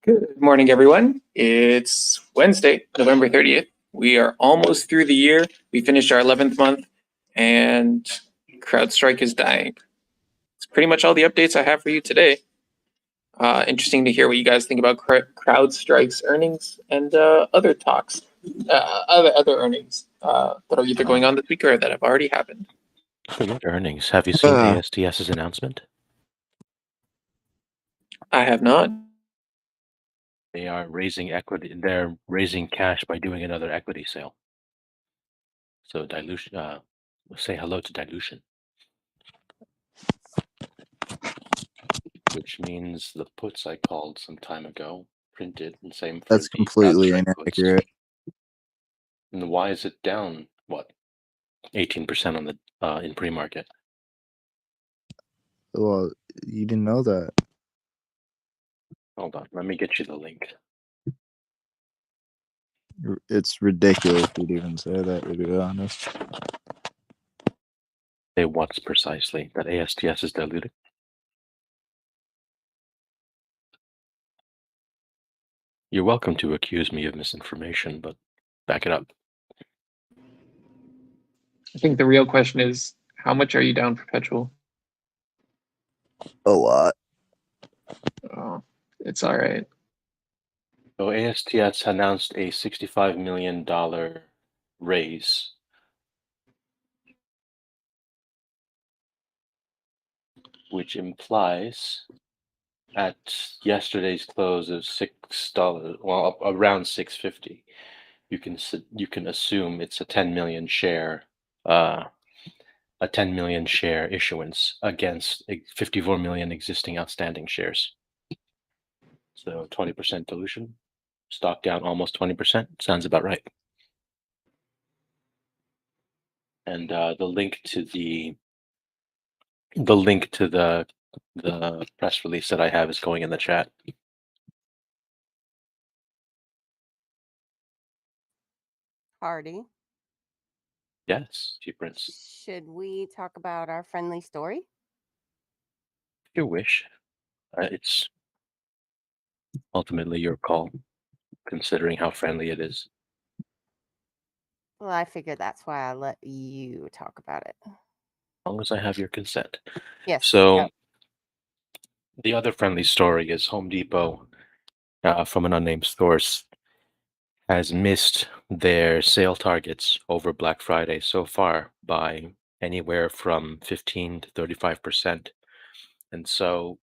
Good morning, everyone. It's Wednesday, November 30th. We are almost through the year. We finished our 11th month, and CrowdStrike is dying. It's pretty much all the updates I have for you today. Interesting to hear what you guys think about CrowdStrike's earnings and other talks, other earnings that are either going on this week or that have already happened. What earnings? Have you seen ASTS's announcement? I have not. They are raising equity. They're raising cash by doing another equity sale. So dilution. Say hello to dilution, which means the puts I called some time ago printed, and same for That's completely inaccurate. And why is it down? What? 18% on the in pre-market. Well, you didn't know that. Hold on, let me get you the link. It's ridiculous you'd even say that, to be honest. Say what precisely? That ASTS is diluting? You're welcome to accuse me of misinformation, but back it up. I think the real question is, how much are you down perpetual? A lot. Oh, it's all right. So ASTS announced a $65 million raise. Which implies at yesterday's close of $6, well, around $6.50, you can assume it's a 10 million share issuance against 54 million existing outstanding shares. So 20% dilution, stock down almost 20%. Sounds about right. And the link to the press release that I have is going in the chat. Hardy. Yes, Chief Prince. Should we talk about our friendly story? If you wish. It's ultimately your call, considering how friendly it is. Well, I figured that's why I let you talk about it. As long as I have your consent. Yes. So, yep. The other friendly story is Home Depot, from an unnamed source, has missed their sale targets over Black Friday so far by anywhere from 15 to 35%. And so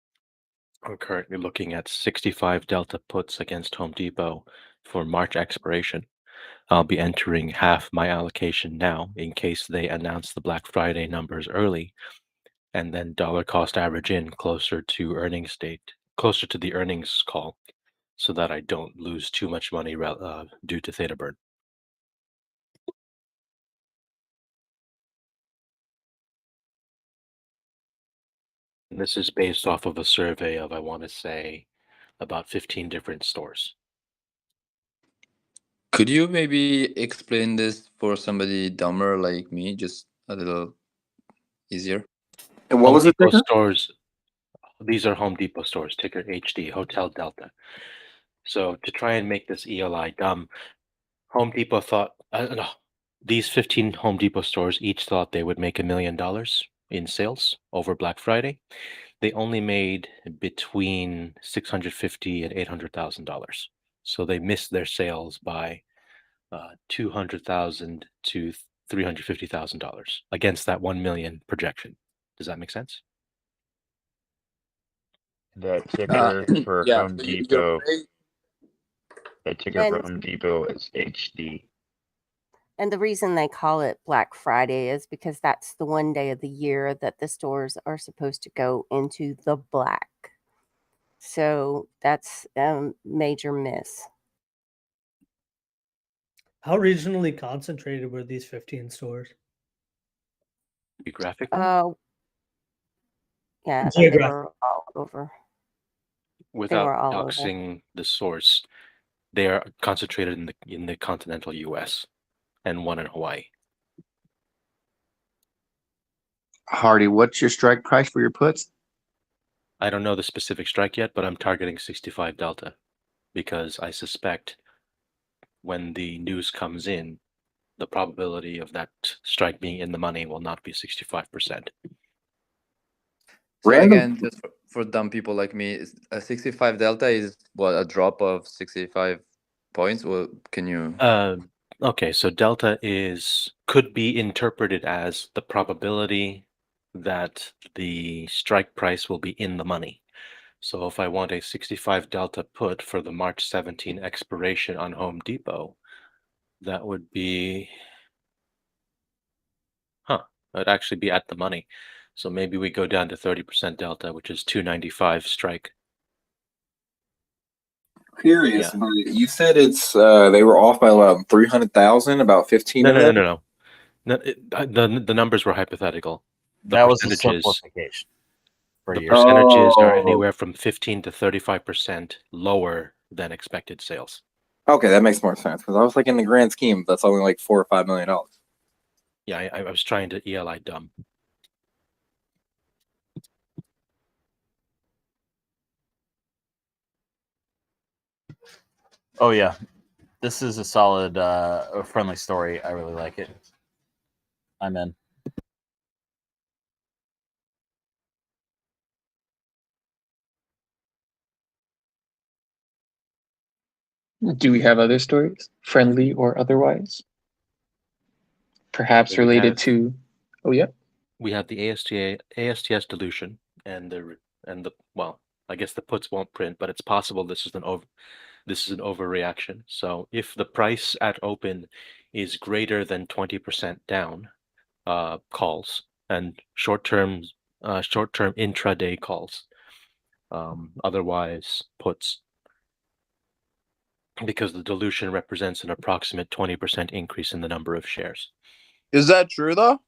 we're currently looking at 65 Delta puts against Home Depot for March expiration. I'll be entering half my allocation now in case they announce the Black Friday numbers early, and then dollar cost average in closer to earnings date, closer to the earnings call, so that I don't lose too much money due to theta burn. And this is based off of a survey of, I want to say, about 15 different stores. Could you maybe explain this for somebody dumber like me, just a little easier? And what was it? Stores. These are Home Depot stores, ticker HD, Hotel Delta. So to try and make this ELI dumb, Home Depot thought, no, these 15 Home Depot stores each thought they would make $1 million in sales over Black Friday. They only made between $650,000 and $800,000. So they missed their sales by $200,000 to $350,000 against that 1 million projection. Does that make sense? The ticker for yeah, Home Depot. The ticker for Home Depot is HD. And the reason they call it Black Friday is because that's the one day of the year that the stores are supposed to go into the black. So that's a major miss. How regionally concentrated were these 15 stores? Geographically? Yeah, they were all over. Without doxing the source, they are concentrated in the continental U.S. and one in Hawaii. Hardy, what's your strike price for your puts? I don't know the specific strike yet, but I'm targeting 65 Delta. because I suspect when the news comes in, the probability of that strike being in the money will not be 65%. So Random- again, just for dumb people like me, a 65 delta is what, a drop of 65 points? Or can you? Okay, so delta could be interpreted as the probability that the strike price will be in the money. So if I want a 65 delta put for the March 17 expiration on Home Depot, that would be, that'd actually be at the money. So maybe we go down to 30% delta, which is 295 strike. Curious, Yeah. but you said it's they were off by about 300,000, about 15 No, of no, no, them? no, no. The numbers were hypothetical. The That was a percentages, simplification for the you. percentages are Oh. anywhere from 15 to 35% lower than expected sales. Okay, that makes more sense because I was like, in the grand scheme, that's only like $4 or $5 million. Yeah, I was trying to ELI dumb. Oh yeah, this is a solid, friendly story. I really like it. I'm in. Do we have other stories, friendly or otherwise? Perhaps We related have- to. Oh yeah. We have the ASTS dilution and the well, I guess the puts won't print, but it's possible this is an overreaction. So if the price at open is greater than 20% down, calls and short-term intraday calls. Otherwise puts, because the dilution represents an approximate 20% increase in the number of shares. Is that true though?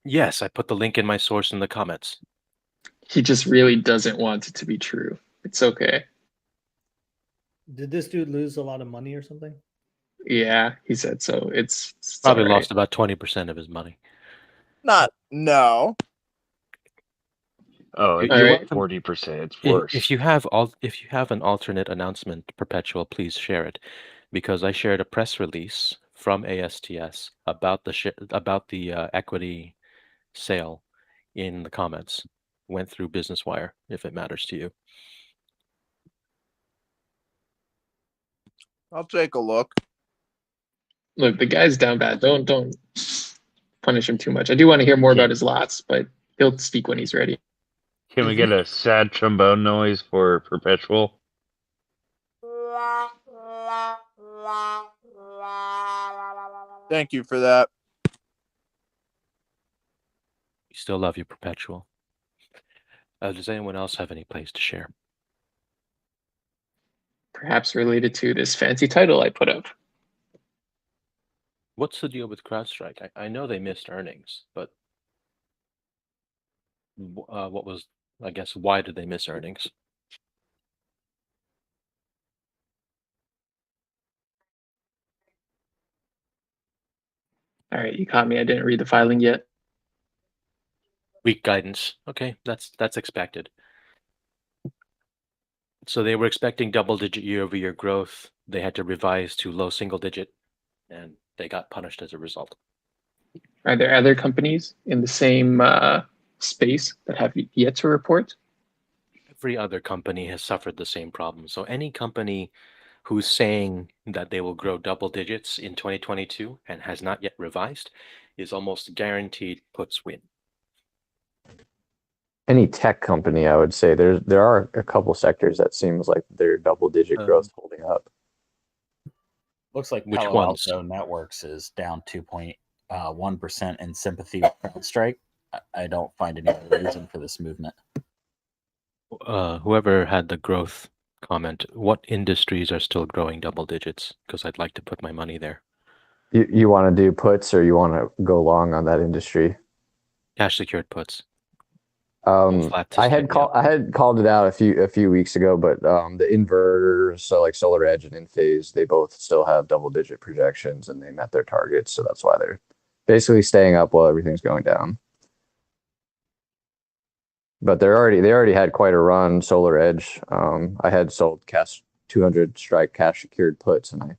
Yes, I put the link in my source in the comments. He just really doesn't want it to be true. It's okay. Did this dude lose a lot of money or something? Yeah, he said so. It's Probably all right. lost about 20% of his money. No. Oh, You- it's All right. 40%. It's If worse. if you have an alternate announcement, Perpetual, please share it, because I shared a press release from ASTS about the equity sale in the comments. Went through Business Wire, if it matters to you. I'll take a look. Look, the guy's down bad. Don't punish him too much. I do want to hear more about his lots, but he'll speak when he's ready. Can we get a sad trombone noise for Perpetual? Thank you for that. We still love you, Perpetual. Does anyone else have any plays to share? Perhaps related to this fancy title I put up. What's the deal with CrowdStrike? I know they missed earnings, but what was, I guess, why did they miss earnings? All right, you caught me. I didn't read the filing yet. Weak guidance. Okay, that's expected. So they were expecting double-digit year-over-year growth. They had to revise to low single-digit, and they got punished as a result. Are there other companies in the same space that have yet to report? Every other company has suffered the same problem. So any company who's saying that they will grow double digits in 2022 and has not yet revised is almost guaranteed puts win. Any tech company, I would say there are a couple sectors that seems like their double-digit growth holding up. Looks like Which Palo ones? Alto Networks is down 2.1% in sympathy with CrowdStrike. I don't find any reason for this movement. Whoever had the growth comment, what industries are still growing double digits? Because I'd like to put my money there. You want to do puts or you want to go long on that industry? Cash secured puts. I had called it out a few weeks ago, but the inverters, so like SolarEdge and Enphase, they both still have double-digit projections and they met their targets, so that's why they're basically staying up while everything's going down. But they already had quite a run. SolarEdge, I had sold cash 200 strike cash secured puts, and I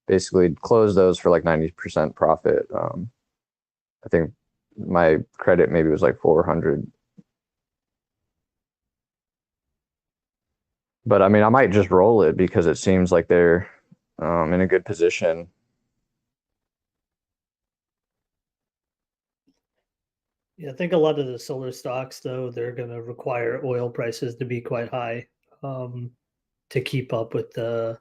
basically closed those for like 90% profit. I think my credit maybe was like 400. But I mean, I might just roll it because it seems like they're in a good position. Yeah, I think a lot of the solar stocks, though, they're going to require oil prices to be quite high to keep up with the,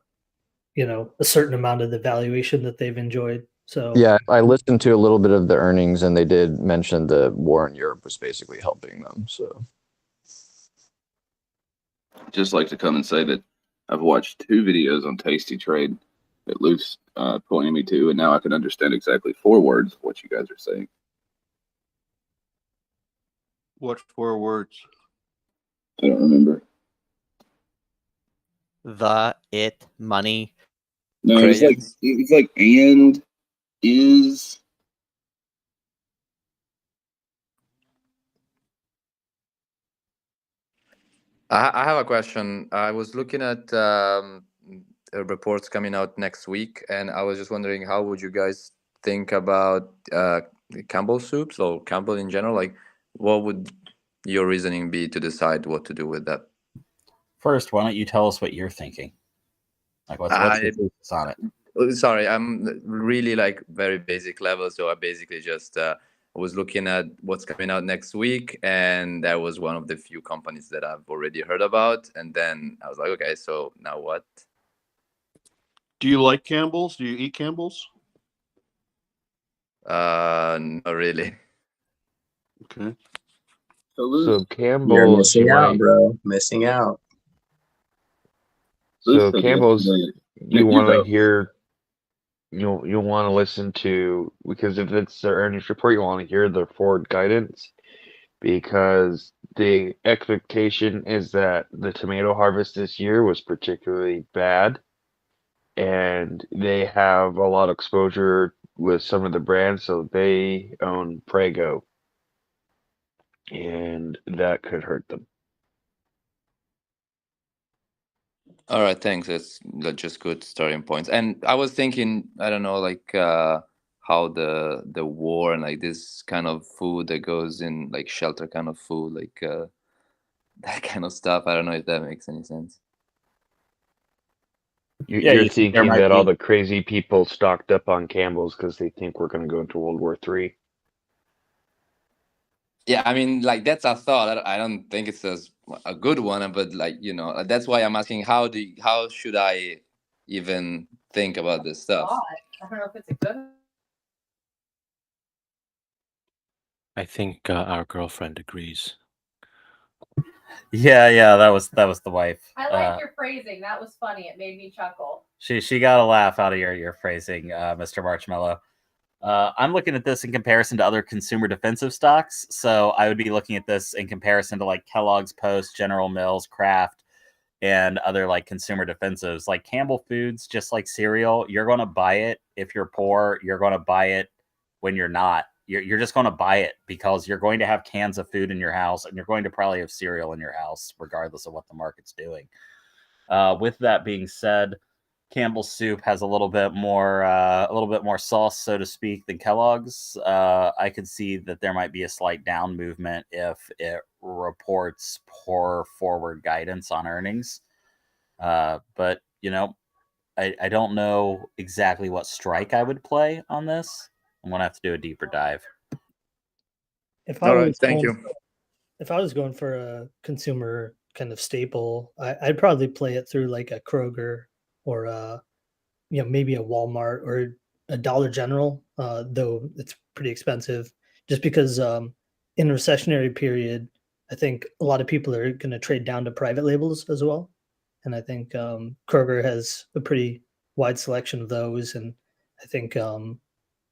a certain amount of the valuation that they've enjoyed. So yeah, I listened to a little bit of the earnings, and they did mention the war in Europe was basically helping them. So, Just like to come and say that I've watched 2 videos on Tasty Trade that Luke's pointing me to, and now I can understand exactly 4 words of what you guys are saying. What 4 words? I don't remember. The, it, money. No, it's like and is. I have a question. I was looking at reports coming out next week, and I was just wondering, how would you guys think about Campbell soups or Campbell in general? Like, what would your reasoning be to decide what to do with that? First, why don't you tell us what you're thinking? Like, what's your thesis on it? Sorry, I'm really like very basic level, so I basically just was looking at what's coming out next week, and that was one of the few companies that I've already heard about. And then I was like, okay, so now what? Do you like Campbell's? Do you eat Campbell's? Not really. Okay. So Campbell's, You're missing out, bro. Missing out. So Campbell's, you want to go. hear, you'll want to listen to, because if it's their earnings report, you want to hear their forward guidance, because the expectation is that the tomato harvest this year was particularly bad, and they have a lot of exposure with some of the brands, so they own Prego, and that could hurt them. All right, thanks. That's just good starting points. And I was thinking, I don't know, like how the war and like this kind of food that goes in like shelter kind of food, like that kind of stuff. I don't know if that makes any sense. You're thinking that all the crazy people stocked up on Campbell's because they think we're going to go into World War III. Yeah, I mean, like that's a thought. I don't think it's a good one, but like that's why I'm asking how should I even think about this stuff? I don't know if it's a good. I think our girlfriend agrees. Yeah, that was the wife. I like your phrasing. That was funny. It made me chuckle. She got a laugh out of your phrasing, Mr. Marshmallow. I'm looking at this in comparison to other consumer defensive stocks. So I would be looking at this in comparison to like Kellogg's, Post, General Mills, Kraft, and other like consumer defensives. Like Campbell Foods, just like cereal, you're going to buy it if you're poor. You're going to buy it when you're not. You're just going to buy it because you're going to have cans of food in your house, and you're going to probably have cereal in your house, regardless of what the market's doing. With that being said, Campbell's soup has a little bit more sauce, so to speak, than Kellogg's. I could see that there might be a slight down movement if it reports poor forward guidance on earnings. But I don't know exactly what strike I would play on this. I'm gonna have to do a deeper dive. All right, thank you. If I was going for a consumer kind of staple, I'd probably play it through like a Kroger or maybe a Walmart or a Dollar General, though it's pretty expensive. Just because in a recessionary period, I think a lot of people are going to trade down to private labels as well, and I think Kroger has a pretty wide selection of those, and I think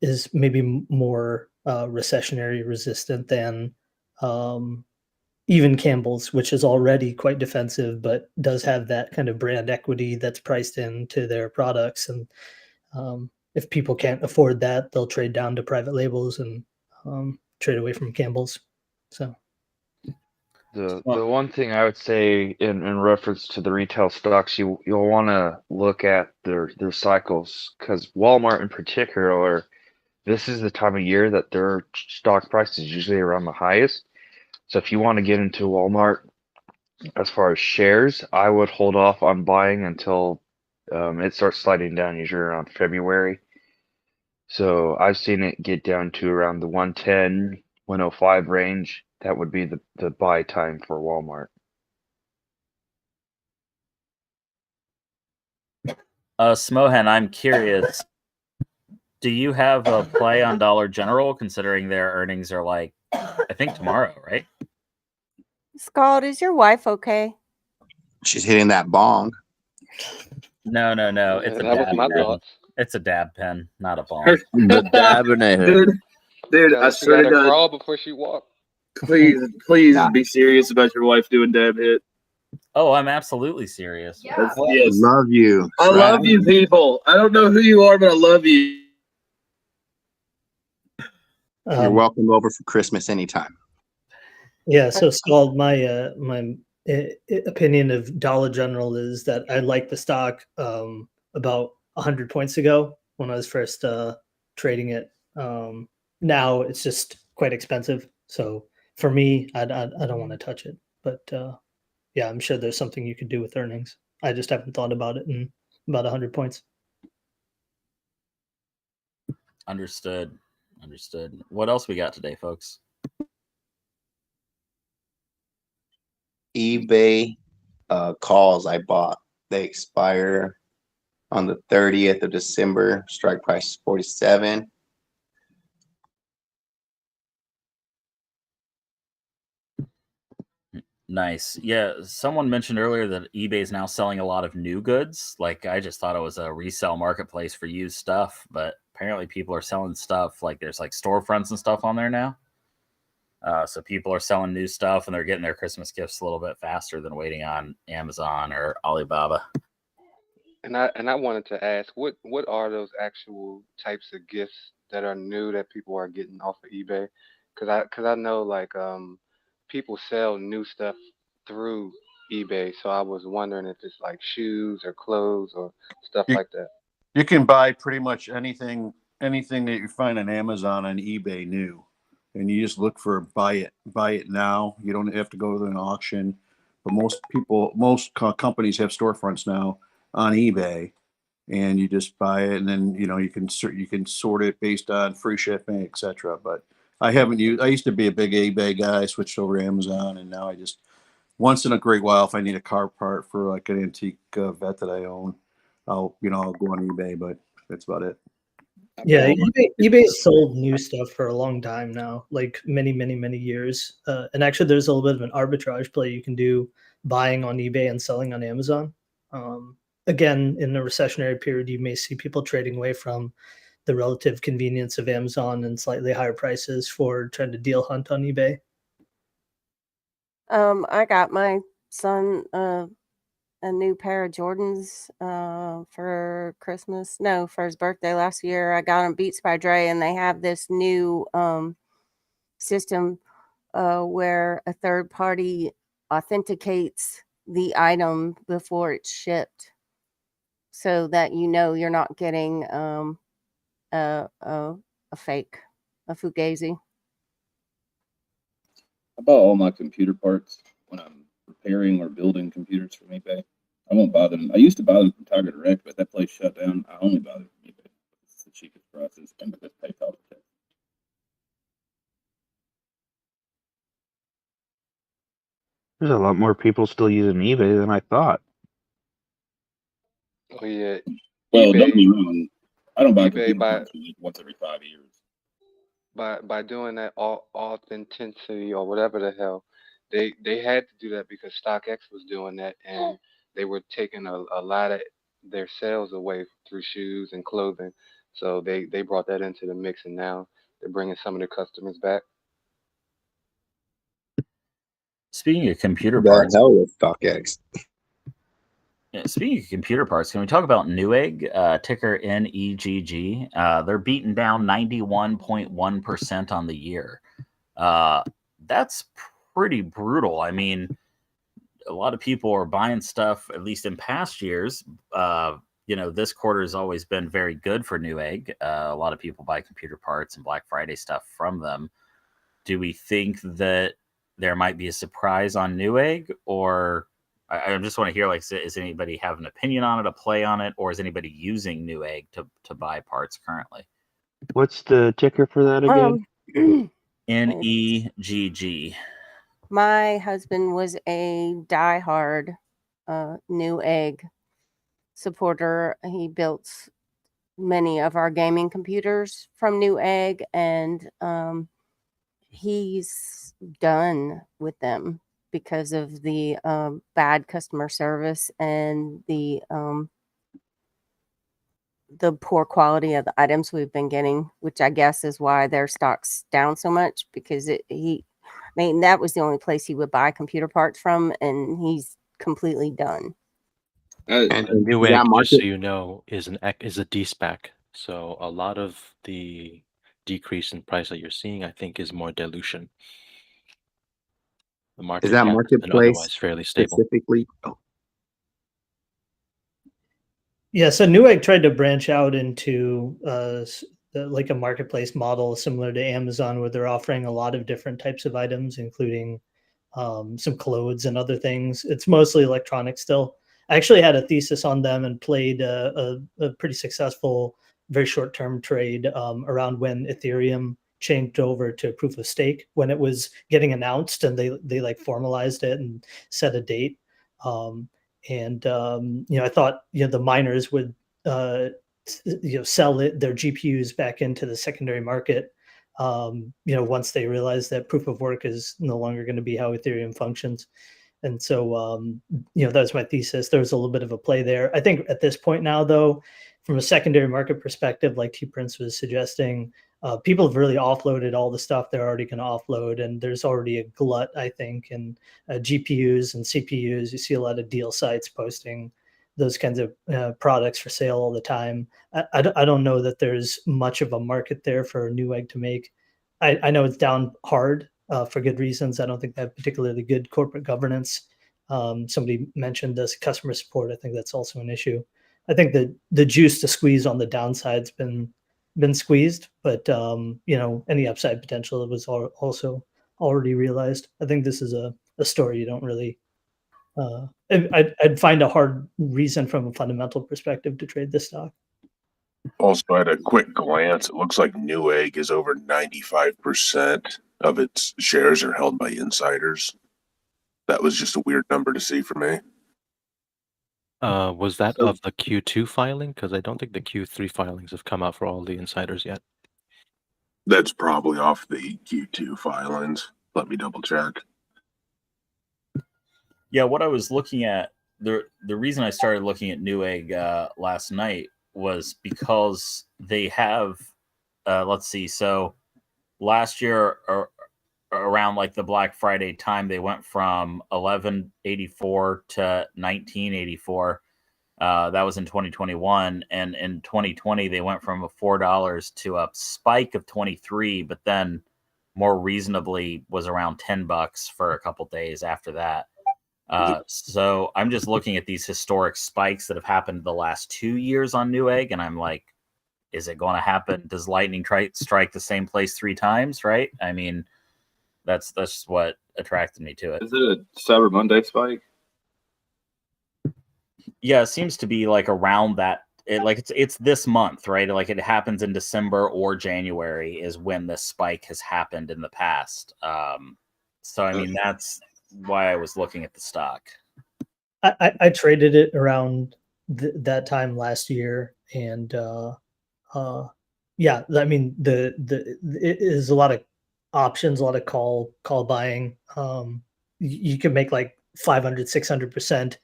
is maybe more recessionary resistant than even Campbell's, which is already quite defensive, but does have that kind of brand equity that's priced into their products. And if people can't afford that, they'll trade down to private labels and trade away from Campbell's. So, The one thing I would say in reference to the retail stocks, you'll want to look at their cycles, because Walmart in particular, this is the time of year that their stock price is usually around the highest. So if you want to get into Walmart as far as shares, I would hold off on buying until it starts sliding down, usually around February. So I've seen it get down to around the 110, 105 range. That would be the buy time for Walmart. Smohan, I'm curious. Do you have a play on Dollar General, considering their earnings are like, I think tomorrow, right? Scald, is your wife okay? She's hitting that bong. No. It's a That was dab my pen. thoughts. It's a dab pen, not a bong. The Dabinator. Dude, I She swear got to to God. crawl before she walked. Please be serious about your wife doing dab hit. Oh, I'm absolutely serious. Yeah. Yes. Love you. I love you people. I don't know who you are, but I love you. You're welcome over for Christmas anytime. Yeah, so Scald, my opinion of Dollar General is that I liked the stock about 100 points ago when I was first trading it. Now it's just quite expensive. So for me, I don't want to touch it. But yeah, I'm sure there's something you could do with earnings. I just haven't thought about it in about 100 points. Understood. What else we got today, folks? eBay calls I bought. They expire on the 30th of December. Strike price is 47. Nice. Yeah, someone mentioned earlier that eBay is now selling a lot of new goods. Like, I just thought it was a resale marketplace for used stuff, but apparently people are selling stuff. Like, there's like storefronts and stuff on there now. So people are selling new stuff and they're getting their Christmas gifts a little bit faster than waiting on Amazon or Alibaba. And I wanted to ask, what are those actual types of gifts that are new that people are getting off of eBay? Because I know like people sell new stuff through eBay, so I was wondering if it's like shoes or clothes or stuff like that. You can buy pretty much anything that you find on Amazon and eBay new, and you just look for buy it now. You don't have to go to an auction. But most companies have storefronts now on eBay, and you just buy it, and then you can sort it based on free shipping, etc. But I used to be a big eBay guy. I switched over to Amazon, and now I just once in a great while, if I need a car part for like an antique vet that I own, I'll go on eBay. But that's about it. Yeah, eBay's sold new stuff for a long time now, like many years. And actually, there's a little bit of an arbitrage play you can do buying on eBay and selling on Amazon. Again, in a recessionary period, you may see people trading away from the relative convenience of Amazon and slightly higher prices for trying to deal hunt on eBay. I got my son a new pair of Jordans for Christmas. No, for his birthday last year. I got him Beats by Dre, and they have this new system where a third party authenticates the item before it's shipped, so that you're not getting a fake, a fugazi. I buy all my computer parts when I'm repairing or building computers from eBay. I won't buy them. I used to buy them from Tiger Direct, but that place shut down. I only buy them from eBay. It's the cheapest prices and the best PayPal protect. There's a lot more people still using eBay than I thought. Oh yeah. Well, eBay, don't get me wrong. I don't buy eBay computer by parts like once every 5 years. by doing that authenticity or whatever the hell, they had to do that because StockX was doing that, and they were taking a lot of their sales away through shoes and clothing. So they brought that into the mix, and now they're bringing some of their customers back. Speaking of computer The parts, hell with StockX. Speaking of computer parts, can we talk about Newegg, ticker NEGG? They're beaten down 91.1% on the year. That's pretty brutal. I mean, a lot of people are buying stuff, at least in past years. This quarter has always been very good for Newegg. A lot of people buy computer parts and Black Friday stuff from them. Do we think that there might be a surprise on Newegg, or I just want to hear, like, is anybody have an opinion on it, a play on it, or is anybody using Newegg to buy parts currently? What's the ticker for that again? NEGG. My husband was a diehard Newegg supporter. He built many of our gaming computers from Newegg, and he's done with them because of the bad customer service and the poor quality of the items we've been getting, which I guess is why their stock's down so much, because that was the only place he would buy computer parts from, and he's completely done. Newegg, just so you know, is a D-SPAC. So a lot of the decrease in price that you're seeing, I think, is more dilution. The market Is that cap has been marketplace otherwise fairly stable. specifically? Yeah, so Newegg tried to branch out into like a marketplace model similar to Amazon, where they're offering a lot of different types of items, including some clothes and other things. It's mostly electronics still. I actually had a thesis on them and played a pretty successful, very short-term trade around when Ethereum changed over to proof of stake, when it was getting announced and they like formalized it and set a date. I thought the miners would sell their GPUs back into the secondary market once they realize that proof of work is no longer going to be how Ethereum functions. And so that was my thesis. There was a little bit of a play there. I think at this point now, though, from a secondary market perspective, like T Prince was suggesting, people have really offloaded all the stuff they're already going to offload, and there's already a glut, I think, in GPUs and CPUs. You see a lot of deal sites posting those kinds of products for sale all the time. I don't know that there's much of a market there for Newegg to make. I know it's down hard for good reasons. I don't think they have particularly good corporate governance. Somebody mentioned this customer support. I think that's also an issue. I think that the juice to squeeze on the downside's been squeezed, but any upside potential was also already realized. I think this is a story you don't really. I'd find a hard reason from a fundamental perspective to trade this stock. Also, at a quick glance, it looks like Newegg is over 95% of its shares are held by insiders. That was just a weird number to see for me. Was that of the Q2 filing? Because I don't think the Q3 filings have come out for all the insiders yet. That's probably off the Q2 filings. Let me double check. Yeah, what I was looking at, the reason I started looking at Newegg last night was because they have, let's see, so last year around like the Black Friday time, they went from 1184 to 1984. That was in 2021, and in 2020 they went from $4 to a spike of 23, but then more reasonably was around $10 for a couple days after that. So I'm just looking at these historic spikes that have happened the last 2 years on Newegg, and I'm like, is it going to happen? Does lightning strike the same place 3 times? Right? I mean, that's what attracted me to it. Is it a Cyber Monday spike? Yeah, it seems to be like around that. It's this month, right? Like it happens in December or January is when the spike has happened in the past. So I mean, that's why I was looking at the stock. I traded it around that time last year, and yeah, I mean it is a lot of options, a lot of call buying. You could make like 500-600%.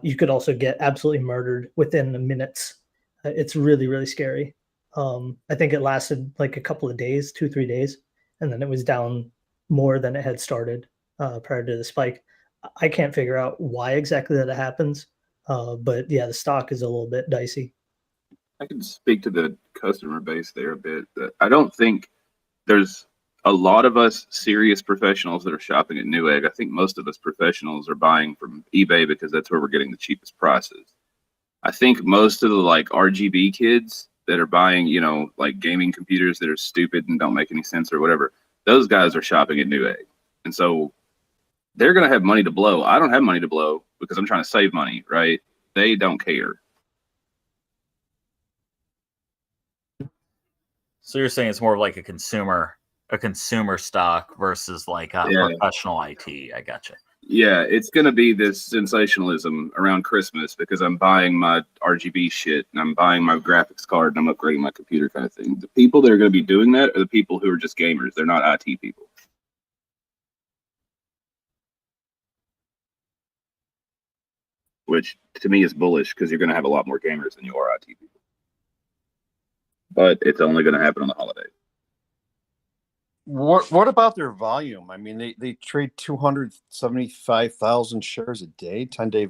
You could also get absolutely murdered within the minutes. It's really, really scary. I think it lasted like a couple of days, 2-3 days, and then it was down more than it had started prior to the spike. I can't figure out why exactly that happens, but yeah, the stock is a little bit dicey. I can speak to the customer base there a bit. I don't think there's a lot of us serious professionals that are shopping at Newegg, I think most of us professionals are buying from eBay because that's where we're getting the cheapest prices. I think most of the like RGB kids that are buying, you know, like gaming computers that are stupid and don't make any sense or whatever, those guys are shopping at Newegg. And so they're going to have money to blow. I don't have money to blow because I'm trying to save money, right? They don't care. So you're saying it's more of like a consumer stock versus like a professional IT. I gotcha. Yeah, it's going to be this sensationalism around Christmas because I'm buying my RGB shit and I'm buying my graphics card and I'm upgrading my computer kind of thing. The people that are going to be doing that are the people who are just gamers. They're not IT people. Which to me is bullish because you're going to have a lot more gamers than you are IT people. But it's only going to happen on the holidays. What about their volume? I mean, they trade 275,000 shares a day, 10-day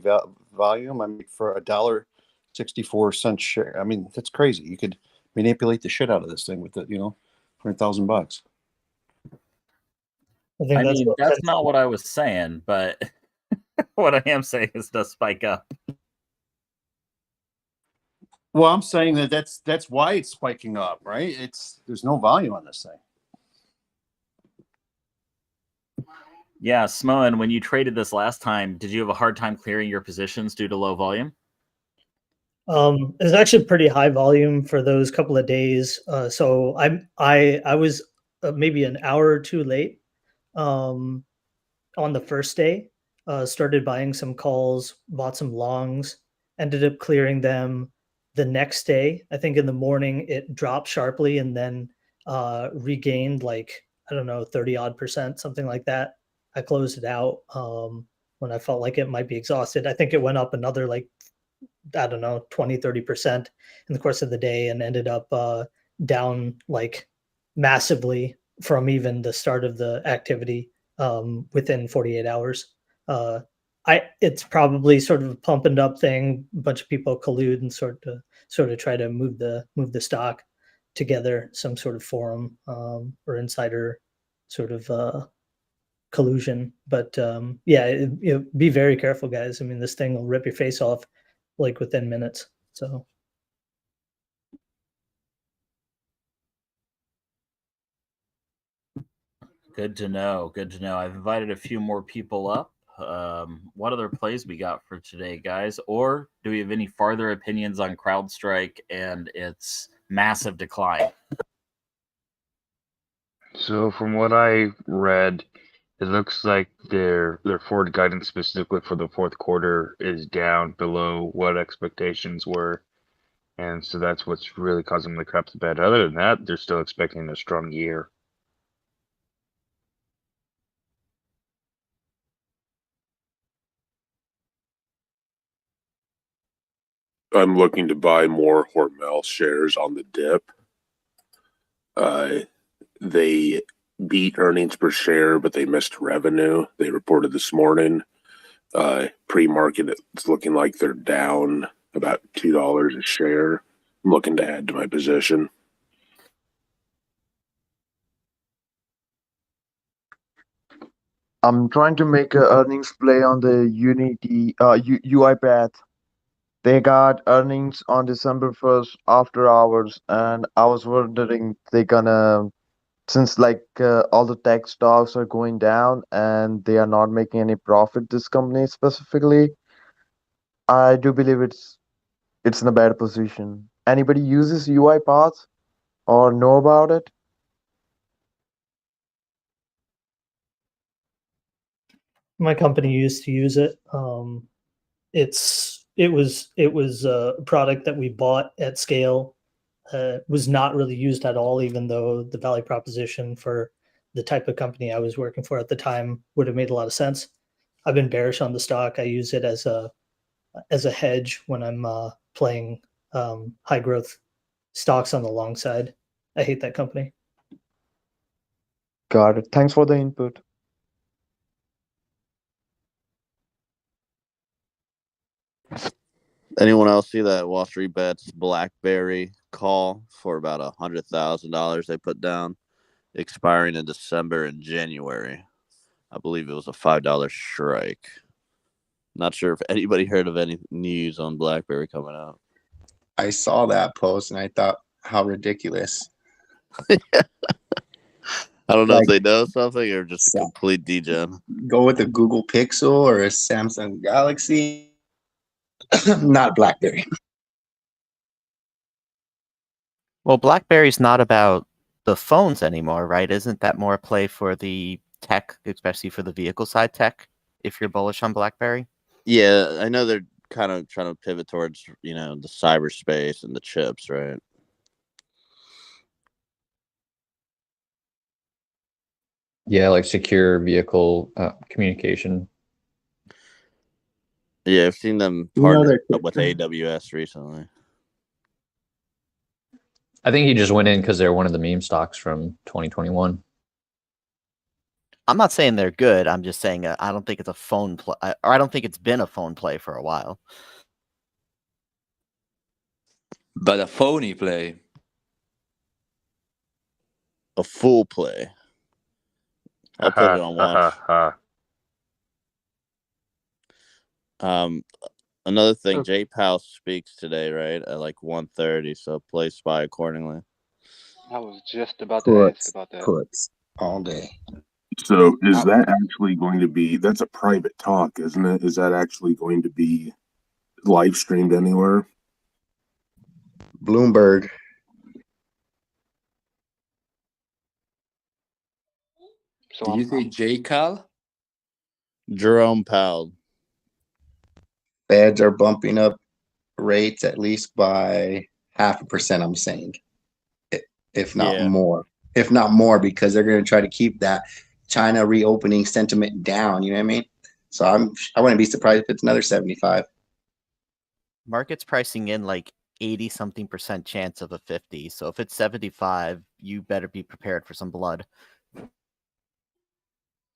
volume. I mean, for $1.64 share. I mean, that's crazy. You could manipulate the shit out of this thing with it, you know, $100,000. I mean, that's not what I was saying, but what I am saying is does spike up. Well, I'm saying that's why it's spiking up, right? There's no volume on this thing. Yeah, Smoen, when you traded this last time, did you have a hard time clearing your positions due to low volume? It's actually pretty high volume for those couple of days. So I was maybe an hour or two late on the first day. Started buying some calls, bought some longs, ended up clearing them the next day. I think in the morning it dropped sharply and then regained like, I don't know, 30-odd%, something like that. I closed it out when I felt like it might be exhausted. I think it went up another like, I don't know, 20-30% in the course of the day and ended up down like massively from even the start of the activity within 48 hours. It's probably sort of a pump and up thing. A bunch of people collude and sort of try to move the stock together, some sort of forum or insider sort of collusion. But be very careful, guys. I mean, this thing will rip your face off like within minutes. So Good to know. I've invited a few more people up. What other plays we got for today, guys? Or do we have any farther opinions on CrowdStrike and its massive decline? So from what I read, it looks like their forward guidance specifically for the fourth quarter is down below what expectations were. And so that's what's really causing them to crap the bed. Other than that, they're still expecting a strong year. I'm looking to buy more Hormel shares on the dip. They beat earnings per share, but they missed revenue. They reported this morning. Pre-market, it's looking like they're down about $2 a share. I'm looking to add to my position. I'm trying to make an earnings play on the Unity UiPath. They got earnings on December 1st after hours, and I was wondering they gonna, since like all the tech stocks are going down and they are not making any profit, this company specifically, I do believe it's in a bad position. Anybody uses UiPath or know about it? my company used to use it. It was a product that we bought at scale. Was not really used at all, even though the value proposition for the type of company I was working for at the time would have made a lot of sense. I've been bearish on the stock. I use it as a hedge when I'm playing high growth stocks on the long side. I hate that company. Got it. Thanks for the input. Anyone else see that WallStreetBets BlackBerry call for about $100,000 they put down expiring in December and January. I believe it was a $5 strike. Not sure if anybody heard of any news on BlackBerry coming out. I saw that post and I thought, how ridiculous. I don't know Like, if they know something or just a complete degen. Go with a Google Pixel or a Samsung Galaxy, not BlackBerry. Well, BlackBerry's not about the phones anymore, right? Isn't that more a play for the tech, especially for the vehicle side tech, if you're bullish on BlackBerry? Yeah, I know they're kind of trying to pivot towards, the cyberspace and the chips, right? Yeah, like secure vehicle communication. Yeah, I've seen them partner up with AWS recently. I think he just went in because they're one of the meme stocks from 2021. I'm not saying they're good. I'm just saying I don't think it's a phone play, or I don't think it's been a phone play for a while. But a phony play. A full play. I'll put it on watch. Another thing, Jay Powell speaks today, right, at like 1:30, so play SPY accordingly. I was just about to ask about that. Puts all day. So is that actually going to be, that's a private talk, isn't it? Is that actually going to be live streamed anywhere? Bloomberg. Did you say J. Cal? Jerome Powell. Feds are bumping up rates at least by 0.5%, I'm saying. If not more. If not more, because they're going to try to keep that China reopening sentiment down, you know what I mean? So I wouldn't be surprised if it's another 75. Market's pricing in like 80-something% chance of a 50. So if it's 75, you better be prepared for some blood.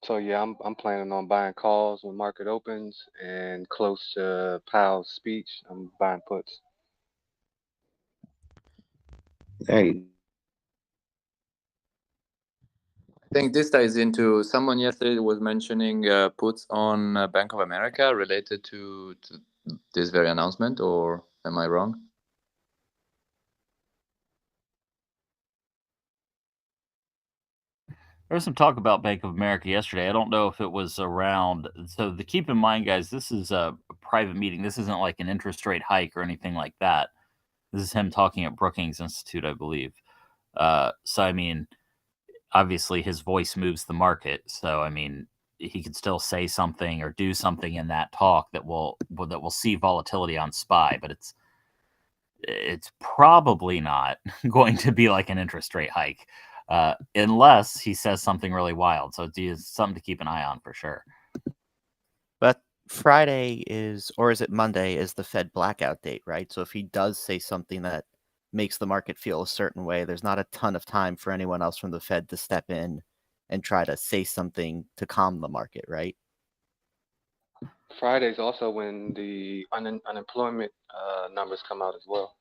So yeah, I'm planning on buying calls when market opens, and close to Powell's speech, I'm buying puts. Hey. I think this ties into someone yesterday was mentioning puts on Bank of America related to this very announcement, or am I wrong? There was some talk about Bank of America yesterday. I don't know if it was around. So keep in mind, guys, this is a private meeting. This isn't like an interest rate hike or anything like that. This is him talking at Brookings Institute, I believe. So, I mean, obviously his voice moves the market. So, I mean, he could still say something or do something in that talk that will see volatility on SPY, but it's probably not going to be like an interest rate hike. Unless he says something really wild. So it's something to keep an eye on for sure. But Friday is, or is it Monday, is the Fed blackout date, right? So if he does say something that makes the market feel a certain way, there's not a ton of time for anyone else from the Fed to step in and try to say something to calm the market, right? Friday's also when the unemployment numbers come out as well.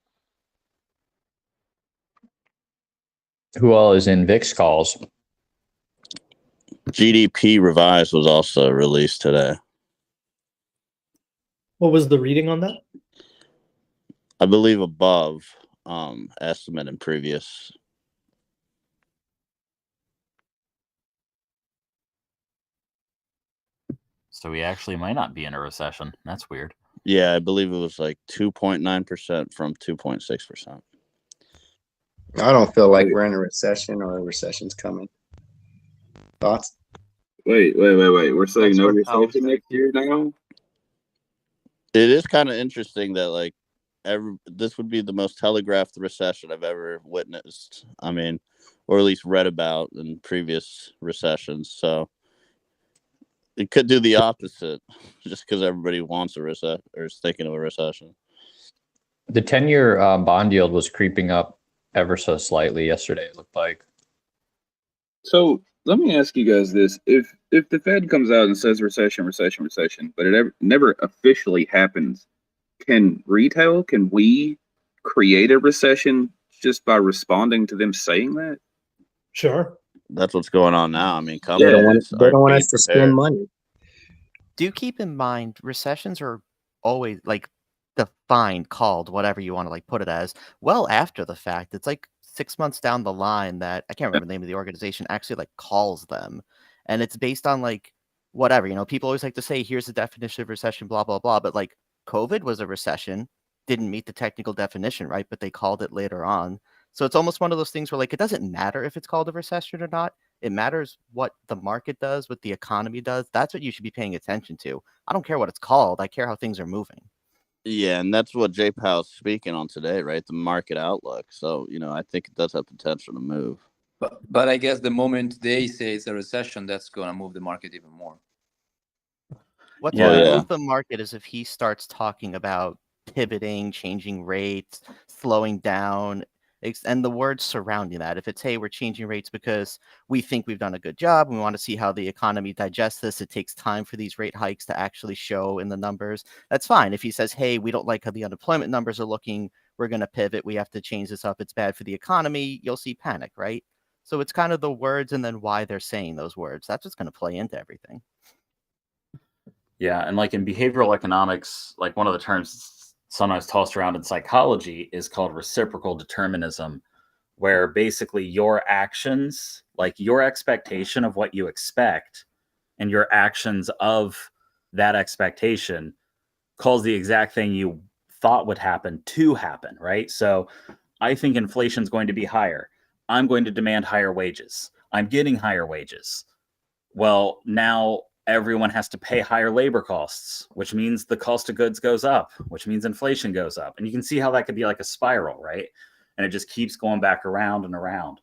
Who all is in VIX calls? GDP revised was also released today. What was the reading on that? I believe above estimate in previous. So we actually might not be in a recession. That's weird. Yeah, I believe it was like 2.9% from 2.6%. I don't feel like we're in a recession or a recession's coming. Thoughts? Wait. We're saying no recession next year now? It is kind of interesting that like this would be the most telegraphed recession I've ever witnessed. I mean, or at least read about in previous recessions. So it could do the opposite just because everybody wants a recession or is thinking of a recession. The 10-year bond yield was creeping up ever so slightly yesterday, it looked like. So let me ask you guys this. If the Fed comes out and says recession, but it never officially happens, can we create a recession just by responding to them saying that? Sure. That's what's going on now. I mean, They don't want companies they aren't don't want being us to spend prepared. money. Do keep in mind recessions are always like defined, called, whatever you want to like put it as, well after the fact. It's like 6 months down the line that I can't remember the name of the organization actually like calls them, and it's based on like whatever, you know, people always like to say here's the definition of recession, blah blah blah, but like COVID was a recession, didn't meet the technical definition, right? But they called it later on. So it's almost one of those things where like it doesn't matter if it's called a recession or not. It matters what the market does, what the economy does. That's what you should be paying attention to. I don't care what it's called. I care how things are moving. Yeah, and that's what J Powell's speaking on today, right? The market outlook. So, you know, I think it does have potential to move. But I guess the moment they say it's a recession, that's gonna move the market even more. What's Well, going to yeah. move the market is if he starts talking about pivoting, changing rates, slowing down, and the words surrounding that. If it's, hey, we're changing rates because we think we've done a good job, and we want to see how the economy digests this, it takes time for these rate hikes to actually show in the numbers, that's fine. If he says, hey, we don't like how the unemployment numbers are looking, we're going to pivot, we have to change this up, it's bad for the economy, you'll see panic, right? So it's kind of the words and then why they're saying those words. That's what's going to play into everything. Yeah, and like in behavioral economics, like one of the terms sometimes tossed around in psychology is called reciprocal determinism, where basically your actions, like your expectation of what you expect and your actions of that expectation cause the exact thing you thought would happen to happen, right? So I think inflation is going to be higher. I'm going to demand higher wages. I'm getting higher wages. Well, now everyone has to pay higher labor costs, which means the cost of goods goes up, which means inflation goes up. And you can see how that could be like a spiral, right? And it just keeps going back around and around.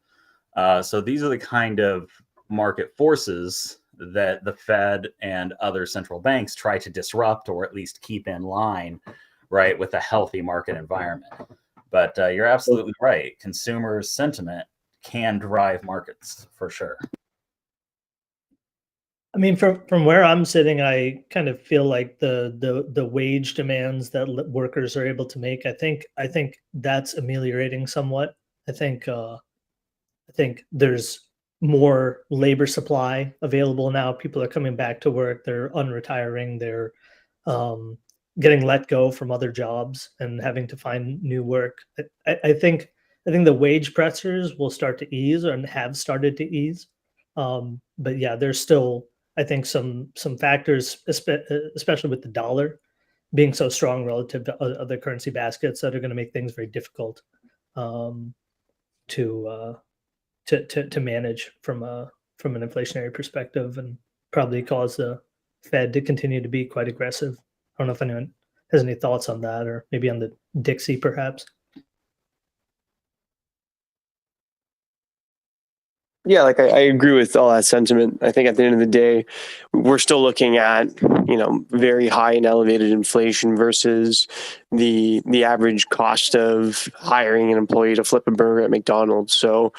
So these are the kind of market forces that the Fed and other central banks try to disrupt or at least keep in line, right, with a healthy market environment. But you're absolutely right. Consumer sentiment can drive markets for sure. I mean, from where I'm sitting, I kind of feel like the wage demands that workers are able to make, I think that's ameliorating somewhat. I think there's more labor supply available now. People are coming back to work. They're unretiring. They're getting let go from other jobs and having to find new work. I think the wage pressures will start to ease and have started to ease. But yeah, there's still, I think, some factors, especially with the dollar being so strong relative to other currency baskets, that are going to make things very difficult to manage from an inflationary perspective, and probably cause the Fed to continue to be quite aggressive. I don't know if anyone has any thoughts on that, or maybe on the Dixie, perhaps. Yeah, like I agree with all that sentiment. I think at the end of the day, we're still looking at, very high and elevated inflation versus the average cost of hiring an employee to flip a burger at McDonald's. So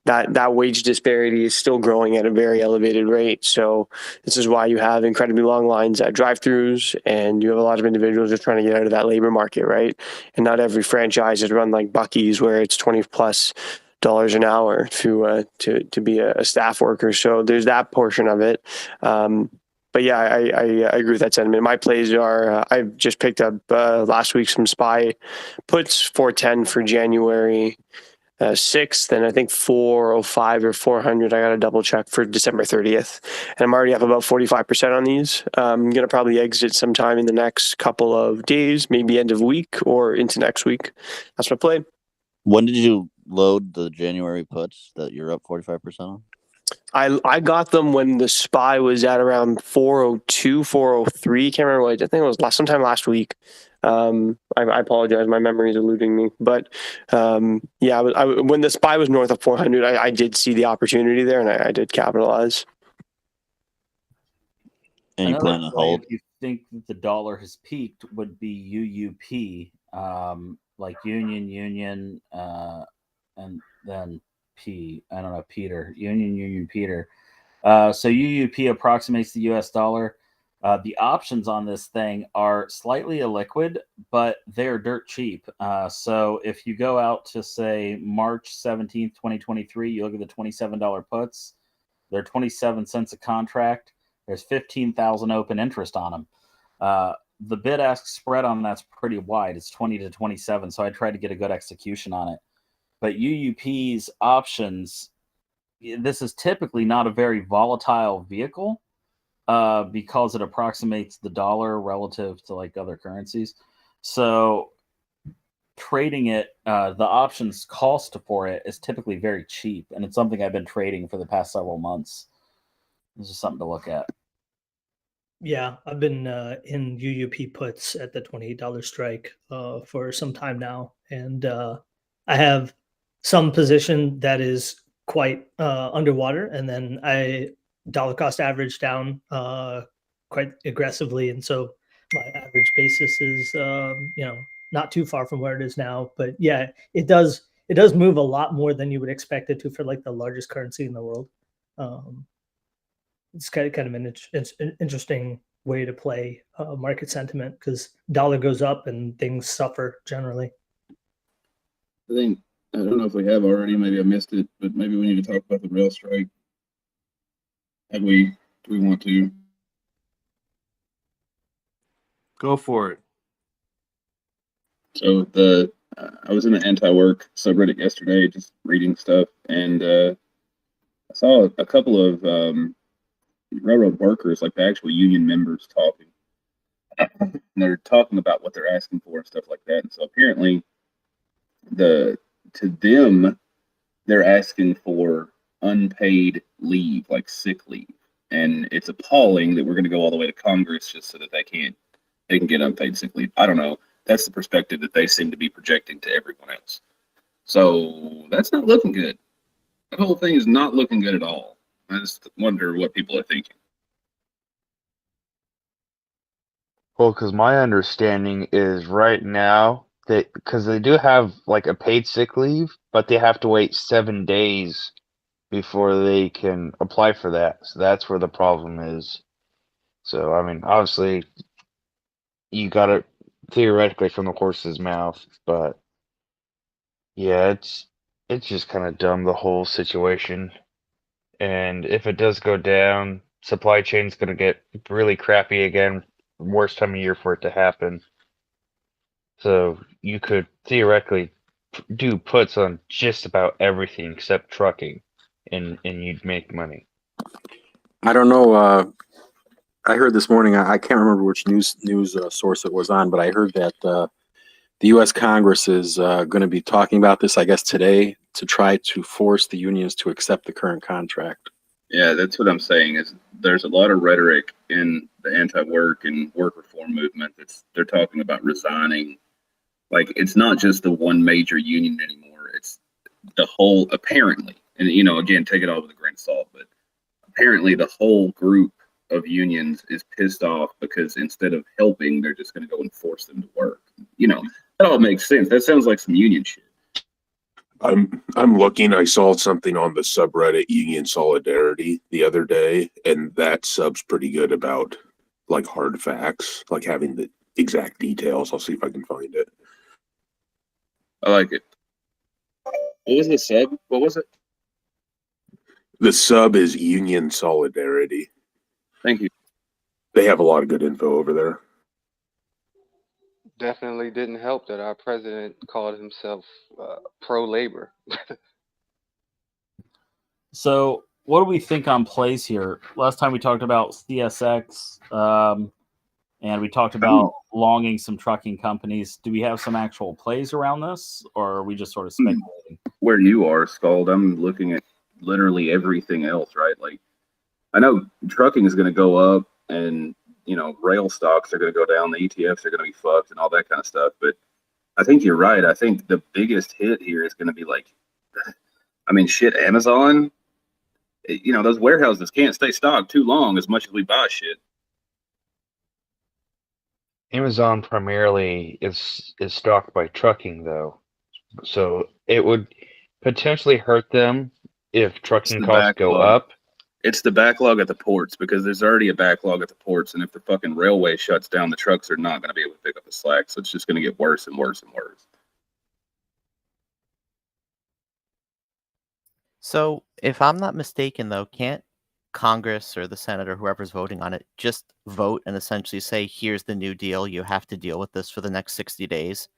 that wage disparity is still growing at a very elevated rate. So this is why you have incredibly long lines at drive-throughs, and you have a lot of individuals just trying to get out of that labor market, right? And not every franchise is run like Buc-ee's, where it's $20+ an hour to be a staff worker. So there's that portion of it. But yeah, I agree with that sentiment. My plays are, I've just picked up last week some SPY puts, 410 for January 6th, and I think 405 or 400. I got to double check for December 30th. And I'm already up about 45% on these. I'm going to probably exit sometime in the next couple of days, maybe end of week or into next week. That's my play. When did you load the January puts that you're up 45% on? I got them when the SPY was at around 402, 403. Can't remember what. I think it was sometime last week. I apologize, my memory is eluding me. But yeah, when the SPY was north of 400, I did see the opportunity there, and I did capitalize. And you plan to hold? If you think that the dollar has peaked, would be UUP, like Union, and then P. I don't know, Peter. Union, Peter. So UUP approximates the US dollar. The options on this thing are slightly illiquid, but they're dirt cheap. So if you go out to, say, March 17th, 2023, you look at the $27 puts, They're 27 cents a contract. There's 15,000 open interest on them. The bid-ask spread on that's pretty wide. It's 20 to 27, so I tried to get a good execution on it. But UUP's options, this is typically not a very volatile vehicle because it approximates the dollar relative to like other currencies. So trading it, the options cost for it is typically very cheap, and it's something I've been trading for the past several months. This is something to look at. Yeah, I've been in UUP puts at the $28 strike for some time now, and I have some position that is quite underwater, and then I dollar cost average down quite aggressively, and so my average basis is not too far from where it is now. But yeah, it does move a lot more than you would expect it to for like the largest currency in the world. It's kind of an interesting way to play market sentiment because dollar goes up and things suffer generally. I think, I don't know if we have already, maybe I missed it, but maybe we need to talk about the rail strike. Do we want to? Go for it. So I was in the anti-work subreddit yesterday, just reading stuff, and I saw a couple of railroad workers, like the actual union members, talking. And they're talking about what they're asking for and stuff like that. And so apparently, to them, they're asking for unpaid leave, like sick leave, and it's appalling that we're going to go all the way to Congress just so that they can get unpaid sick leave. I don't know. That's the perspective that they seem to be projecting to everyone else. So that's not looking good. The whole thing is not looking good at all. I just wonder what people are thinking. Well, because my understanding is right now that because they do have like a paid sick leave, but they have to wait 7 days before they can apply for that. So that's where the problem is. So, I mean, obviously, you got it theoretically from the horse's mouth, but yeah, it's just kind of dumb, the whole situation. And if it does go down, supply chain's going to get really crappy again. Worst time of year for it to happen. So you could theoretically do puts on just about everything except trucking, and you'd make money. I don't know. I heard this morning. I can't remember which news source it was on, but I heard that the U.S. Congress is going to be talking about this, I guess, today to try to force the unions to accept the current contract. Yeah, that's what I'm saying. Is there's a lot of rhetoric in the anti-work and work reform movement. They're talking about resigning. Like, it's not just the one major union anymore. It's the whole, apparently, and again, take it all with a grain of salt, but apparently the whole group of unions is pissed off because instead of helping, they're just going to go and force them to work. That all makes sense. That sounds like some union shit. I'm looking. I saw something on the subreddit Union Solidarity the other day, and that sub's pretty good about like hard facts, like having the exact details. I'll see if I can find it. I like it. What was the sub? What was it? The sub is Union Solidarity. Thank you. They have a lot of good info over there. Definitely didn't help that our president called himself pro-labor. So what do we think on plays here? Last time we talked about CSX, and we talked about longing some trucking companies. Do we have some actual plays around this, or are we just sort of speculating? Where you are, Scald, I'm looking at literally everything else, right? Like, I know trucking is going to go up, and rail stocks are going to go down, the ETFs are going to be fucked and all that kind of stuff. But I think you're right. I think the biggest hit here is going to be Amazon. Those warehouses can't stay stocked too long as much as we buy shit. Amazon primarily is stocked by trucking, though, so it would potentially hurt them if trucking costs go up. It's the backlog at the ports, because there's already a backlog at the ports, and if the fucking railway shuts down, the trucks are not going to be able to pick up the slack, so it's just going to get worse and worse and worse. So, if I'm not mistaken, though, can't Congress or the Senate or whoever's voting on it just vote and essentially say, here's the new deal. You have to deal with this for the next 60 days.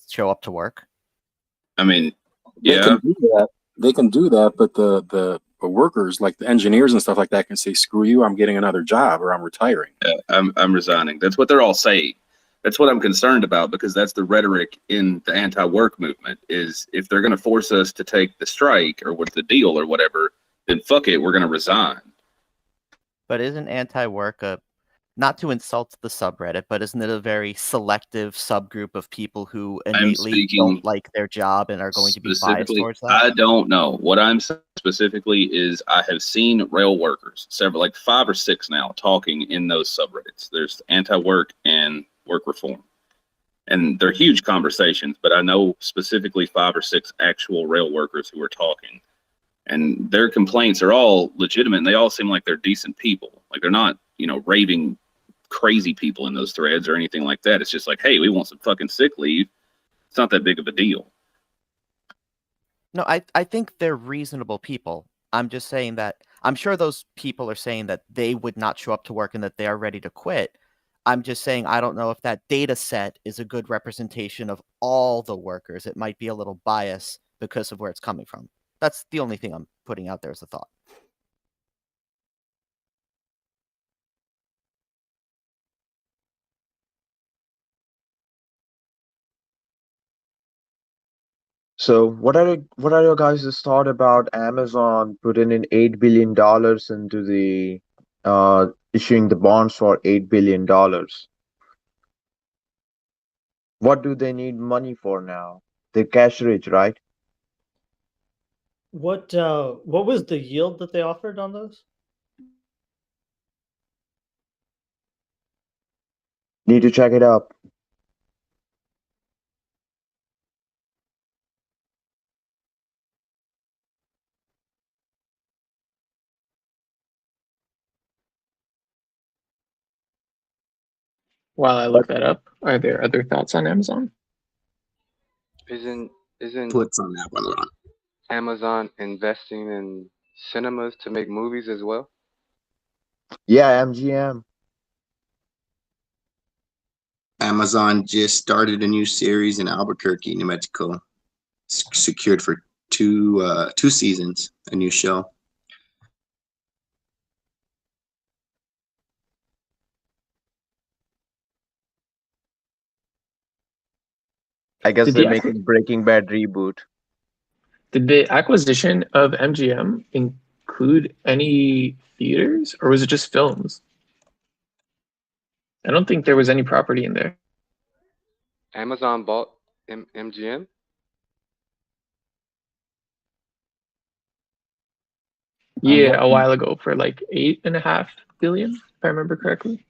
Show up to work. I mean, They yeah, can do that. They can do that, but the workers, like the engineers and stuff like that, can say, "Screw you! I'm getting another job, or I'm retiring." I'm resigning. That's what they're all saying. That's what I'm concerned about, because that's the rhetoric in the anti-work movement. Is if they're going to force us to take the strike or with the deal or whatever, then fuck it, we're going to resign. But isn't anti-work not to insult the subreddit, but isn't it a very selective subgroup of people who innately don't like their job and are going to be biased Specifically, towards that? I don't know. What I'm saying specifically is I have seen rail workers, several, like 5 or 6 now, talking in those subreddits. There's anti-work and work reform. And they're huge conversations, but I know specifically 5 or 6 actual rail workers who are talking. And their complaints are all legitimate, and they all seem like they're decent people. Like they're not, raving crazy people in those threads or anything like that. It's just like, hey, we want some fucking sick leave. It's not that big of a deal. No, I think they're reasonable people. I'm just saying that I'm sure those people are saying that they would not show up to work and that they are ready to quit. I'm just saying I don't know if that data set is a good representation of all the workers. It might be a little biased because of where it's coming from. That's the only thing I'm putting out there as a thought. So what are your guys' thought about Amazon putting in $8 billion into the issuing the bonds for $8 billion? What do they need money for now? They're cash rich, right? What was the yield that they offered on those? Need to check it up. While I look that up, are there other thoughts on Amazon? Isn't Puts on that one, Ron. Amazon investing in cinemas to make movies as well? Yeah, MGM. Amazon just started a new series in Albuquerque, New Mexico. Secured for two seasons, a new show. I guess Did they're the making Breaking Bad reboot. Did the acquisition of MGM include any theaters, or was it just films? I don't think there was any property in there. Amazon bought MGM? Yeah, a while ago for like 8.5 billion, if I remember correctly.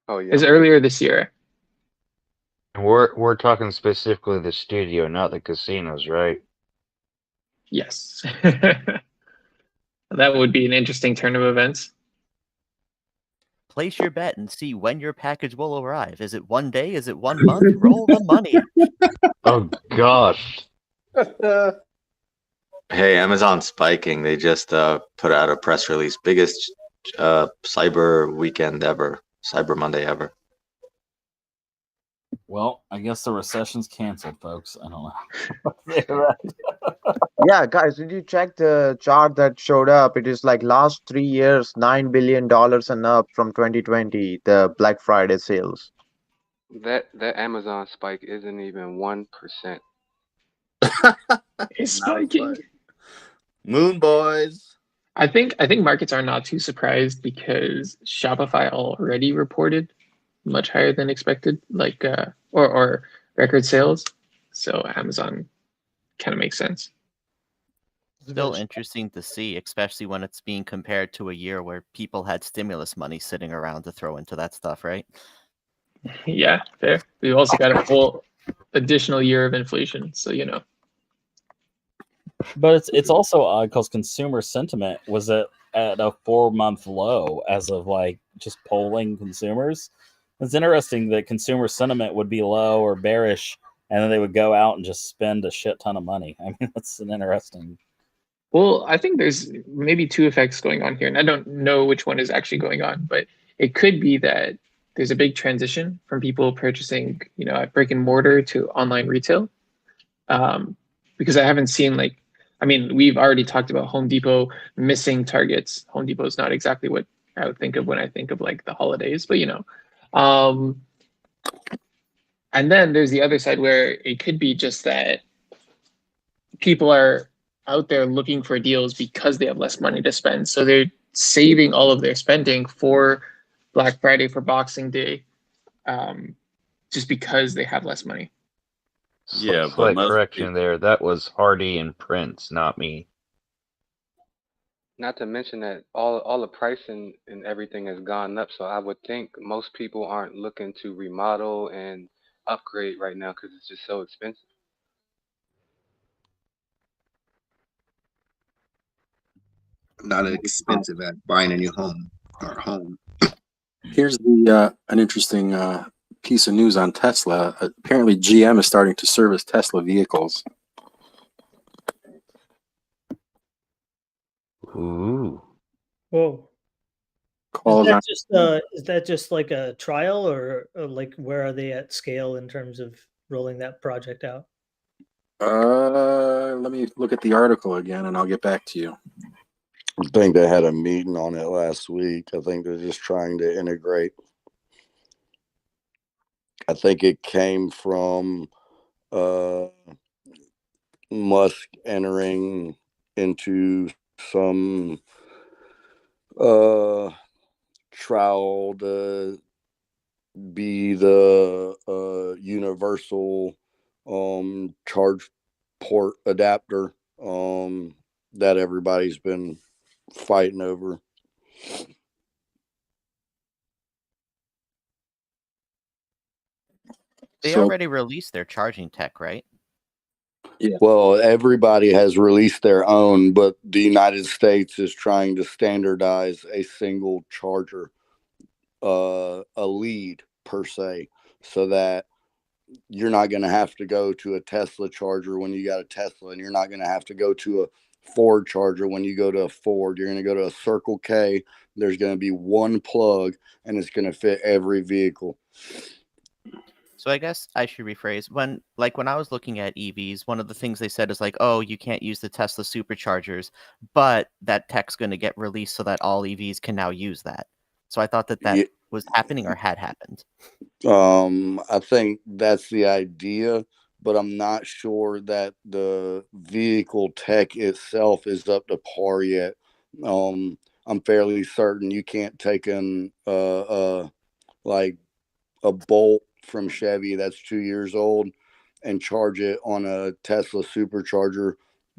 Oh yeah. It was earlier this year. We're talking specifically the studio, not the casinos, right? Yes. That would be an interesting turn of events. Place your bet and see when your package will arrive. Is it 1 day? Is it 1 month? Roll the money. Oh gosh. Hey, Amazon's spiking. They just put out a press release. Biggest cyber weekend ever. Cyber Monday ever. Well, I guess the recession's canceled, folks. I don't know. Yeah, guys, did you check the chart that showed up? It is like last 3 years, $9 billion and up from 2020, the Black Friday sales. That Amazon spike isn't even 1%. It's spiking. Moon boys. I think markets are not too surprised because Shopify already reported much higher than expected, like or record sales. So Amazon kind of makes sense. Still interesting to see, especially when it's being compared to a year where people had stimulus money sitting around to throw into that stuff, right? Yeah, fair. We've also got a full additional year of inflation, so But it's also odd because consumer sentiment was at a 4-month low as of like just polling consumers. It's interesting that consumer sentiment would be low or bearish, and then they would go out and just spend a shit ton of money. I mean, that's an interesting. Well, I think there's maybe two effects going on here, and I don't know which one is actually going on, but it could be that there's a big transition from people purchasing, at brick and mortar to online retail. Because I haven't seen we've already talked about Home Depot missing targets. Home Depot is not exactly what I would think of when I think of like the holidays, but and then there's the other side where it could be just that people are out there looking for deals because they have less money to spend. So they're saving all of their spending for Black Friday, for Boxing Day, just because they have less money. Yeah, but correction there. That was Hardy and Prince, not me. Not to mention that all the pricing and everything has gone up. So I would think most people aren't looking to remodel and upgrade right now because it's just so expensive. Not expensive at buying a new home or home. Here's an interesting piece of news on Tesla. Apparently, GM is starting to service Tesla vehicles. Ooh. Whoa. Calls on. Is that just like a trial, or like where are they at scale in terms of rolling that project out? Let me look at the article again, and I'll get back to you. I think they had a meeting on it last week. I think they're just trying to integrate. I think it came from Musk entering into some trial to be the universal charge port adapter that everybody's been fighting over. They already released their charging tech, right? Yeah. Well, everybody has released their own, but the United States is trying to standardize a single charger, a lead per se, so that you're not going to have to go to a Tesla charger when you got a Tesla, and you're not going to have to go to a Ford charger when you go to a Ford. You're going to go to a Circle K. There's going to be one plug, and it's going to fit every vehicle. So I guess I should rephrase. When I was looking at EVs, one of the things they said is like, oh, you can't use the Tesla superchargers, but that tech's going to get released so that all EVs can now use that. So I thought that was happening or had happened. I think that's the idea, but I'm not sure that the vehicle tech itself is up to par yet. I'm fairly certain you can't take like a Bolt from Chevy that's 2 years old and charge it on a Tesla supercharger,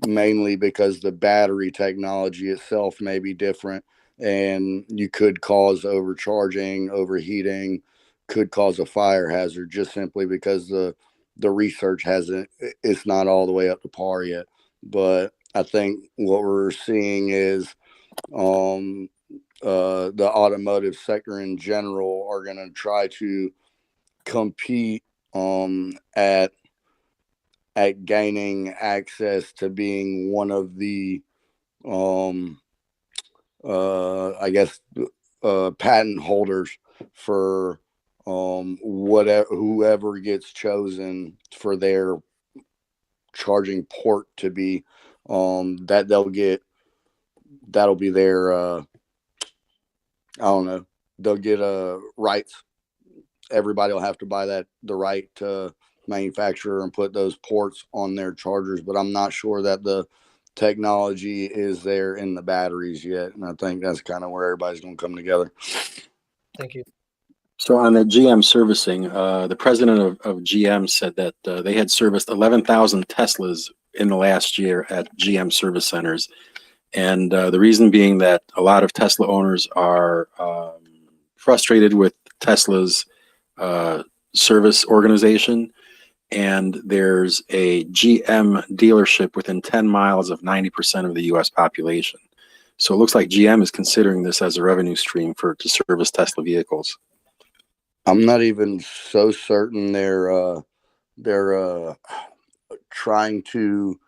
mainly because the battery technology itself may be different, and you could cause overcharging, overheating, could cause a fire hazard just simply because the research it's not all the way up to par yet. But I think what we're seeing is the automotive sector in general are going to try to compete at gaining access to being one of the I guess patent holders for whoever gets chosen for their charging port to be that'll be their I don't know, they'll get rights. Everybody will have to buy the right to manufacture and put those ports on their chargers, but I'm not sure that the technology is there in the batteries yet, and I think that's kind of where everybody's going to come together. Thank you. So on the GM servicing, the president of GM said that they had serviced 11,000 Teslas in the last year at GM service centers. And the reason being that a lot of Tesla owners are frustrated with Tesla's service organization. And there's a GM dealership within 10 miles of 90% of the U.S. population. So it looks like GM is considering this as a revenue stream to service Tesla vehicles. I'm not even so certain they're trying to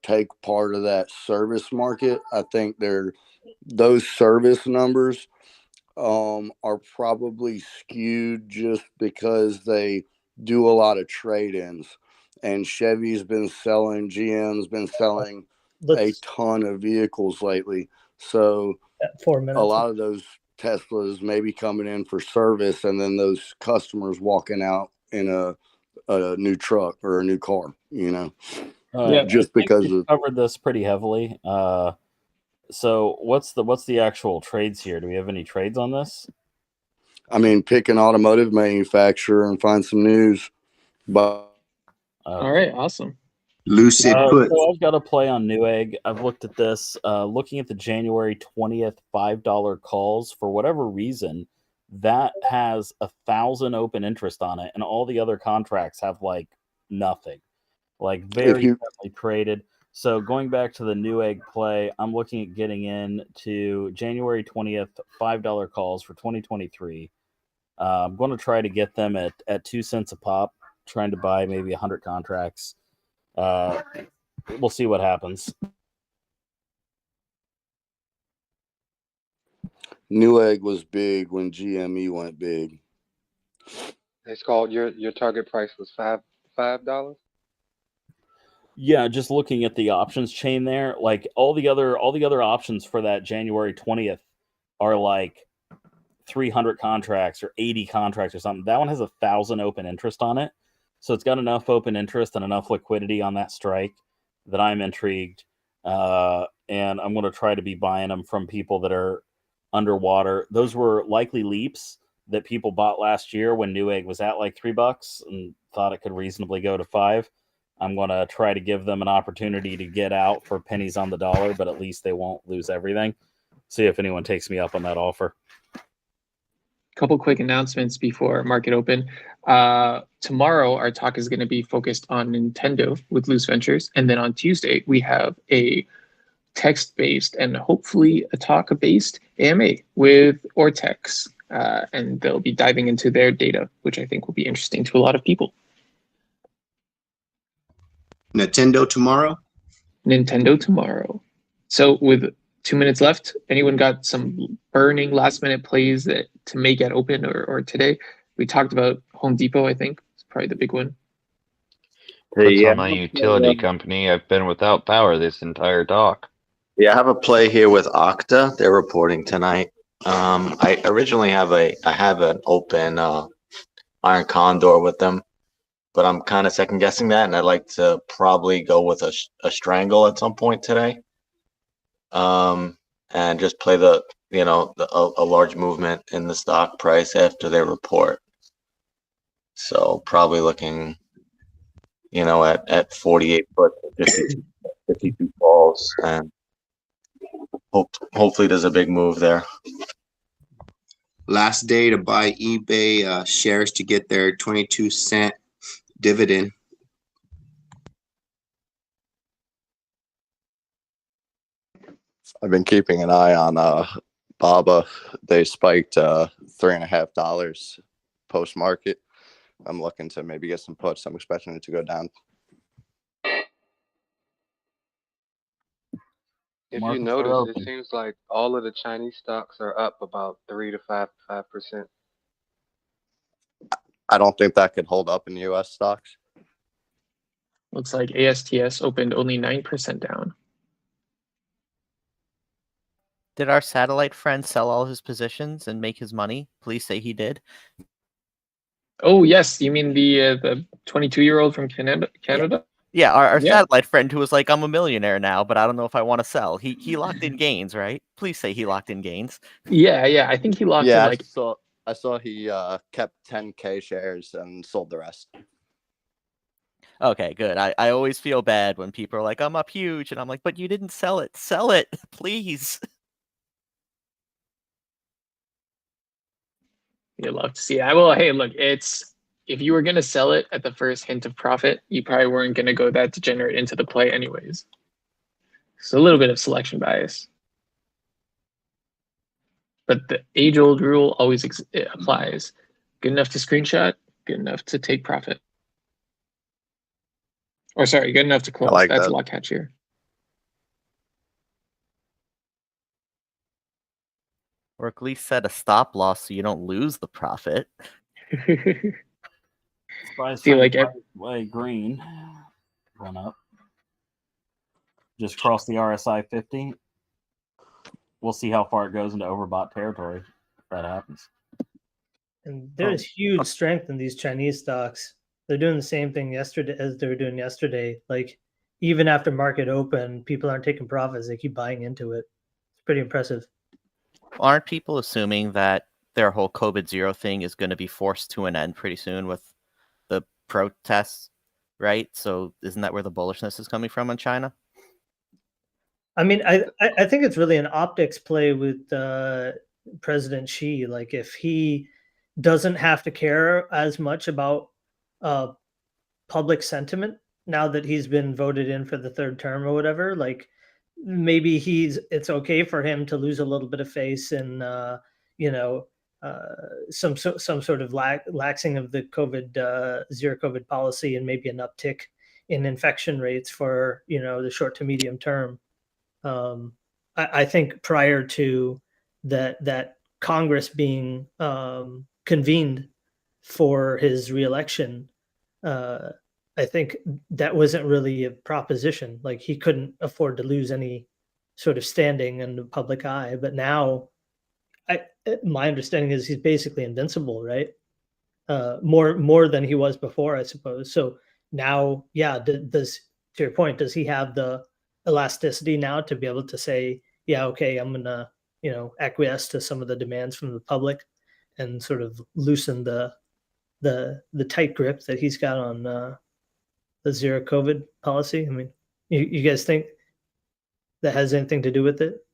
take part of that service market. I think those service numbers are probably skewed just because they do a lot of trade-ins, and Chevy's been selling, GM's been selling a ton of vehicles lately. So 4 minutes. A lot of those Teslas may be coming in for service, and then those customers walking out in a new truck or a new car, just because we've covered this pretty heavily. So what's the actual trades here? Do we have any trades on this? I mean, pick an automotive manufacturer and find some news. But all right, awesome. Lucid put. So I've got a play on Newegg. I've looked at this. Looking at the January 20th $5 calls, for whatever reason, that has 1,000 open interest on it, and all the other contracts have like nothing, like very heavily traded. So going back to the Newegg play, I'm looking at getting in to January 20th $5 calls for 2023. I'm going to try to get them at 2 cents a pop, trying to buy maybe 100 contracts. We'll see what happens. Newegg was big when GME went big. It's called your target price was $5. Yeah, just looking at the options chain there, like all the other options for that January 20th are like 300 contracts or 80 contracts or something. That one has 1,000 open interest on it. So it's got enough open interest and enough liquidity on that strike that I'm intrigued. And I'm going to try to be buying them from people that are underwater. Those were likely leaps that people bought last year when Newegg was at like $3 and thought it could reasonably go to $5. I'm going to try to give them an opportunity to get out for pennies on the dollar, but at least they won't lose everything. See if anyone takes me up on that offer. Couple quick announcements before market open. Tomorrow, our talk is going to be focused on Nintendo with Loose Ventures. And then on Tuesday, we have a text-based and hopefully a talk-based AMA with Ortex. And they'll be diving into their data, which I think will be interesting to a lot of people. Nintendo tomorrow? Nintendo tomorrow. So with 2 minutes left, anyone got some burning last-minute plays that to make at open or today? We talked about Home Depot, I think. It's probably the big one. Puts on my utility company. I've been without power this entire talk. Yeah, I have a play here with Okta. They're reporting tonight. I originally have an open Iron Condor with them, but I'm kind of second guessing that, and I'd like to probably go with a strangle at some point today. And just play a large movement in the stock price after they report. So probably looking, at 48 foot, 52 calls, and hopefully there's a big move there. Last day to buy eBay shares to get their 22-cent dividend. I've been keeping an eye on BABA. They spiked $3.50 post market. I'm looking to maybe get some puts. I'm expecting it to go down. If you notice, it seems like all of the Chinese stocks are up about 3 to 5%. I don't think that could hold up in U.S. stocks. Looks like ASTS opened only 9% down. Did our satellite friend sell all his positions and make his money? Please say he did. Oh yes, you mean the 22-year-old from Canada? Yeah, our satellite friend who was like, I'm a millionaire now, but I don't know if I want to sell. He locked in gains, right? Please say he locked in gains. Yeah, I think he locked in like. I saw he kept 10K shares and sold the rest. Okay, good. I always feel bad when people are like, I'm up huge, and I'm like, but you didn't sell it. Sell it, please. You'd love to see that. Well, hey, look, if you were going to sell it at the first hint of profit, you probably weren't going to go that degenerate into the play anyways. So a little bit of selection bias. But the age-old rule always applies. Good enough to screenshot, good enough to take profit. Or sorry, good enough to close. like That's that. a lot catchier. Or at least set a stop loss so you don't lose the profit. Spies See, trying like, to play green. One up. Just cross the RSI 50. We'll see how far it goes into overbought territory if that happens. And there's huge strength in these Chinese stocks. They're doing the same thing yesterday as they were doing yesterday. Like even after market open, people aren't taking profits. They keep buying into it. It's pretty impressive. Aren't people assuming that their whole COVID zero thing is going to be forced to an end pretty soon with the protests, right? So isn't that where the bullishness is coming from in China? I mean, I think it's really an optics play with President Xi. Like if he doesn't have to care as much about public sentiment now that he's been voted in for the third term or whatever, like maybe it's okay for him to lose a little bit of face and some sort of laxing of the COVID zero COVID policy and maybe an uptick in infection rates for the short to medium term. I think prior to that Congress being convened for his reelection, I think that wasn't really a proposition. Like he couldn't afford to lose any sort of standing in the public eye. But now, my understanding is he's basically invincible, right? More than he was before, I suppose. So now, yeah, does to your point, does he have the elasticity now to be able to say, yeah, okay, I'm gonna acquiesce to some of the demands from the public and sort of loosen the tight grip that he's got on the zero COVID policy? I mean, you guys think that has anything to do with it?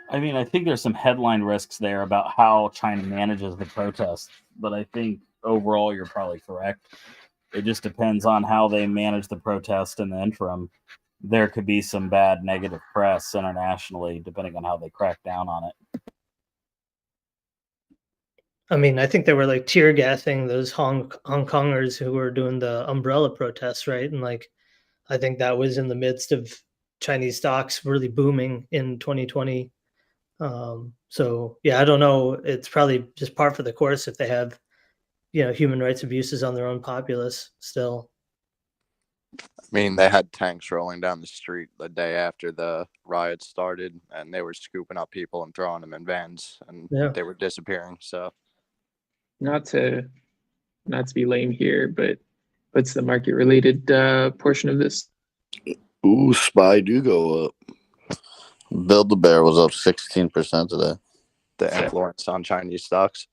I mean, I think there's some headline risks there about how China manages the protests, but I think overall you're probably correct. It just depends on how they manage the protest in the interim. There could be some bad negative press internationally, depending on how they crack down on it. I mean, I think they were like tear gassing those Hong Kongers who were doing the umbrella protests, right? And like, I think that was in the midst of Chinese stocks really booming in 2020. So yeah, I don't know. It's probably just par for the course if they have, human rights abuses on their own populace still. I mean, they had tanks rolling down the street the day after the riots started, and they were scooping up people and throwing them in vans, and they were disappearing. So, not to be lame here, but what's the market related portion of this? Ooh, SPY do go up. Build-A-Bear was up 16% today. The influence on Chinese stocks.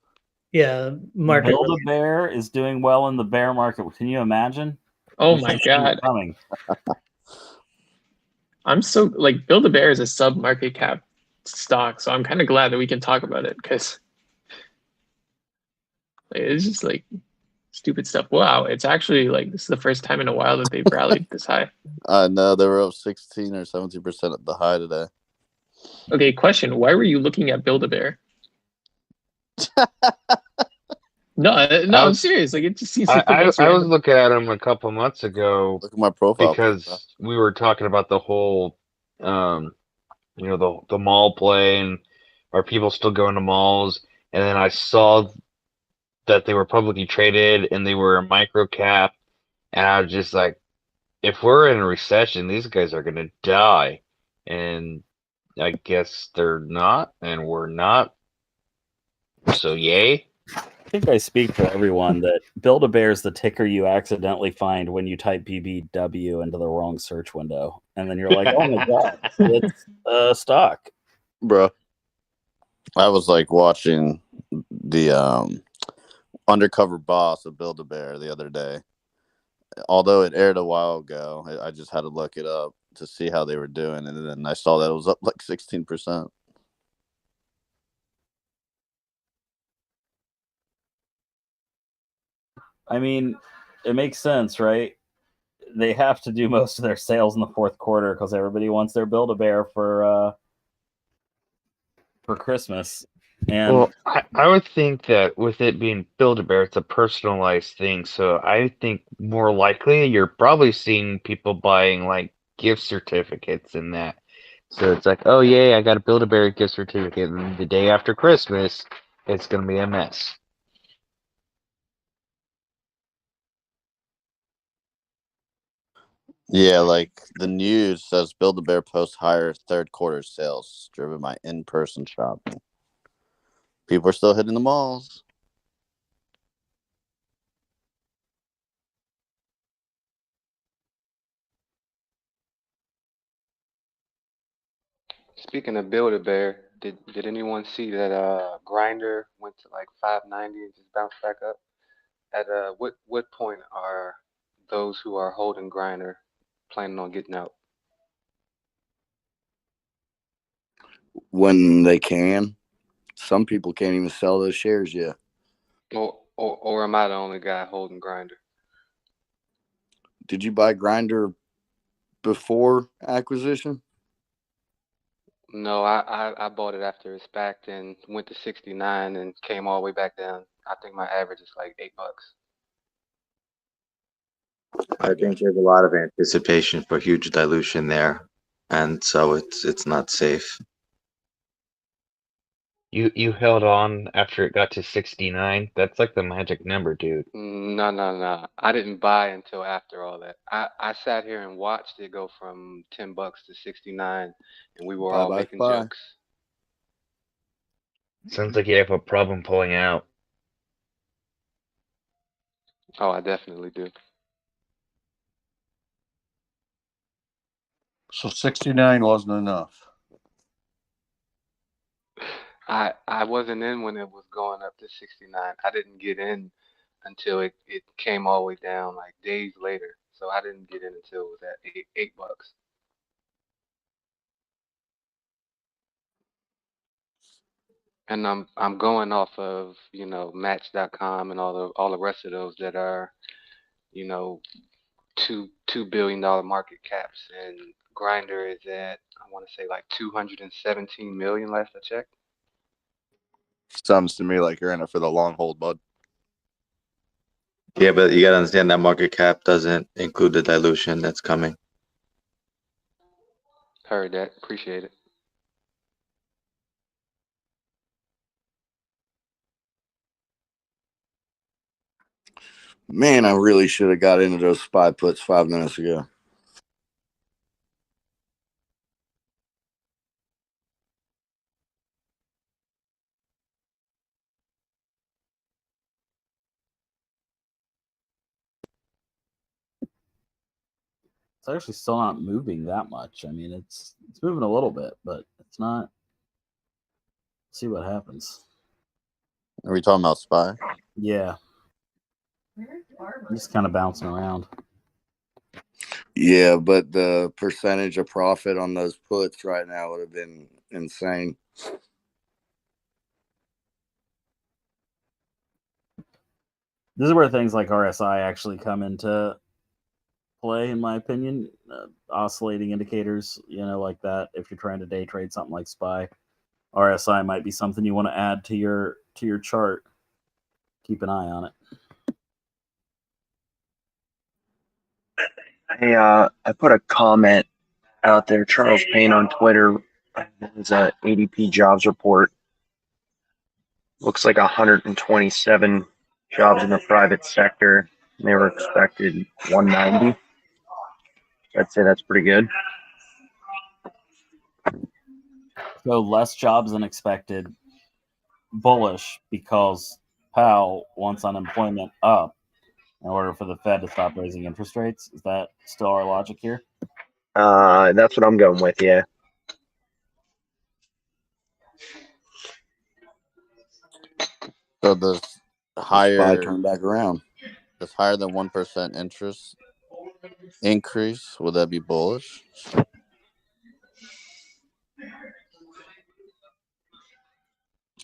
Yeah, market. Build-A-Bear is doing well in the bear market. Can you imagine? Oh my god! Coming. I'm so like Build-A-Bear is a sub market cap stock, so I'm kind of glad that we can talk about it because it's just like stupid stuff. Wow, it's actually like this is the first time in a while that they've rallied this high. I know they were up 16 or 17% at the high today. Okay, question: why were you looking at Build-A-Bear? No, I'm serious. Like it just seems like I was looking at him a couple months ago. Look at my profile because we were talking about the whole, the mall play and are people still going to malls? And then I saw that they were publicly traded and they were a micro cap, and I was just like, if we're in a recession, these guys are gonna die, and I guess they're not, and we're not. So yay. I think I speak for everyone that Build-A-Bear is the ticker you accidentally find when you type BBW into the wrong search window. And then you're like, oh my god, it's a stock. Bro, I was like watching the Undercover Boss of Build-A-Bear the other day. Although it aired a while ago, I just had to look it up to see how they were doing. And then I saw that it was up like 16%. I mean, it makes sense, right? They have to do most of their sales in the fourth quarter because everybody wants their Build-A-Bear for Christmas. And Well, I would think that with it being Build-A-Bear, it's a personalized thing. So I think more likely you're probably seeing people buying like gift certificates in that. So it's like, oh yay, I got a Build-A-Bear gift certificate, and the day after Christmas, it's gonna be a mess. Yeah, like the news says, Build-A-Bear posts higher third quarter sales driven by in-person shopping. People are still hitting the malls. Speaking of Build-A-Bear, did anyone see that Grinder went to like 590 and just bounced back up? At what point are those who are holding Grinder planning on getting out? When they can. Some people can't even sell those shares yet. Or am I the only guy holding Grinder? Did you buy Grinder before acquisition? No, I bought it after it SPAC'd and went to 69 and came all the way back down. I think my average is like $8. I think there's a lot of anticipation for huge dilution there, and so it's not safe. You held on after it got to 69. That's like the magic number, dude. No. I didn't buy until after all that. I sat here and watched it go from $10 to 69, and we were all making jokes. Sounds like you have a problem pulling out. Oh, I definitely do. So 69 wasn't enough. I wasn't in when it was going up to 69. I didn't get in until it came all the way down like days later. So I didn't get in until it was at $8. And I'm going off of, Match.com and all the rest of those that are, $2 billion market caps, and Grinder is at, I want to say, like 217 million last I checked. Sounds to me like you're in it for the long hold, bud. Yeah, but you gotta understand that market cap doesn't include the dilution that's coming. Heard that. Appreciate it. Man, I really should have got into those SPY puts 5 minutes ago. it's actually still not moving that much. I mean, it's moving a little bit, but it's not. See what happens. Are we talking about SPY? Yeah. Just kind of bouncing around. Yeah, but the percentage of profit on those puts right now would have been insane. This is where things like RSI actually come into play, in my opinion. Oscillating indicators, like that. If you're trying to day trade something like SPY, RSI might be something you want to add to your chart. Keep an eye on it. Hey, I put a comment out there. Charles Payne on Twitter. There's a ADP jobs report. Looks like 127 jobs in the private sector. And they were expected 190. I'd say that's pretty good. So less jobs than expected. Bullish because Powell wants unemployment up in order for the Fed to stop raising interest rates. Is that still our logic here? That's what I'm going with, yeah. So the SPY higher turned back around. This higher than 1% interest increase, would that be bullish?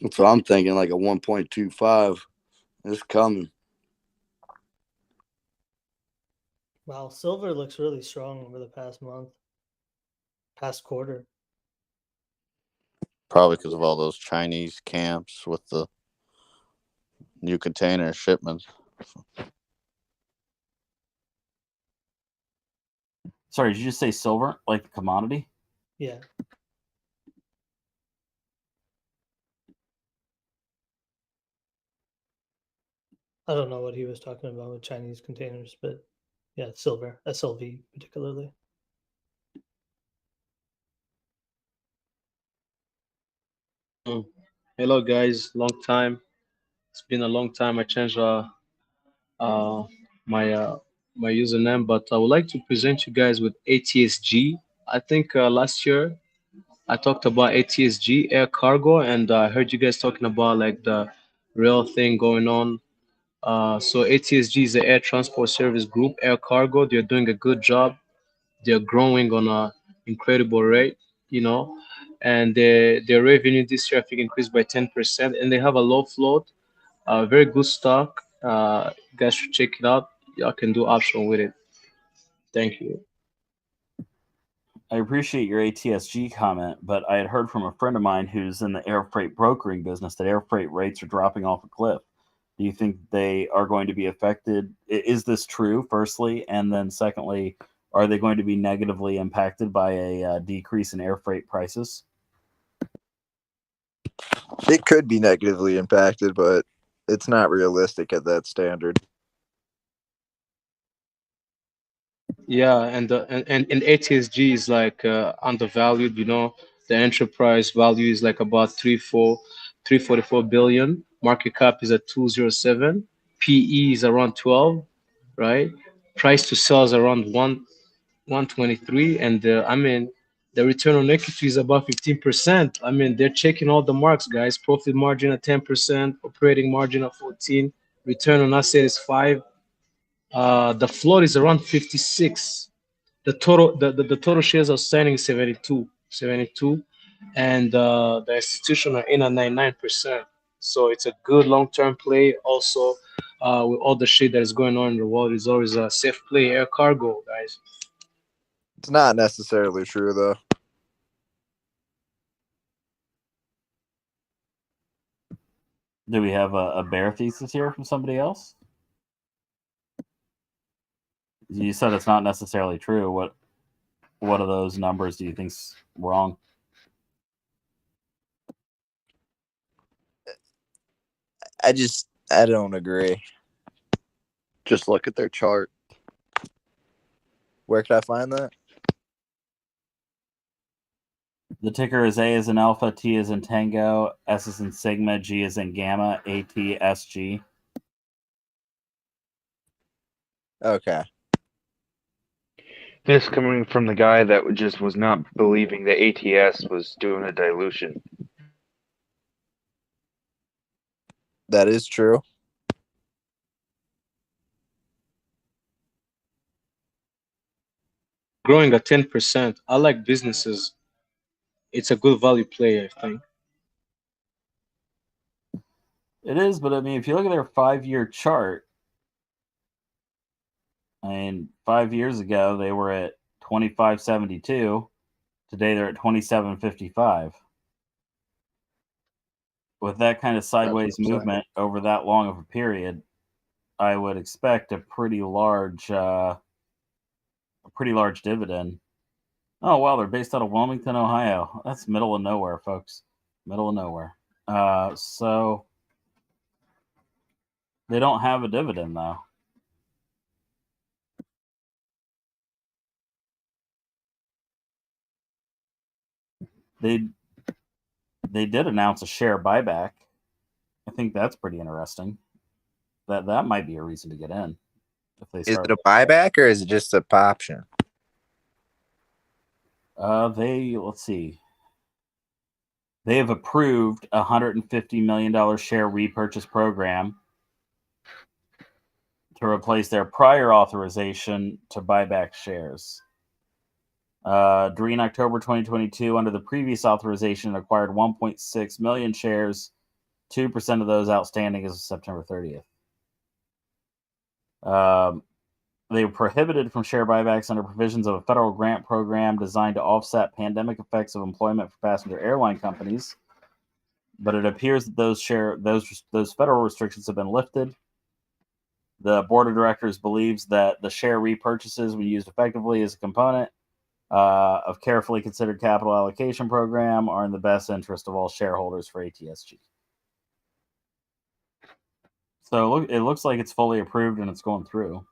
That's what I'm thinking, like a 1.25 is coming. Wow, silver looks really strong over the past month, past quarter. Probably because of all those Chinese camps with the new container shipments. Sorry, did you just say silver, like the commodity? Yeah. I don't know what he was talking about with Chinese containers, but yeah, silver, SLV particularly. Hello guys, long time. It's been a long time. I changed uh my my username, but I would like to present you guys with ATSG. I think last year I talked about ATSG air cargo, and I heard you guys talking about like the real thing going on. So ATSG is the Air Transport Service Group, air cargo. They're doing a good job. They're growing on a incredible rate, you know, and their revenue this year I think increased by 10%, and they have a low float, very good stock. You guys should check it out. Y'all can do option with it. Thank you. I appreciate your ATSG comment, but I had heard from a friend of mine who's in the air freight brokering business that air freight rates are dropping off a cliff. Do you think they are going to be affected? Is this true, firstly? And then secondly, are they going to be negatively impacted by a decrease in air freight prices? It could be negatively impacted, but it's not realistic at that standard. Yeah, and ATSG is like undervalued. You know, the enterprise value is like about 344 billion. Market cap is at 207. PE is around 12, right? Price to sales around 123, and I mean the return on equity is about 15%. I mean they're checking all the marks, guys. Profit margin at 10%, operating margin at 14, return on asset is 5. The float is around 56. The total shares outstanding is 72, and the institutional are in at 99%. So it's a good long-term play. Also, with all the shit that is going on in the world, it's always a safe play. Air cargo, guys. It's not necessarily true, though. Do we have a bear thesis here from somebody else? You said it's not necessarily true. What of those numbers do you think's wrong? I don't agree. Just look at their chart. Where could I find that? The ticker is A as in Alpha, T as in Tango, S as in Sigma, G as in Gamma, ATSG. Okay. This coming from the guy that just was not believing that ATS was doing a dilution. That is true. Growing at 10%. I like businesses. It's a good value play, I think. It is, but I mean, if you look at their 5-year chart, I mean, 5 years ago they were at 25.72. Today they're at 27.55. With that kind of sideways movement over that long of a period, I would expect a pretty large dividend. Oh wow, they're based out of Wilmington, Ohio. That's middle of nowhere, folks. Middle of nowhere. So they don't have a dividend though. They did announce a share buyback. I think that's pretty interesting. That might be a reason to get in. If they Is start it a buyback or is it just a option? let's see. They have approved a $150 million share repurchase program to replace their prior authorization to buy back shares. During October 2022, under the previous authorization, it acquired 1.6 million shares, 2% of those outstanding as of September 30th. They were prohibited from share buybacks under provisions of a federal grant program designed to offset pandemic effects of employment for passenger airline companies. But it appears that those federal restrictions have been lifted. The board of directors believes that the share repurchases, when used effectively as a component of carefully considered capital allocation program, are in the best interest of all shareholders for ATSG. So it looks like it's fully approved and it's going through.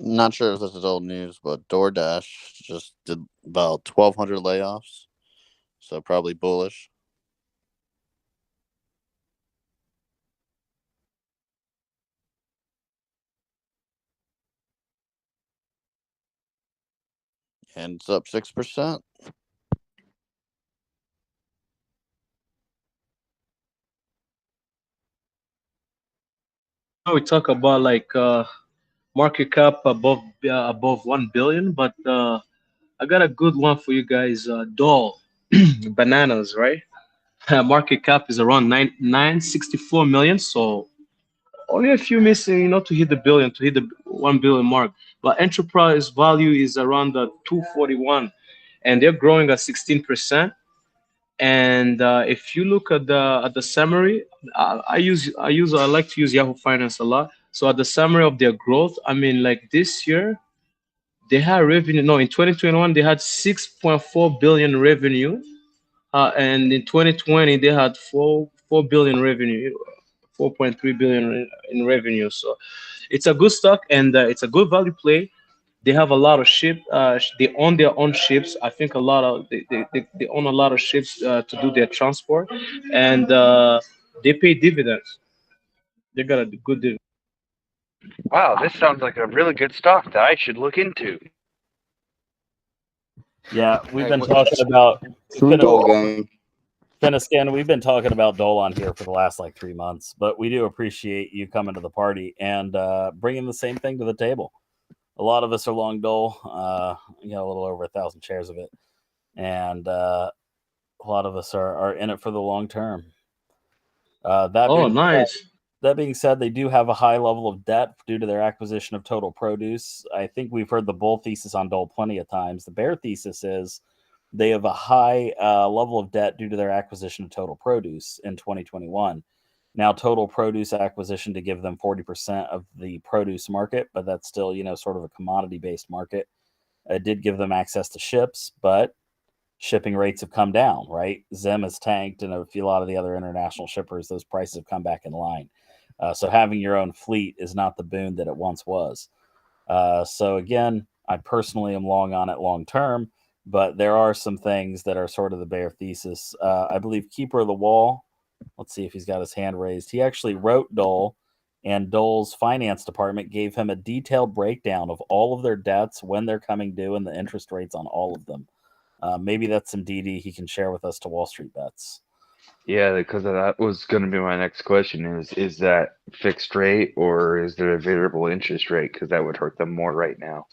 Not sure if this is old news, but DoorDash just did about 1,200 layoffs, so probably bullish. And it's up 6%. Now we talk about like market cap above 1 billion, but I got a good one for you guys. Doll bananas, right? Market cap is around 964 million, so only a few missing, to hit the billion, to hit the 1 billion mark. But enterprise value is around 241, and they're growing at 16%. And if you look at the summary, I like to use Yahoo Finance a lot. So at the summary of their growth, I mean, like this year, they had revenue. No, in 2021 they had 6.4 billion revenue, and in 2020 they had 4 billion revenue, 4.3 billion in revenue. So it's a good stock, and it's a good value play. They have a lot of ship. They own their own ships. I think they own a lot of ships to do their transport, and they pay dividends. They got a good dividend. Wow, this sounds like a really good stock that I should look into. Yeah, we've been talking about Finiskin. We've been talking about Dole on here for the last like 3 months, but we do appreciate you coming to the party and bringing the same thing to the table. A lot of us are long Dole, a little over 1,000 shares of it, and a lot of us are in it for the long term. That being said, they do have a high level of debt due to their acquisition of Total Produce. I think we've heard the bull thesis on Dole plenty of times. The bear thesis is they have a high level of debt due to their acquisition of Total Produce in 2021. Now, Total Produce acquisition to give them 40% of the produce market, but that's still, sort of a commodity-based market. It did give them access to ships, but shipping rates have come down, right? Zim has tanked, and a lot of the other international shippers, those prices have come back in line. So having your own fleet is not the boon that it once was. So again, I personally am long on it long term, but there are some things that are sort of the bear thesis. I believe Keeper of the Wall, let's see if he's got his hand raised. He actually wrote Dole, and Dole's finance department gave him a detailed breakdown of all of their debts, when they're coming due, and the interest rates on all of them. Maybe that's some DD he can share with us to Wall Street Bets. Yeah, because that was going to be my next question is that fixed rate or is there a variable interest rate? Because that would hurt them more right now.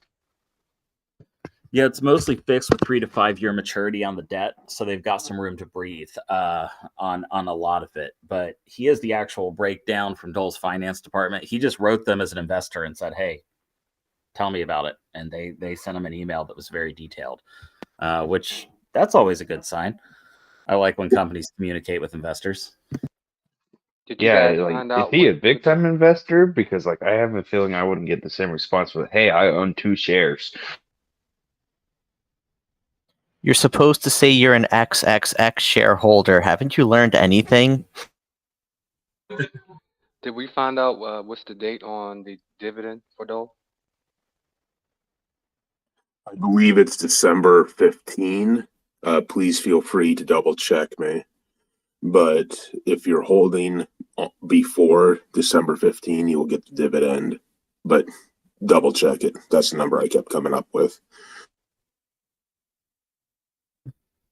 Yeah, it's mostly fixed with 3 to 5 year maturity on the debt, so they've got some room to breathe on a lot of it. But he has the actual breakdown from Dole's finance department. He just wrote them as an investor and said, "Hey, tell me about it," and they sent him an email that was very detailed, which that's always a good sign. I like when companies communicate with investors. Yeah, is he a big time investor? Because I have a feeling I wouldn't get the same response with, "Hey, I own 2 shares." You're supposed to say you're an XXX shareholder. Haven't you learned anything? Did we find out what's the date on the dividend for Dole? I believe it's December 15. Please feel free to double check me. But if you're holding before December 15, you will get the dividend. But double check it. That's the number I kept coming up with.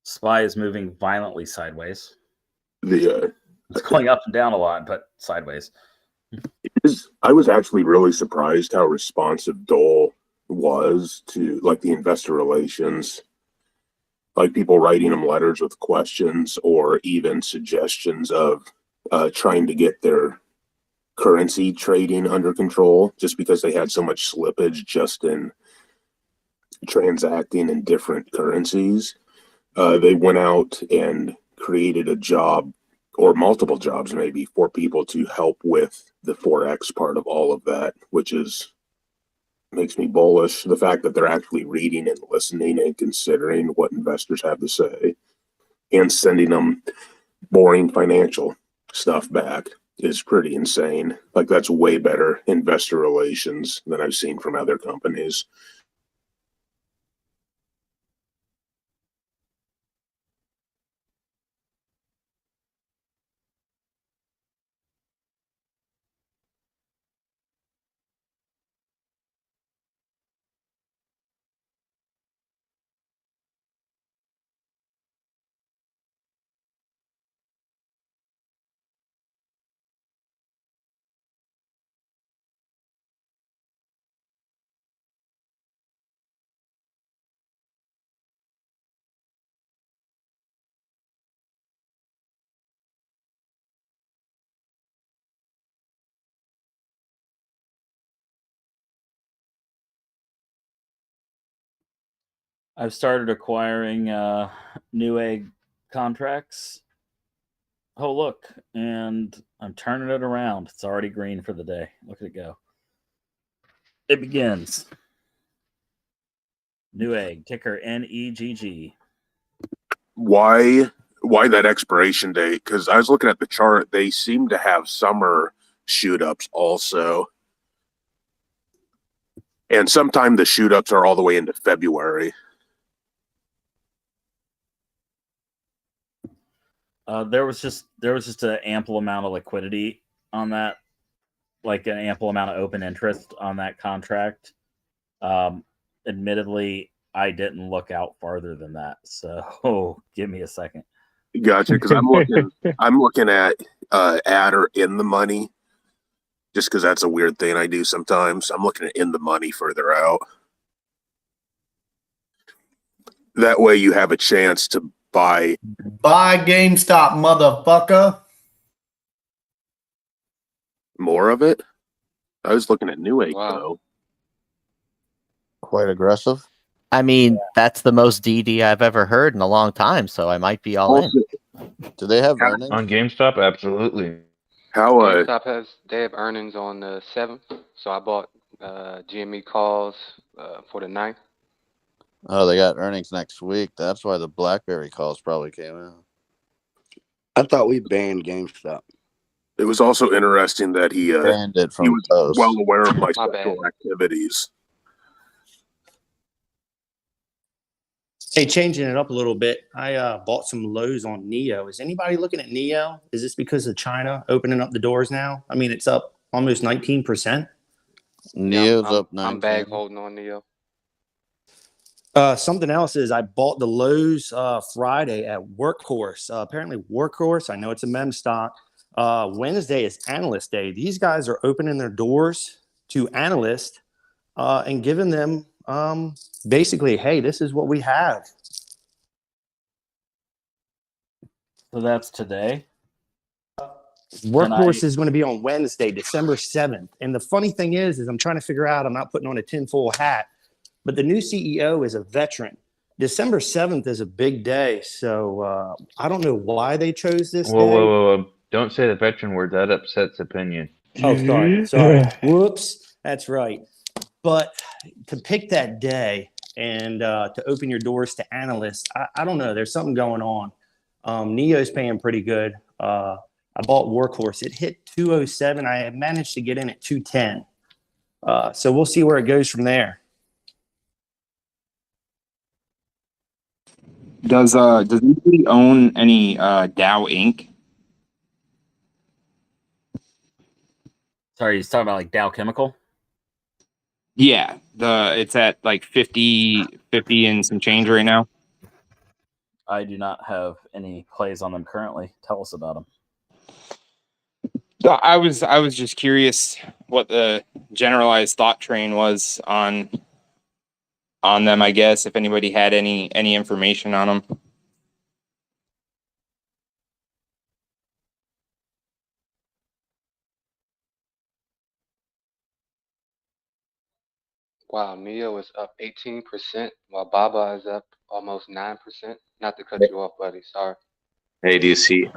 SPY is moving violently sideways. It's going up and down a lot, but sideways. I was actually really surprised how responsive Dole was to the investor relations. like people writing them letters with questions or even suggestions of trying to get their currency trading under control, just because they had so much slippage just in transacting in different currencies. They went out and created a job or multiple jobs maybe for people to help with the Forex part of all of that, which makes me bullish. The fact that they're actually reading and listening and considering what investors have to say and sending them boring financial stuff back is pretty insane. Like, that's way better investor relations than I've seen from other companies. I've started acquiring Newegg contracts. Oh, look, and I'm turning it around. It's already green for the day. Look at it go. It begins. Newegg, ticker NEGG. Why that expiration date? Because I was looking at the chart, they seem to have summer shoot ups also. And sometimes the shoot ups are all the way into February. There was just an ample amount of liquidity on that, like an ample amount of open interest on that contract. Admittedly, I didn't look out farther than that. So give me a second. Gotcha. Because I'm looking at at or in the money, just because that's a weird thing I do sometimes. I'm looking at in the money further out. That way you have a chance to buy GameStop, motherfucker. more of it. I was looking at Newegg though. Quite aggressive. I mean, that's the most DD I've ever heard in a long time, so I might be all in. Do they have earnings on GameStop? Absolutely. How GameStop they have earnings on the 7th, so I bought GME calls for the 9th. Oh, they got earnings next week. That's why the BlackBerry calls probably came out. I thought we banned GameStop. It was also interesting that he banned it from he was Toast. well aware of my My sexual activities. Hey, changing it up a little bit, I bought some lows on Neo. Is anybody looking at Neo? Is this because of China opening up the doors now? I mean, it's up almost 19%. Neo's I'm, up I'm 19. bag holding on Neo. Something else is I bought the lows Friday at Workhorse. Apparently, Workhorse, I know it's a mem stock. Wednesday is Analyst Day. These guys are opening their doors to analysts and giving them basically, hey, this is what we have. So that's today. Workhorse is going to be on Wednesday, December 7th. And the funny thing is I'm trying to figure out, I'm not putting on a tinfoil hat, but the new CEO is a veteran. December 7th is a big day. So I don't know why they chose this day. Whoa. Don't say the veteran word. That upsets opinion. Oh, sorry. Whoops. That's right. But to pick that day and to open your doors to analysts, I don't know. There's something going on. Neo's paying pretty good. I bought Workhorse. It hit 207. I managed to get in at 210. So we'll see where it goes from there. Does anybody own any Dow Inc? Sorry, he's talking about like Dow Chemical. Yeah, it's at like 50 and some change right now. I do not have any plays on them currently. Tell us about them. I was just curious what the generalized thought train was on on them, I guess, if anybody had any information on them. Wow, Neo is up 18%, while Baba is up almost 9%. Not to cut you off, buddy. Sorry. Hey, do you see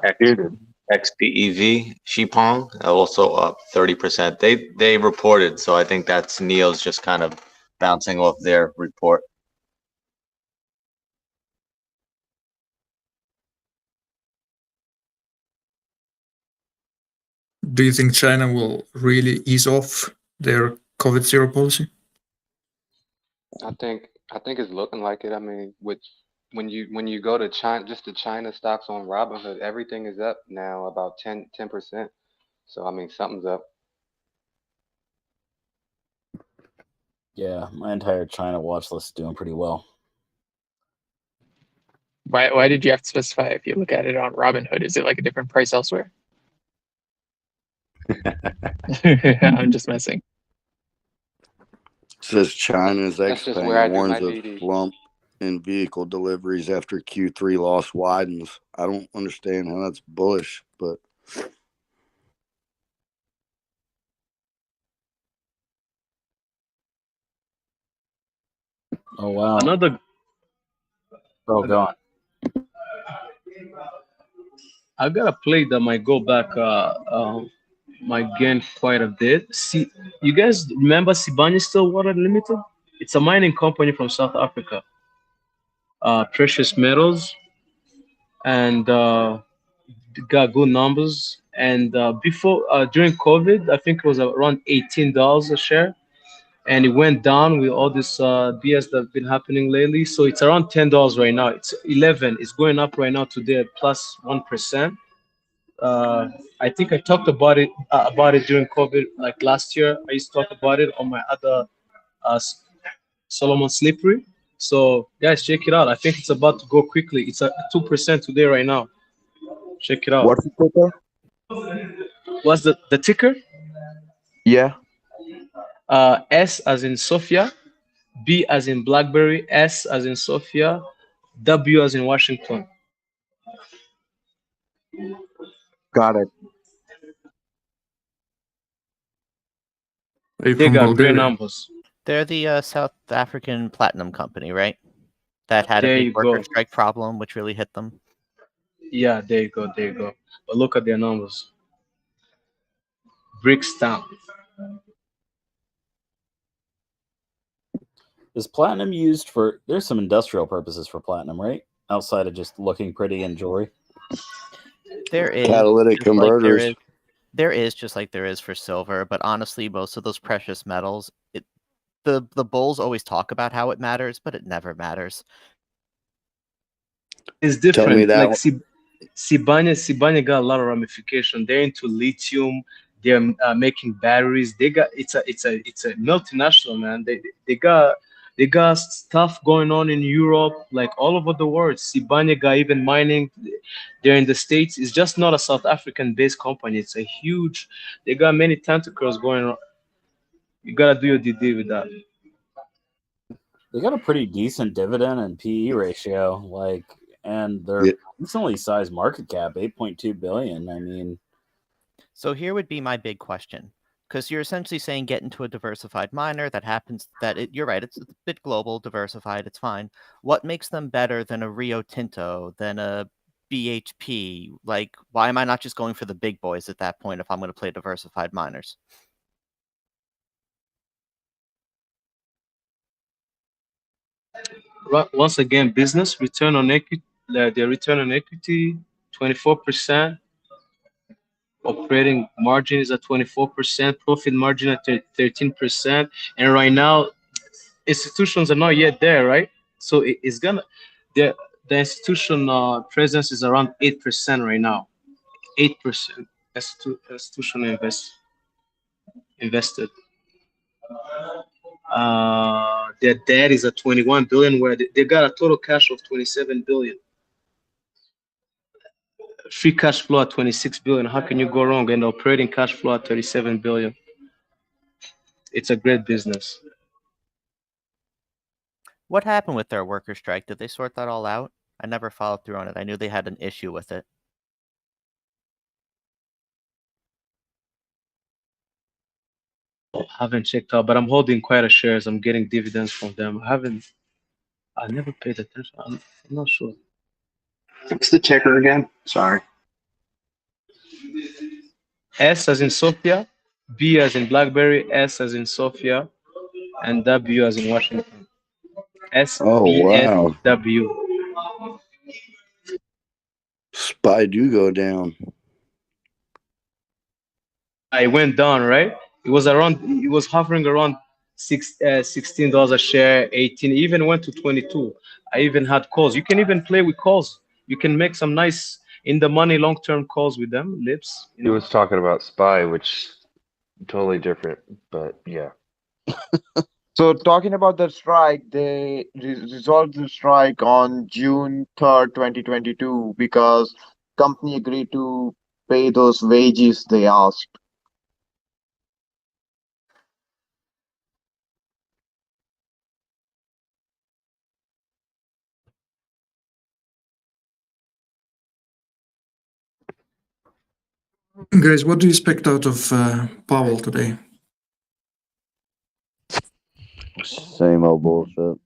XPEV Shipong also up 30%? They reported, so I think that's Neo's just kind of bouncing off their report. Do you think China will really ease off their COVID zero policy? I think it's looking like it. I mean, when you go to China, just the China stocks on Robinhood, everything is up now about 10%. So I mean, something's up. Yeah, my entire China watch list is doing pretty well. Why did you have to specify if you look at it on Robinhood? Is it like a different price elsewhere? I'm just messing. Says China's That's just where I Xpeng do my warns of DD. slump in vehicle deliveries after Q3 loss widens. I don't understand how that's bullish, but Oh wow. Another. Oh, go on. I got a play that might go back, might gain quite a bit. See, you guys remember Sibanye Stillwater Limited? It's a mining company from South Africa. Precious metals, and got good numbers. And before, during COVID, I think it was around $18 a share, and it went down with all this BS that's been happening lately. So it's around $10 right now. It's 11. It's going up right now today at plus 1%. I think I talked about it during COVID, like last year. I used to talk about it on my other Solomon Slippery. So guys, check it out. I think it's about to go quickly. It's at 2% today right now. Check it out. What's the ticker? What's the ticker? Yeah. S as in Sophia, B as in Blackberry, S as in Sophia, W as in Washington. Got it. They got great numbers. They're the South African platinum company, right? That had There a you big worker go. strike problem, which really hit them. Yeah, there you go, there you go. But look at their numbers. Bricks down. Is platinum used for? There's some industrial purposes for platinum, right? Outside of just looking pretty in jewelry. There is catalytic just like converters. there is just like there is for silver, but honestly, most of those precious metals, the bulls always talk about how it matters, but it never matters. It's Tell me different. that Like Sibanye got a lot of ramification. They're into lithium. They're making batteries. It's a multinational, man. They got stuff going on in Europe, like all over the world. Sibanye got even mining. They're in the States. It's just not a South African-based company. It's a huge. They got many tentacles going on. You gotta do your DD with that. They got a pretty decent dividend and PE ratio, and they're decently sized market cap, 8.2 billion. I mean, so here would be my big question, because you're essentially saying get into a diversified miner that happens you're right, it's a bit global, diversified, it's fine. What makes them better than a Rio Tinto, than a BHP? Like, why am I not just going for the big boys at that point if I'm going to play diversified miners? Once again, business return on equity, their return on equity, 24%. Operating margin is at 24%. Profit margin at 13%. And right now, institutions are not yet there, right? So it's gonna the institution presence is around 8% right now. 8% institutional invested. Their debt is at 21 billion, where they got a total cash of 27 billion. Free cash flow at 26 billion. How can you go wrong? And operating cash flow at 37 billion. It's a great business. What happened with their worker strike? Did they sort that all out? I never followed through on it. I knew they had an issue with it. Haven't checked out, but I'm holding quite a shares. I'm getting dividends from them. I never paid attention. I'm not sure. What's the ticker again? Sorry. S as in Sophia, B as in Blackberry, S as in Sophia, and W as in Washington. Oh wow. SBSW. SPY do go down. I went down, right? It was hovering around $16 a share, 18, even went to 22. I even had calls. You can even play with calls. You can make some nice in the money long-term calls with them, lips. He was talking about SPY, which totally different, but yeah. So talking about the strike, they resolved the strike on June 3rd, 2022, because company agreed to pay those wages they asked. Guys, what do you expect out of Powell today? Same old bullshit.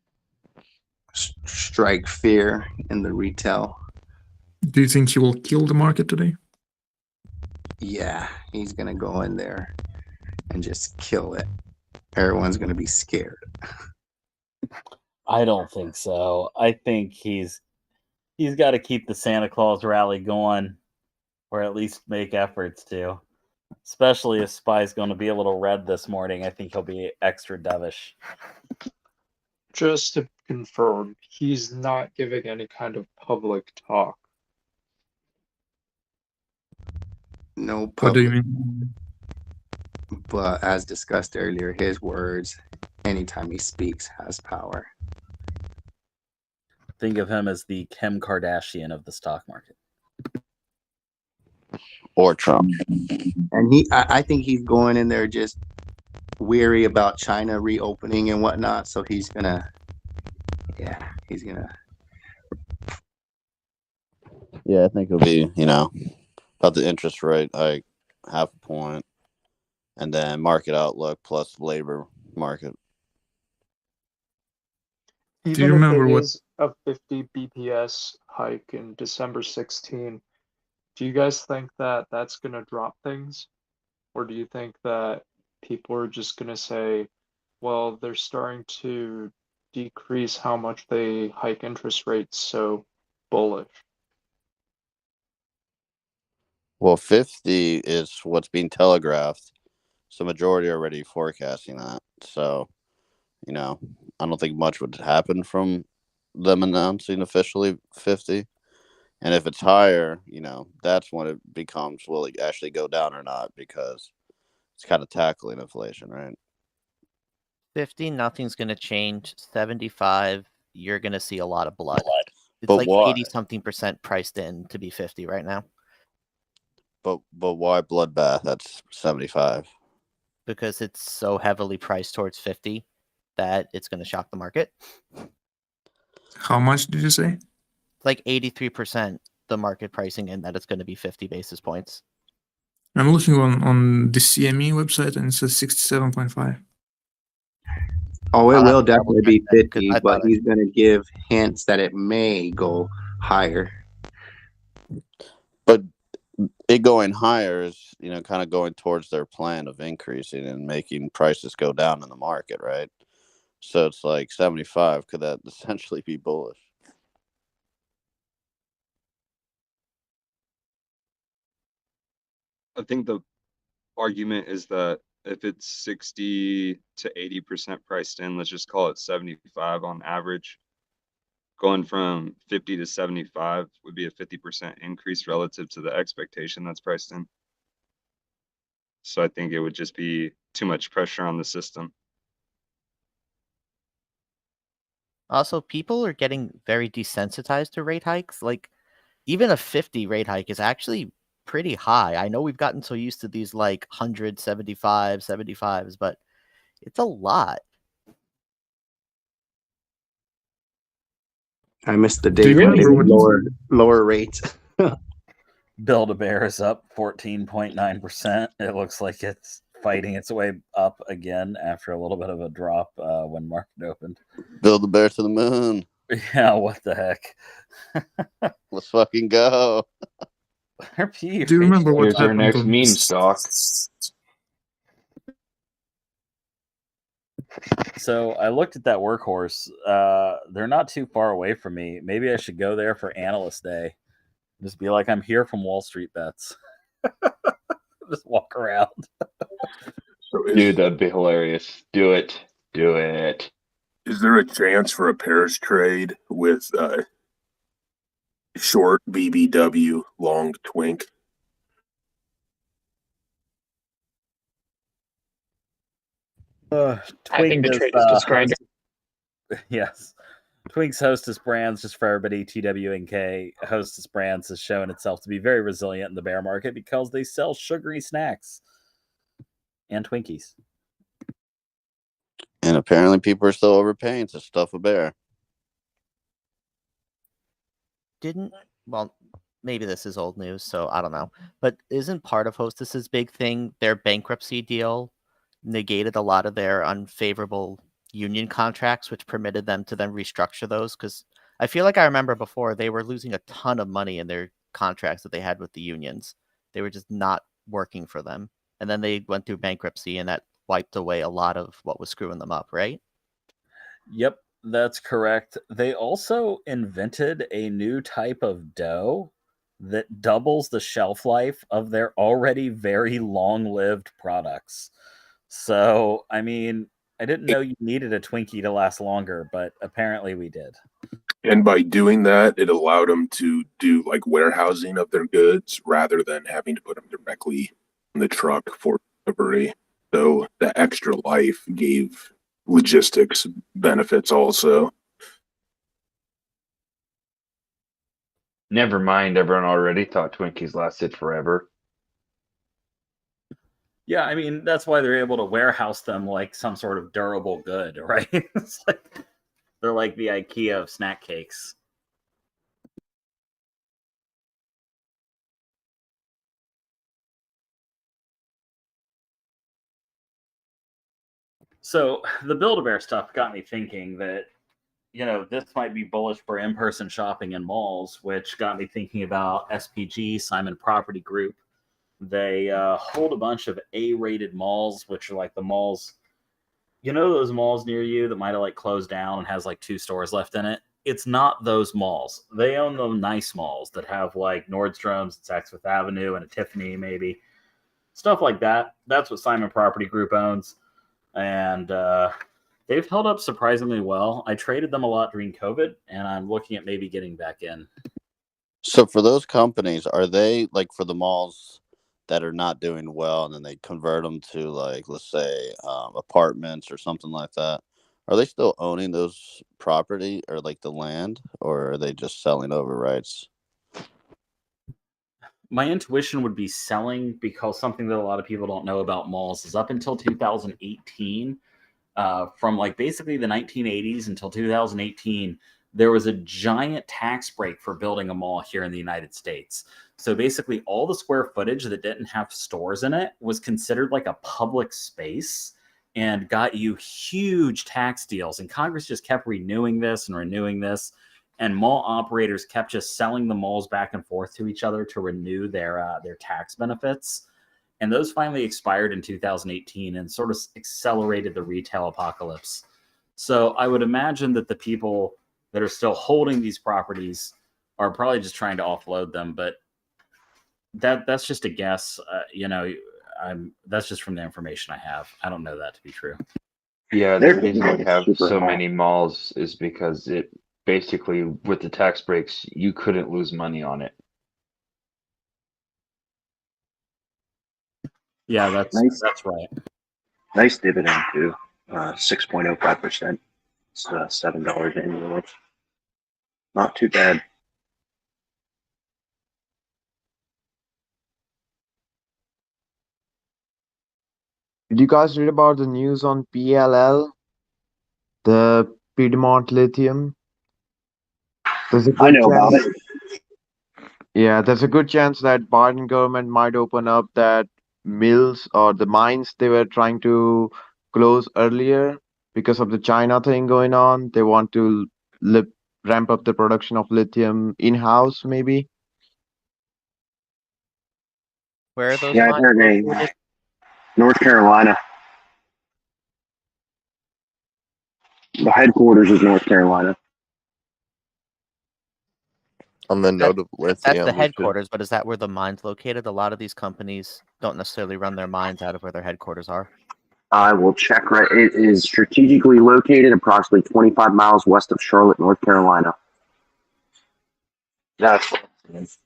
Strike fear in the retail. Do you think he will kill the market today? Yeah, he's gonna go in there and just kill it. Everyone's gonna be scared. I don't think so. I think he's got to keep the Santa Claus rally going, or at least make efforts to. Especially if SPY's going to be a little red this morning, I think he'll be extra dovish. Just to confirm, he's not giving any kind of public talk. No What do you public. mean? But as discussed earlier, his words, anytime he speaks, has power. Think of him as the Kim Kardashian of the stock market. Or Trump. And I think he's going in there just weary about China reopening and whatnot. So he's gonna. Yeah, I think it'll be, about the interest rate, like 0.5 point, and then market outlook plus labor market. Do you Even if remember it what? is a 50 BPS hike in December 16, do you guys think that that's going to drop things? Or do you think that people are just going to say, well, they're starting to decrease how much they hike interest rates, so bullish? Well, 50 is what's being telegraphed. So majority are already forecasting that. So, I don't think much would happen from them announcing officially 50. And if it's higher, that's when it becomes, will it actually go down or not? Because it's kind of tackling inflation, right? 50, nothing's going to change. 75, you're going to see a lot of blood. It's But like why? 80-something% priced in to be 50 right now. But why bloodbath? That's 75. Because it's so heavily priced towards 50 that it's going to shock the market. How much did you say? Like 83% the market pricing in that it's going to be 50 basis points. I'm looking on the CME website and it says 67.5. Oh, it I'll have will to double definitely check be that, 'cause 50, I but thought he's going to give hints that it may go higher. But it going higher is, kind of going towards their plan of increasing and making prices go down in the market, right? So it's like 75. Could that essentially be bullish? I think the argument is that if it's 60 to 80% priced in, let's just call it 75 on average, going from 50 to 75 would be a 50% increase relative to the expectation that's priced in. So I think it would just be too much pressure on the system. Also, people are getting very desensitized to rate hikes. Like, even a 50 rate hike is actually pretty high. I know we've gotten so used to these like 175, 75s, but it's a lot. I missed the Do day you when they remember did what? lower rates. Build-A-Bear is up 14.9%. It looks like it's fighting its way up again after a little bit of a drop when market opened. Build the bear to the moon. Yeah, what the heck? Let's fucking go. RP, Do you remember what Here's our happened next on? meme stock. So I looked at that workhorse. They're not too far away from me. Maybe I should go there for Analyst Day. Just be like, I'm here from Wall Street Bets. Just walk around. Dude, that'd be hilarious. Do it. Do it. Is there a chance for a pairs trade with short BBW, long Twink? Twink I think the is, trade is just grinder. yes. Twink's Hostess Brands, just for everybody, TWNK, Hostess Brands has shown itself to be very resilient in the bear market because they sell sugary snacks and Twinkies. And apparently people are still overpaying to stuff a bear. Well, maybe this is old news, so I don't know. But isn't part of Hostess's big thing their bankruptcy deal negated a lot of their unfavorable union contracts, which permitted them to then restructure those? Because I feel like I remember before they were losing a ton of money in their contracts that they had with the unions. They were just not working for them. And then they went through bankruptcy, and that wiped away a lot of what was screwing them up, right? Yep, that's correct. They also invented a new type of dough that doubles the shelf life of their already very long-lived products. So, I mean, I didn't know you needed a Twinkie to last longer, but apparently we did. And by doing that, it allowed them to do like warehousing of their goods rather than having to put them directly in the truck for delivery. So the extra life gave logistics benefits also. Never mind, everyone already thought Twinkies lasted forever. Yeah, I mean, that's why they're able to warehouse them like some sort of durable good, right? It's like, they're like the IKEA of snack cakes. So the Build-A-Bear stuff got me thinking that, you know, this might be bullish for in-person shopping in malls, which got me thinking about SPG, Simon Property Group. They hold a bunch of A-rated malls, which are like the malls, you know, those malls near you that might have like closed down and has like 2 stores left in it. It's not those malls. They own the nice malls that have like Nordstrom's, Saks Fifth Avenue, and a Tiffany maybe. Stuff like that. That's what Simon Property Group owns. And they've held up surprisingly well. I traded them a lot during COVID, and I'm looking at maybe getting back in. So for those companies, are they like for the malls that are not doing well and then they convert them to like, let's say, apartments or something like that? Are they still owning those property or like the land, or are they just selling over rights? My intuition would be selling, because something that a lot of people don't know about malls is up until 2018, from like basically the 1980s until 2018, there was a giant tax break for building a mall here in the United States. So basically all the square footage that didn't have stores in it was considered like a public space and got you huge tax deals. And Congress just kept renewing this and renewing this. And mall operators kept just selling the malls back and forth to each other to renew their tax benefits. And those finally expired in 2018 and sort of accelerated the retail apocalypse. So I would imagine that the people that are still holding these properties are probably just trying to offload them. But that's just a guess. You know, that's just from the information I have. I don't know that to be true. Yeah, They're the reason we have super so high. many malls is because it basically, with the tax breaks, you couldn't lose money on it. Yeah, that's right. Nice dividend too. 6.05%. It's $7 annually. Not too bad. Did you guys read about the news on PLL, the Piedmont Lithium? There's a I good know about chance. it. Yeah, there's a good chance that Biden government might open up that mills or the mines they were trying to close earlier because of the China thing going on. They want to li ramp up the production of lithium in-house, maybe. Where are those Yeah, I've mines heard located? North Carolina. The headquarters is North Carolina. On the That, note of that's the lithium, we should. headquarters, but is that where the mine's located? A lot of these companies don't necessarily run their mines out of where their headquarters are. I will check. Right, it is strategically located approximately 25 miles west of Charlotte, North Carolina. That's what it is.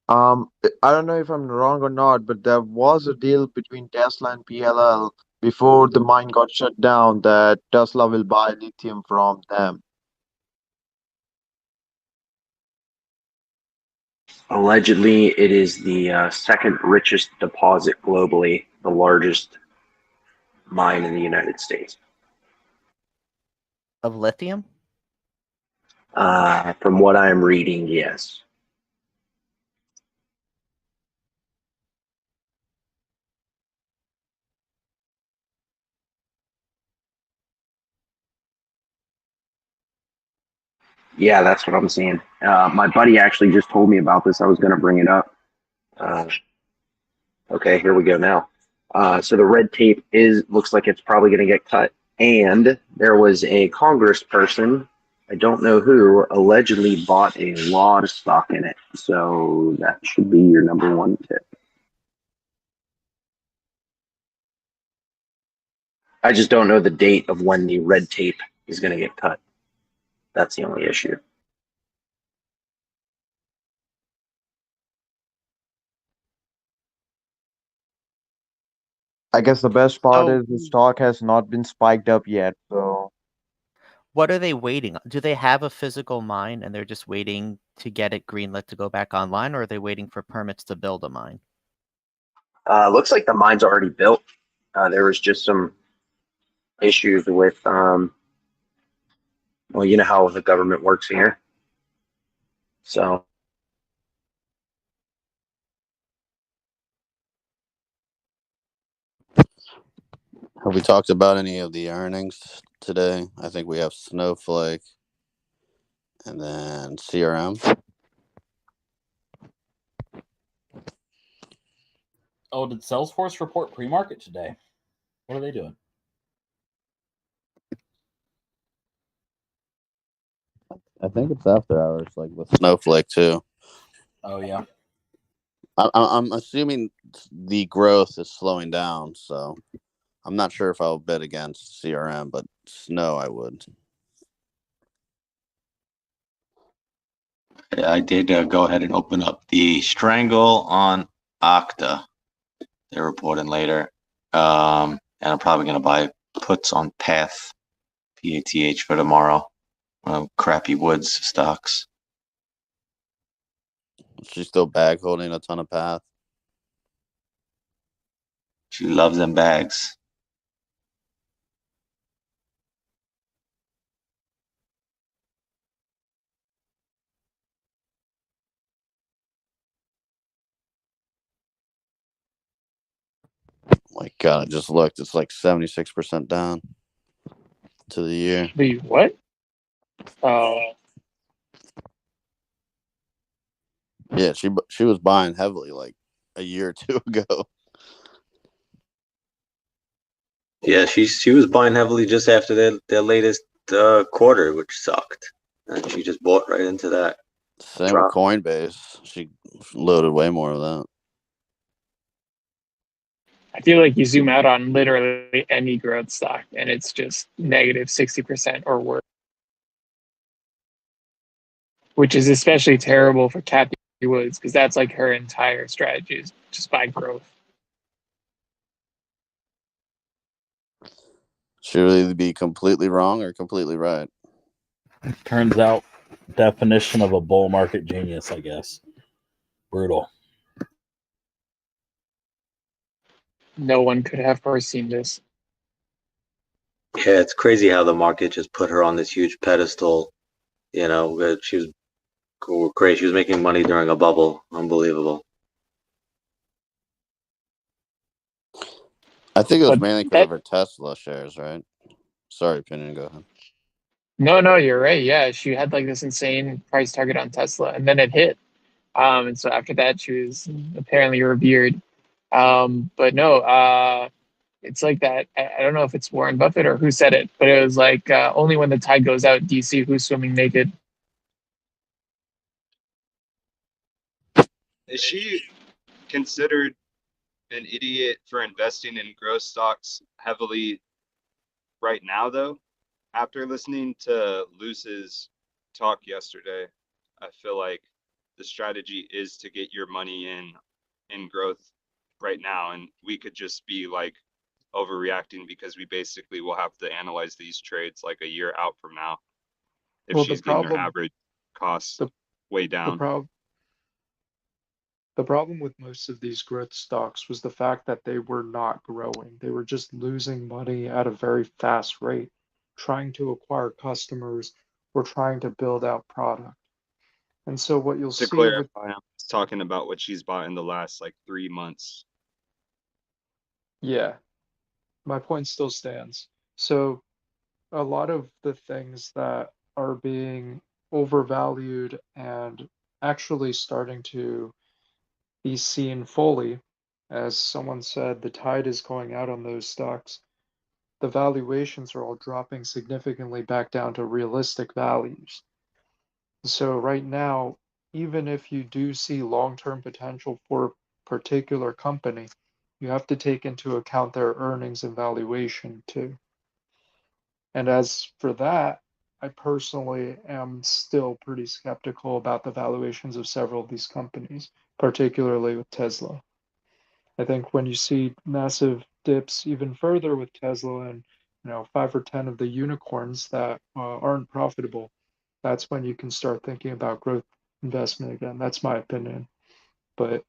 I don't know if I'm wrong or not, but there was a deal between Tesla and PLL before the mine got shut down that Tesla will buy lithium from them. Allegedly, it is the second richest deposit globally, the largest mine in the United States. Of lithium? From what I'm reading, yes. Yeah, that's what I'm seeing. My buddy actually just told me about this. I was going to bring it up. Okay, here we go now. So the red tape looks like it's probably going to get cut. And there was a congressperson, I don't know who, allegedly bought a lot of stock in it. So that should be your number one tip. I just don't know the date of when the red tape is going to get cut. That's the only issue. I guess the best part So is the stock has not been spiked up yet, so what are they waiting on? Do they have a physical mine and they're just waiting to get it greenlit to go back online, or are they waiting for permits to build a mine? Looks like the mine's already built. There was just some issues with, well, you know how the government works here. So Have we talked about any of the earnings today? I think we have Snowflake and then CRM. Oh, did Salesforce report pre-market today? What are they doing? I think it's after hours, like with Snowflake too. Oh yeah. I'm assuming the growth is slowing down, so I'm not sure if I'll bet against CRM, but Snow I would. Yeah, I did go ahead and open up the strangle on Okta. They're reporting later. And I'm probably going to buy puts on Path, PATH for tomorrow. Crappy Woods stocks. She's still bag holding a ton of Path. She loves them bags. My God, I just looked. It's like 76% down to the year. The what? Yeah, she was buying heavily like a year or two ago. Yeah, she was buying heavily just after their latest quarter, which sucked. And she just bought right into that. Same drop. with Coinbase. She loaded way more of that. I feel like you zoom out on literally any growth stock and it's just negative 60% or worse, which is especially terrible for Kathy Woods because that's like her entire strategy is just buy growth. She would either be completely wrong or completely right. Turns out, definition of a bull market genius, I guess. Brutal. No one could have foreseen this. Yeah, it's crazy how the market just put her on this huge pedestal. You know, that she was great. She was making money during a bubble. Unbelievable. I think it was But mainly because that of her Tesla shares, right? Sorry, Opinion, go ahead. no, you're right. Yeah, she had like this insane price target on Tesla, and then it hit. And so after that, she was apparently revered. But no, it's like that. I don't know if it's Warren Buffett or who said it, but it was like only when the tide goes out do you see who's swimming naked. Is she considered an idiot for investing in growth stocks heavily right now, though? After listening to Luce's talk yesterday, I feel like the strategy is to get your money in growth right now, and we could just be like overreacting because we basically will have to analyze these trades like a year out from now if Well, she's getting her average costs way the down. problem the problem with most of these growth stocks was the fact that they were not growing. They were just losing money at a very fast rate, trying to acquire customers or trying to build out product. And so what you'll To see with clarify, I'm talking about what she's bought in the last like 3 months. yeah, my point still stands. So a lot of the things that are being overvalued and actually starting to be seen fully, as someone said, the tide is going out on those stocks. The valuations are all dropping significantly back down to realistic values. So right now, even if you do see long-term potential for a particular company, you have to take into account their earnings and valuation too. And as for that, I personally am still pretty skeptical about the valuations of several of these companies, particularly with Tesla. I think when you see massive dips even further with Tesla and 5 or 10 of the unicorns that aren't profitable, that's when you can start thinking about growth investment again. That's my opinion. But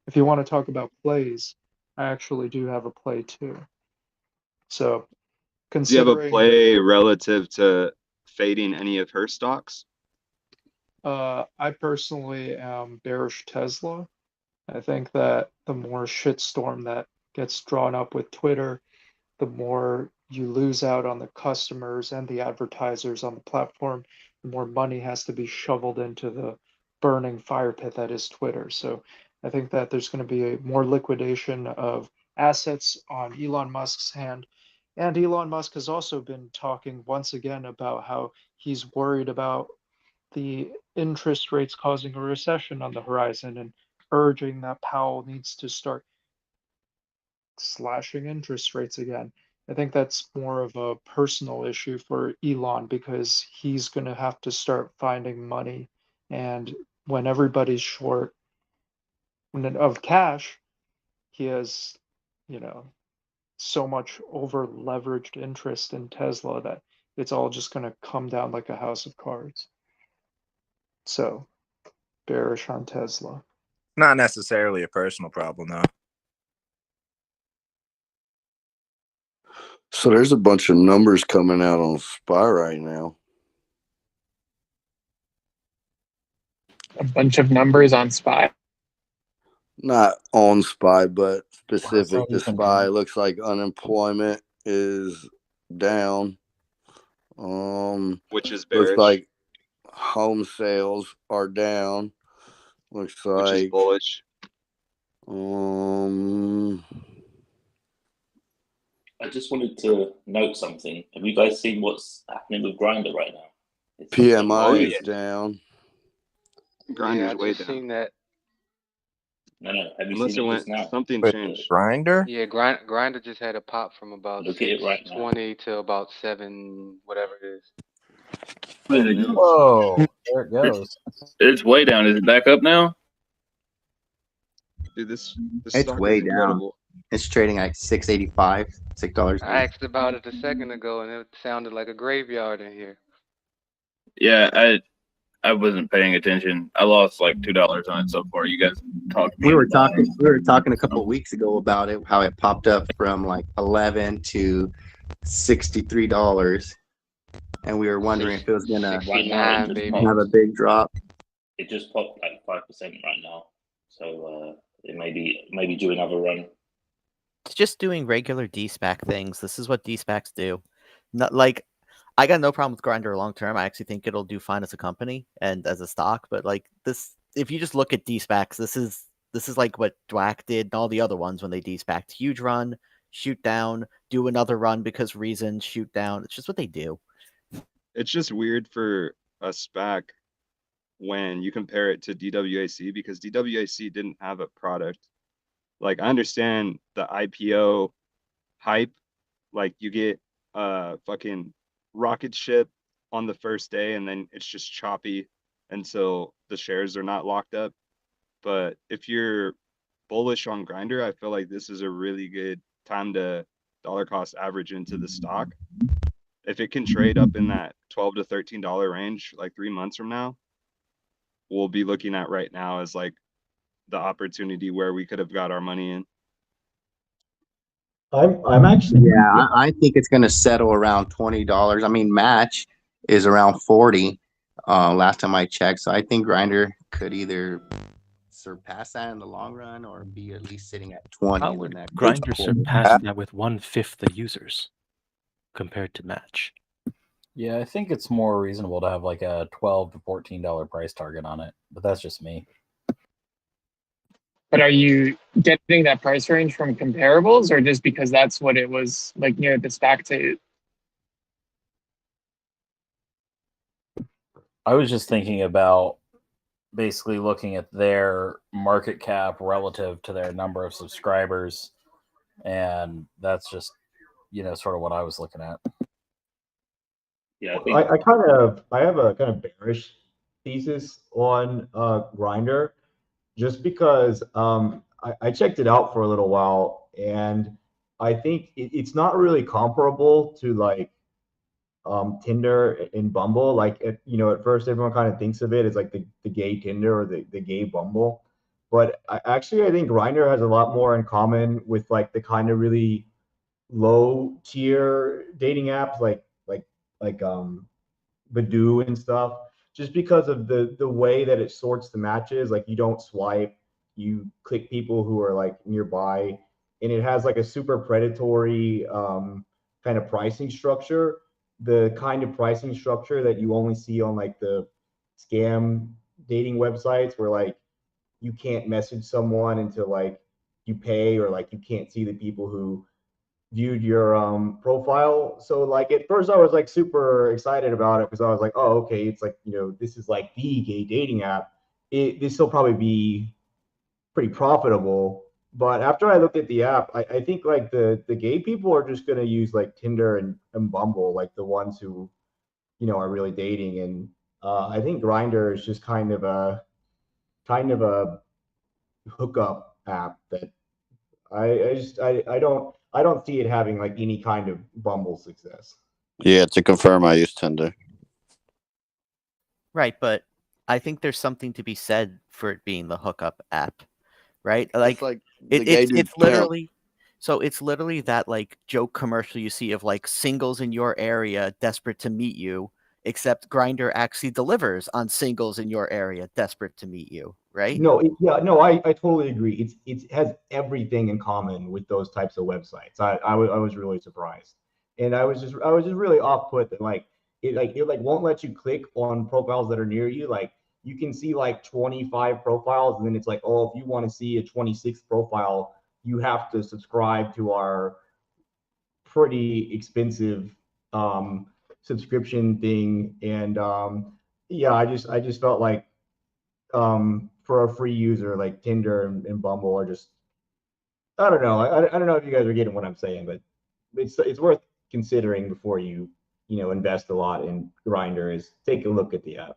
if you want to talk about plays, I actually do have a play too. So Do you have a considering play relative to fading any of her stocks? I personally am bearish Tesla. I think that the more shitstorm that gets drawn up with Twitter, the more you lose out on the customers and the advertisers on the platform, the more money has to be shoveled into the burning fire pit that is Twitter. So I think that there's going to be a more liquidation of assets on Elon Musk's hand. And Elon Musk has also been talking once again about how he's worried about the interest rates causing a recession on the horizon and urging that Powell needs to start slashing interest rates again. I think that's more of a personal issue for Elon because he's going to have to start finding money. And when everybody's short of cash, he has, so much over leveraged interest in Tesla that it's all just going to come down like a house of cards. So, bearish on Tesla. Not necessarily a personal problem, though. So there's a bunch of numbers coming out on SPY right now. A bunch of numbers on SPY. Not on SPY, but specific to SPY. Looks like unemployment is down. Which is Looks bearish. like home sales are down. Looks like which is bullish. I just wanted to note something. Have you guys seen what's happening with Grindr right now? PMI is down. Grinder's I way just down. seen that. No. Have you Unless seen it it went just now? something changed. Grinder? Yeah, Grinder just had a pop from about Look at it right now. 620 to about 7, whatever it is. Where did it go? Whoa, there it goes. It's way down. Is it back up now? Dude, this It's stock way is down. incredible. It's trading at $6.85, $6. I asked about it a second ago, and it sounded like a graveyard in here. Yeah, I wasn't paying attention. I lost like $2 on it so far. You guys talked me We were into buying. talking a couple of weeks ago about it, how it popped up from like 11 to $63, and we were wondering if it was gonna Right now, it just have a popped. big drop. It just popped like 5% right now, so it may be due another run. It's just doing regular DSPAC things. This is what DSPACs do. Not like I got no problem with Grindr long term. I actually think it'll do fine as a company and as a stock. But like this, if you just look at DSPACs, this is like what Dwack did and all the other ones when they DSPACed. Huge run, shoot down, do another run because reasons, shoot down. It's just what they do. It's just weird for a SPAC when you compare it to DWAC because DWAC didn't have a product. Like I understand the IPO hype, like you get a fucking rocket ship on the first day and then it's just choppy until the shares are not locked up. But if you're bullish on Grindr, I feel like this is a really good time to dollar cost average into the stock. If it can trade up in that $12 to $13 range, like 3 months from now, we'll be looking at right now as like the opportunity where we could have got our money in. I'm actually I think it's gonna settle around $20. I mean, match is around 40. Last time I checked, so I think Grindr could either surpass that in the long run or be at least sitting at 20. How in the would next Grindr quarter. surpass that with 1/5 the users compared to Match? Yeah, I think it's more reasonable to have like a $12 to $14 price target on it, but that's just me. But are you getting that price range from comparables or just because that's what it was like near the SPAC to? I was just thinking about basically looking at their market cap relative to their number of subscribers, and that's just, sort of what I was looking at. Yeah, I have a kind of bearish thesis on Grindr, just because I checked it out for a little while, and I think it's not really comparable to like Tinder and Bumble. Like at first everyone kind of thinks of it as like the gay Tinder or the gay Bumble, but I think Grindr has a lot more in common with like the kind of really low tier dating apps like Badoo and stuff, just because of the way that it sorts the matches. Like you don't swipe, you click people who are like nearby, and it has like a super predatory kind of pricing structure, the kind of pricing structure that you only see on like the scam dating websites where like you can't message someone until like you pay, or like you can't see the people who viewed your profile. So like at first I was like super excited about it because I was like, oh, okay, it's like, this is like the gay dating app. This will probably be pretty profitable. But after I looked at the app, I think like the gay people are just gonna use like Tinder and Bumble, like the ones who, are really dating. And I think Grindr is just kind of a hookup app that I don't see it having like any kind of Bumble success. Yeah, to confirm, I use Tinder. Right, but I think there's something to be said for it being the hookup app, right? Like, like the gay it's dude's literally so it's literally that like joke commercial you see of like singles in your area desperate to meet you, except Grindr actually delivers on singles in your area desperate to meet you, right? No, I totally agree. It has everything in common with those types of websites. I was really surprised, and I was just really off put that like it won't let you click on profiles that are near you. Like you can see like 25 profiles, and then it's like, oh, if you want to see a 26th profile, you have to subscribe to our pretty expensive subscription thing. And yeah, I just felt like for a free user like Tinder and Bumble are just, I don't know. I don't know if you guys are getting what I'm saying, but it's worth considering before you invest a lot in Grindr. Is take a look at the app.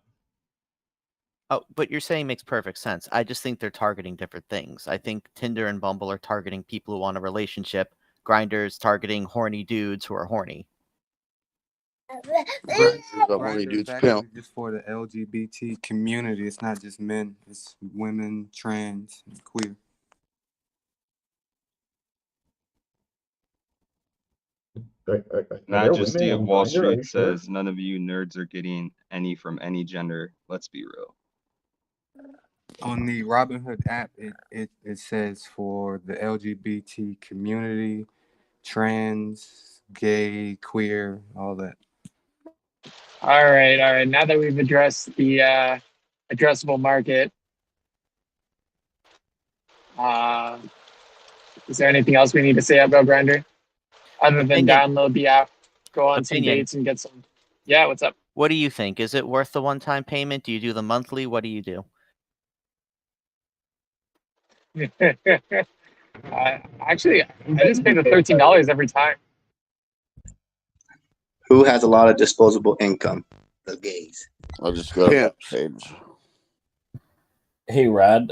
Oh, but you're saying makes perfect sense. I just think they're targeting different things. I think Tinder and Bumble are targeting people who want a relationship. Grindr's targeting horny dudes who are horny. Grindr's actually just for the LGBT community. It's not just men. It's women, trans, and queer. Majesty of on Wall Grindr? Are Street you sure? says none of you nerds are getting any from any gender. Let's be real. On the Robinhood app, it says for the LGBT community, trans, gay, queer, all that. All right, all right. Now that we've addressed the addressable market, is there anything else we need to say about Grindr other than Opinion. download the app, go on some Opinion. dates, and get some? Yeah, what's up? What do you think? Is it worth the one-time payment? Do you do the monthly? What do you do? Actually, I just pay the $13 every time. Who has a lot of disposable income? The gays. I'll just go to Yeah. that page. Hey, Rad.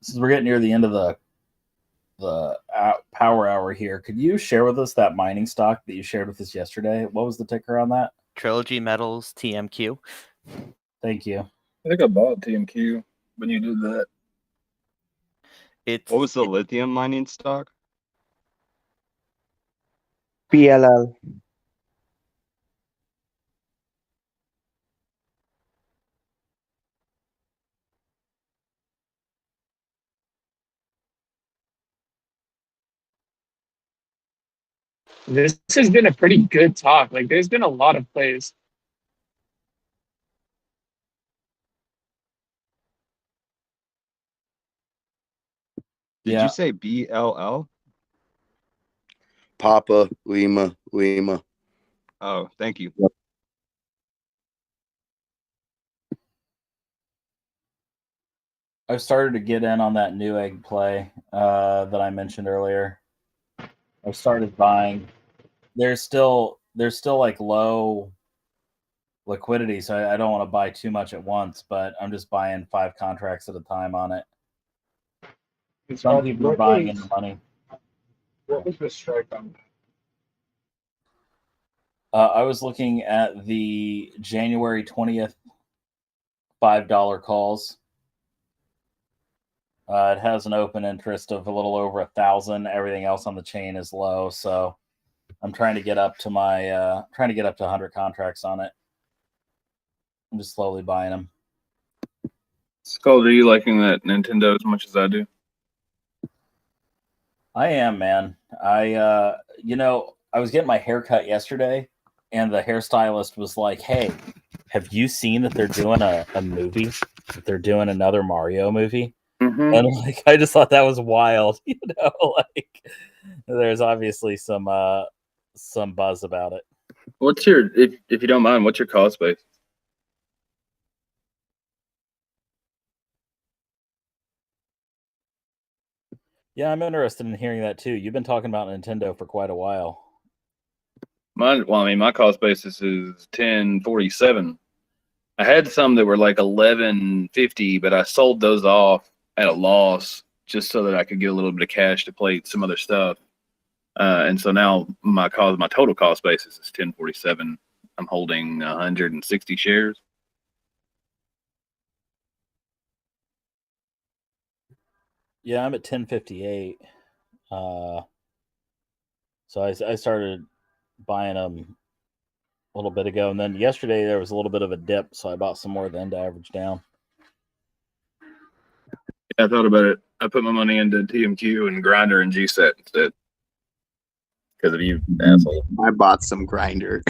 Since we're getting near the end of the power hour here, could you share with us that mining stock that you shared with us yesterday? What was the ticker on that? Trilogy Metals TMQ. Thank you. I think I bought TMQ when you did that. What was the lithium mining stock? PLL. This has been a pretty good talk. Like, there's been a lot of plays. Did you say BLL? Papa, Lima, Lima. Oh, thank you. I've started to get in on that new egg play that I mentioned earlier. I've started buying. There's still like low liquidity, so I don't want to buy too much at once, but I'm just buying 5 contracts at a time on it. Some people are buying in the money. What was the strike on? I was looking at the January 20th $5 calls. It has an open interest of a little over 1,000. Everything else on the chain is low, so I'm trying to get up to 100 contracts on it. I'm just slowly buying them. Skull, are you liking that Nintendo as much as I do? I am, man. I was getting my hair cut yesterday, and the hairstylist was like, "Hey, have you seen that they're doing a movie? That they're doing another Mario movie?" Mm-hmm. And like, I just thought that was wild. Like there's obviously some buzz about it. What's your, if you don't mind, what's your cost base? Yeah, I'm interested in hearing that too. You've been talking about Nintendo for quite a while. My cost basis is 1047. I had some that were like 1150, but I sold those off at a loss just so that I could get a little bit of cash to play some other stuff. And so now my total cost basis is 1047. I'm holding 160 shares. Yeah, I'm at 1058. So I started buying them a little bit ago, and then yesterday there was a little bit of a dip, so I bought some more then to average down. Yeah, I thought about it. I put my money into TMQ and Grinder and GSET instead because of you, asshole. I bought some Grinder.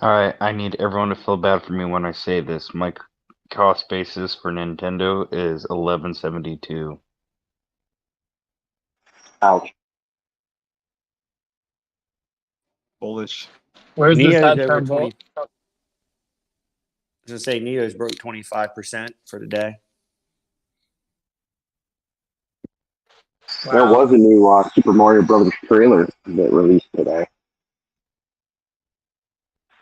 All right, I need everyone to feel bad for me when I say this. My cost basis for Nintendo is 1172. Ouch. Bullish. Where's the Neo's top over term 20. vote? I was gonna say Neo's broke 25% for the day. There was a new Super Mario Brothers trailer that released today.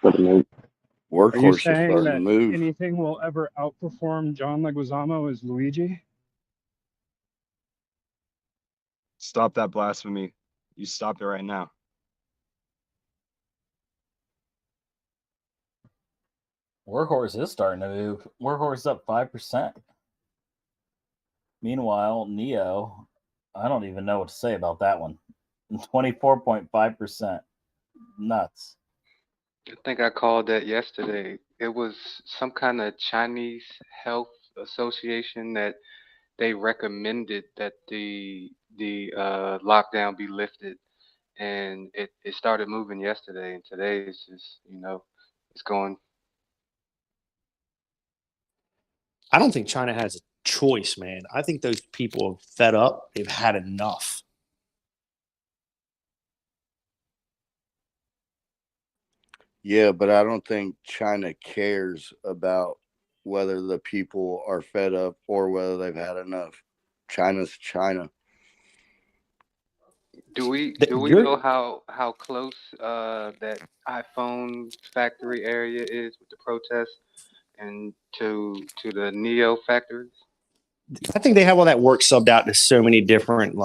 For the new Are you Workhorse is saying starting to that move. anything will ever outperform John Leguizamo as Luigi? Stop that blasphemy. You stop it right now. Workhorse is starting to move. Workhorse is up 5%. Meanwhile, Neo, I don't even know what to say about that one. 24.5%. Nuts. I think I called that yesterday. It was some kind of Chinese health association that they recommended that the lockdown be lifted, and it started moving yesterday, and today it's just it's going. I don't think China has a choice, man. I think those people are fed up. They've had enough. Yeah, but I don't think China cares about whether the people are fed up or whether they've had enough. China's China. Do we know how close that iPhone factory area is with the protests and to the Neo factories? I think they have all that work subbed out to so many different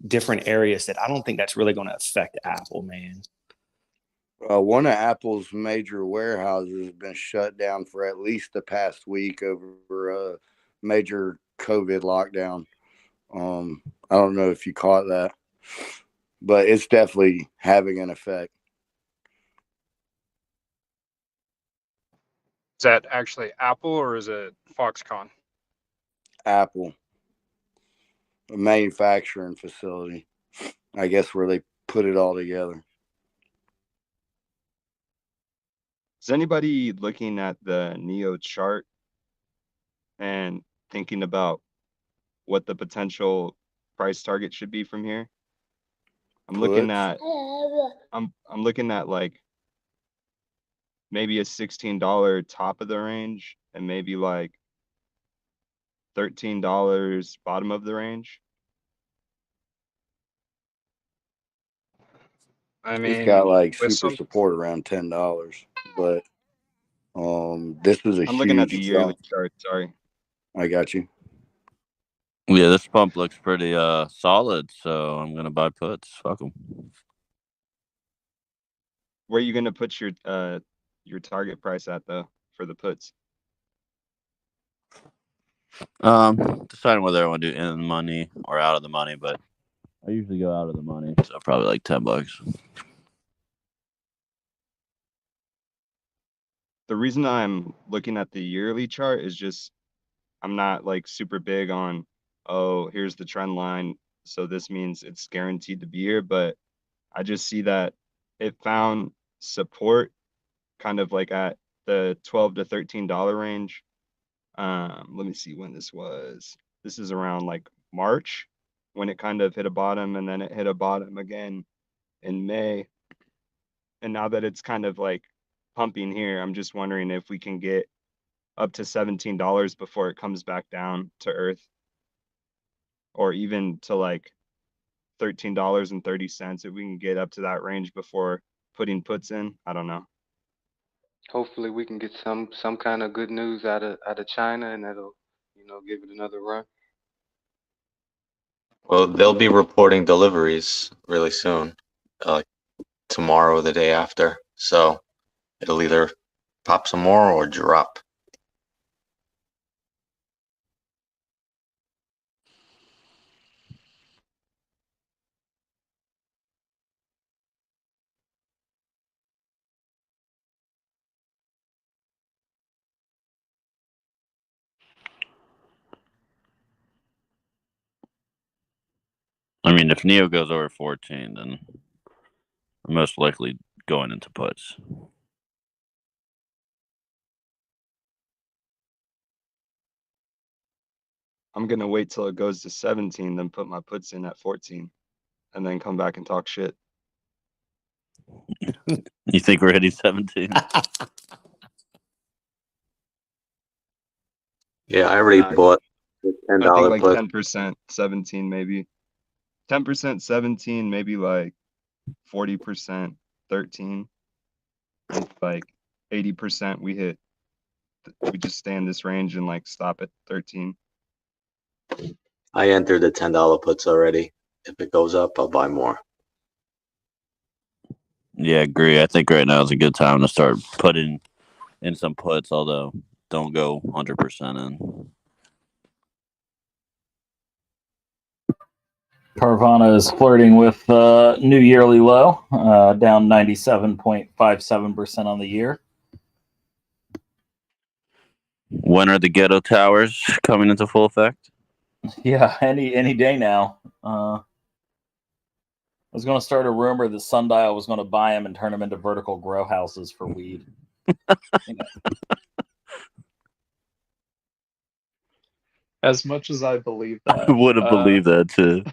different areas that I don't think that's really going to affect Apple, man. One of Apple's major warehouses has been shut down for at least the past week over a major COVID lockdown. I don't know if you caught that, but it's definitely having an effect. Is that actually Apple or is it Foxconn? Apple, a manufacturing facility, I guess, where they put it all together. Is anybody looking at the Neo chart and thinking about what the potential price target should be from here? I'm looking at like maybe a $16 top of the range and maybe like $13 bottom of the range. I mean, It's got like with super support around $10, but this was a I'm looking at the huge yearly jump. chart. Sorry. I got you. Yeah, this pump looks pretty solid, so I'm gonna buy puts. Fuck them. Where are you gonna put your target price at though for the puts? Deciding whether I want to do in the money or out of the money, but I usually go out of the money, so probably like $10. The reason I'm looking at the yearly chart is just I'm not like super big on, oh, here's the trend line, so this means it's guaranteed to be here, but I just see that it found support kind of like at the $12 to $13 range. Let me see when this was. This is around like March when it kind of hit a bottom, and then it hit a bottom again in May. And now that it's kind of like pumping here, I'm just wondering if we can get up to $17 before it comes back down to earth, or even to like $13.30 if we can get up to that range before putting puts in. I don't know. Hopefully, we can get some kind of good news out of China, and that'll give it another run. Well, they'll be reporting deliveries really soon, tomorrow or the day after. So it'll either pop some more or drop. I mean, if Neo goes over 14, then I'm most likely going into puts. I'm gonna wait till it goes to 17, then put my puts in at 14, and then come back and talk shit. You think we're hitting 17? Yeah, I already bought the $10 I think like put. 10%, 17 maybe. 10%, 17, maybe like 40%, 13. And like 80% we hit. We just stay in this range and like stop at 13. I entered the $10 puts already. If it goes up, I'll buy more. Yeah, agree. I think right now is a good time to start putting in some puts, although don't go 100% in. Carvana is flirting with new yearly low, down 97.57% on the year. When are the ghetto towers coming into full effect? Yeah, any day now. I was going to start a rumor that Sundial was going to buy them and turn them into vertical grow houses for weed. As much as I believe I that, would have believed that too.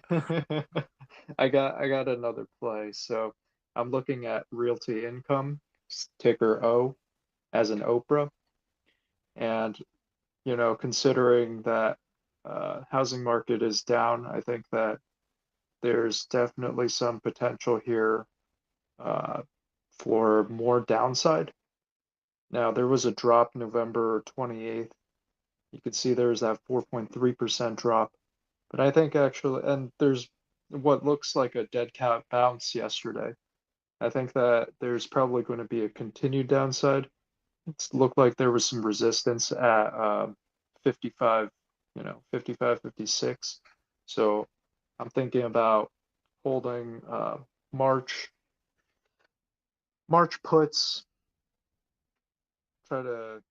I got another play. So I'm looking at Realty Income, ticker O, as an Oprah, and considering that housing market is down, I think that there's definitely some potential here for more downside. Now, there was a drop November 28th. You could see there's that 4.3% drop. But I think actually, and there's what looks like a dead cat bounce yesterday. I think that there's probably going to be a continued downside. It looked like there was some resistance at 55, 55, 56. So I'm thinking about holding March puts, try to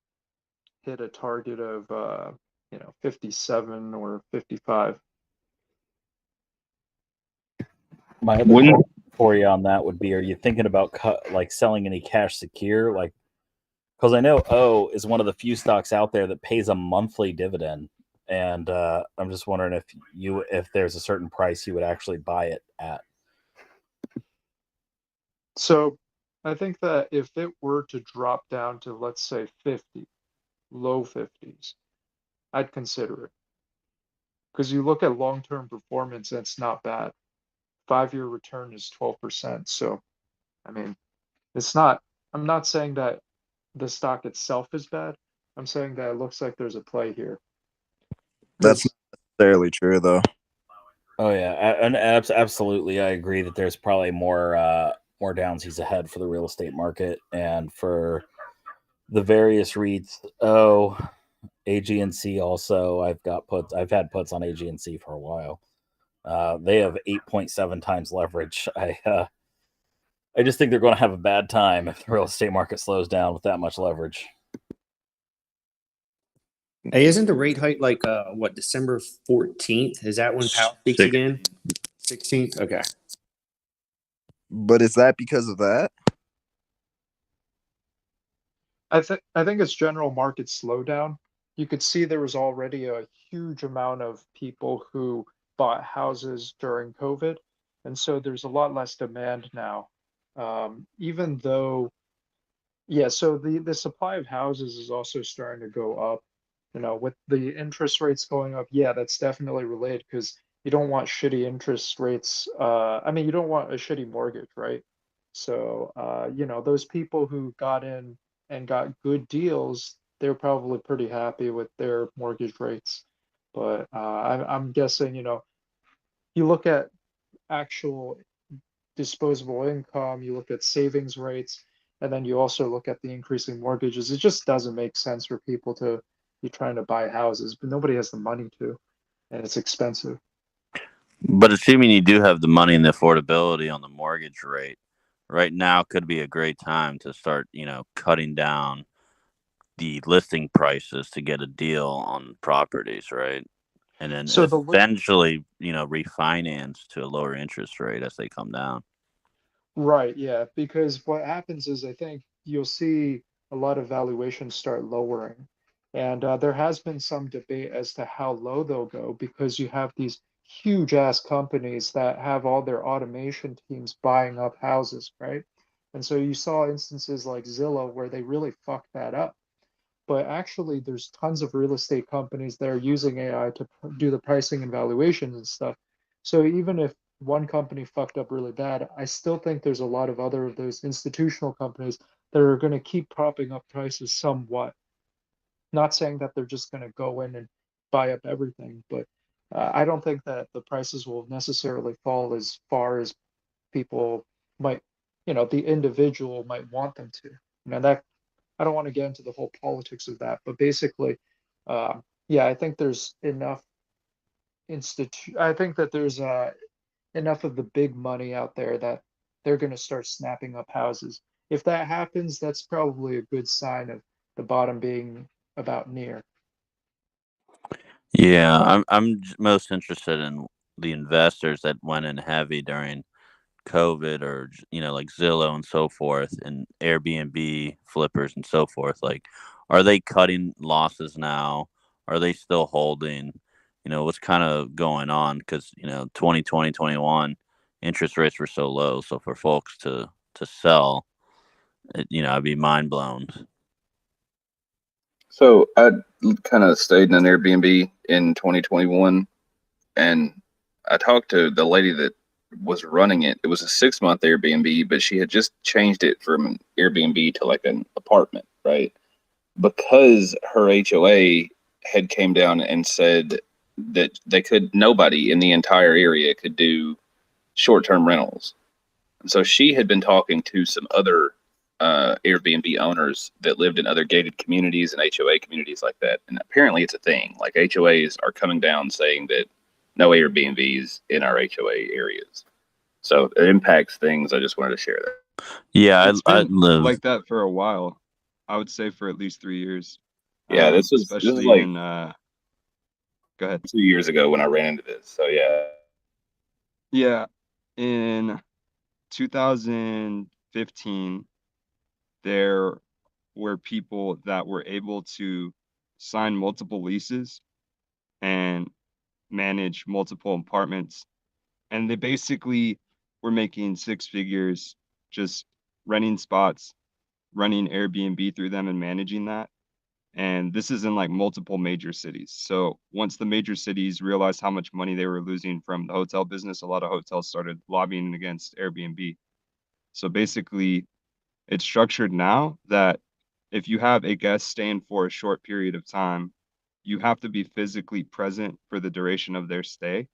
hit a target of 57 or 55. My other question for you on that would be: are you thinking about selling any cash secure? Because I know O is one of the few stocks out there that pays a monthly dividend, and I'm just wondering if there's a certain price you would actually buy it at. So I think that if it were to drop down to, let's say, 50, low 50s, I'd consider it. Because you look at long-term performance, that's not bad. 5-year return is 12%. So, I mean, I'm not saying that the stock itself is bad. I'm saying that it looks like there's a play here. That's not necessarily true, though. Oh yeah, and absolutely, I agree that there's probably more downsides ahead for the real estate market and for the various REITs. Oh, AG&C also. I've had puts on AG&C for a while. They have 8.7 times leverage. I just think they're going to have a bad time if the real estate market slows down with that much leverage. Hey, isn't the rate hike like December 14th? Is that when Powell speaks again? 16th? Okay. But is that because of that? I think it's general market slowdown. You could see there was already a huge amount of people who bought houses during COVID, and so there's a lot less demand now. Even though, yeah, so the supply of houses is also starting to go up. With the interest rates going up, yeah, that's definitely related because you don't want shitty interest rates. I mean, you don't want a shitty mortgage, right? So, those people who got in and got good deals, they're probably pretty happy with their mortgage rates. But I'm guessing, you look at actual disposable income, you look at savings rates, and then you also look at the increasing mortgages. It just doesn't make sense for people to be trying to buy houses, but nobody has the money to, and it's expensive. But assuming you do have the money and the affordability on the mortgage rate, right now could be a great time to start, cutting down the listing prices to get a deal on properties, right? And then So eventually, refinance to a lower interest rate as they come down. Right, yeah, because what happens is I think you'll see a lot of valuations start lowering. And there has been some debate as to how low they'll go because you have these huge ass companies that have all their automation teams buying up houses, right? And so you saw instances like Zillow where they really fucked that up. But actually, there's tons of real estate companies that are using AI to do the pricing and valuations and stuff. So even if one company fucked up really bad, I still think there's a lot of other of those institutional companies that are going to keep propping up prices somewhat. Not saying that they're just going to go in and buy up everything, but I don't think that the prices will necessarily fall as far as people might, the individual might want them to. That I don't want to get into the whole politics of that, but basically, yeah, I think there's enough I think that there's enough of the big money out there that they're going to start snapping up houses. If that happens, that's probably a good sign of the bottom being about near. Yeah, I'm most interested in the investors that went in heavy during COVID, or like Zillow and so forth, and Airbnb flippers and so forth. Like, are they cutting losses now? Are they still holding? What's kind of going on? Because 2020, 21, interest rates were so low. So for folks to sell, I'd be mind blown. So I kind of stayed in an Airbnb in 2021, and I talked to the lady that was running it. It was a 6-month Airbnb, but she had just changed it from an Airbnb to like an apartment, right? Because her HOA had came down and said that nobody in the entire area could do short-term rentals. And so she had been talking to some other Airbnb owners that lived in other gated communities and HOA communities like that. And apparently it's a thing. Like, HOAs are coming down saying that no Airbnbs in our HOA areas. So it impacts things. I just wanted to share that. Yeah, It's I been live like that for a while. I would say for at least 3 years. Yeah, this was especially like in go ahead. 2 years ago when I ran into this. So yeah. Yeah, in 2015, there were people that were able to sign multiple leases and manage multiple apartments, and they basically were making 6 figures just renting spots, running Airbnb through them and managing that. And this is in like multiple major cities. So once the major cities realized how much money they were losing from the hotel business, a lot of hotels started lobbying against Airbnb. So basically, it's structured now that if you have a guest staying for a short period of time, you have to be physically present for the duration of their stay,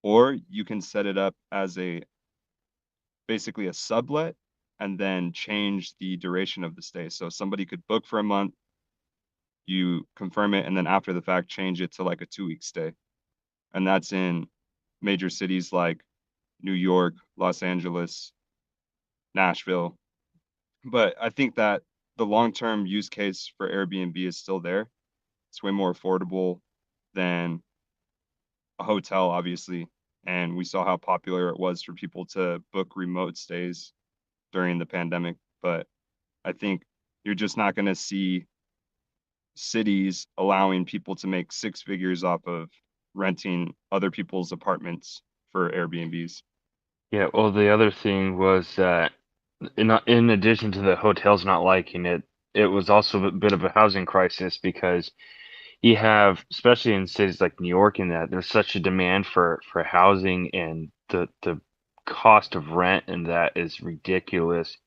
or you can set it up as basically a sublet and then change the duration of the stay. So somebody could book for a month, you confirm it, and then after the fact, change it to like a 2-week stay. And that's in major cities like New York, Los Angeles, Nashville. But I think that the long-term use case for Airbnb is still there. It's way more affordable than a hotel, obviously. And we saw how popular it was for people to book remote stays during the pandemic. But I think you're just not going to see cities allowing people to make 6 figures off of renting other people's apartments for Airbnbs. Yeah, well, the other thing was that in addition to the hotels not liking it, it was also a bit of a housing crisis because you have, especially in cities like New York, in that there's such a demand for housing, and the cost of rent and that is ridiculous.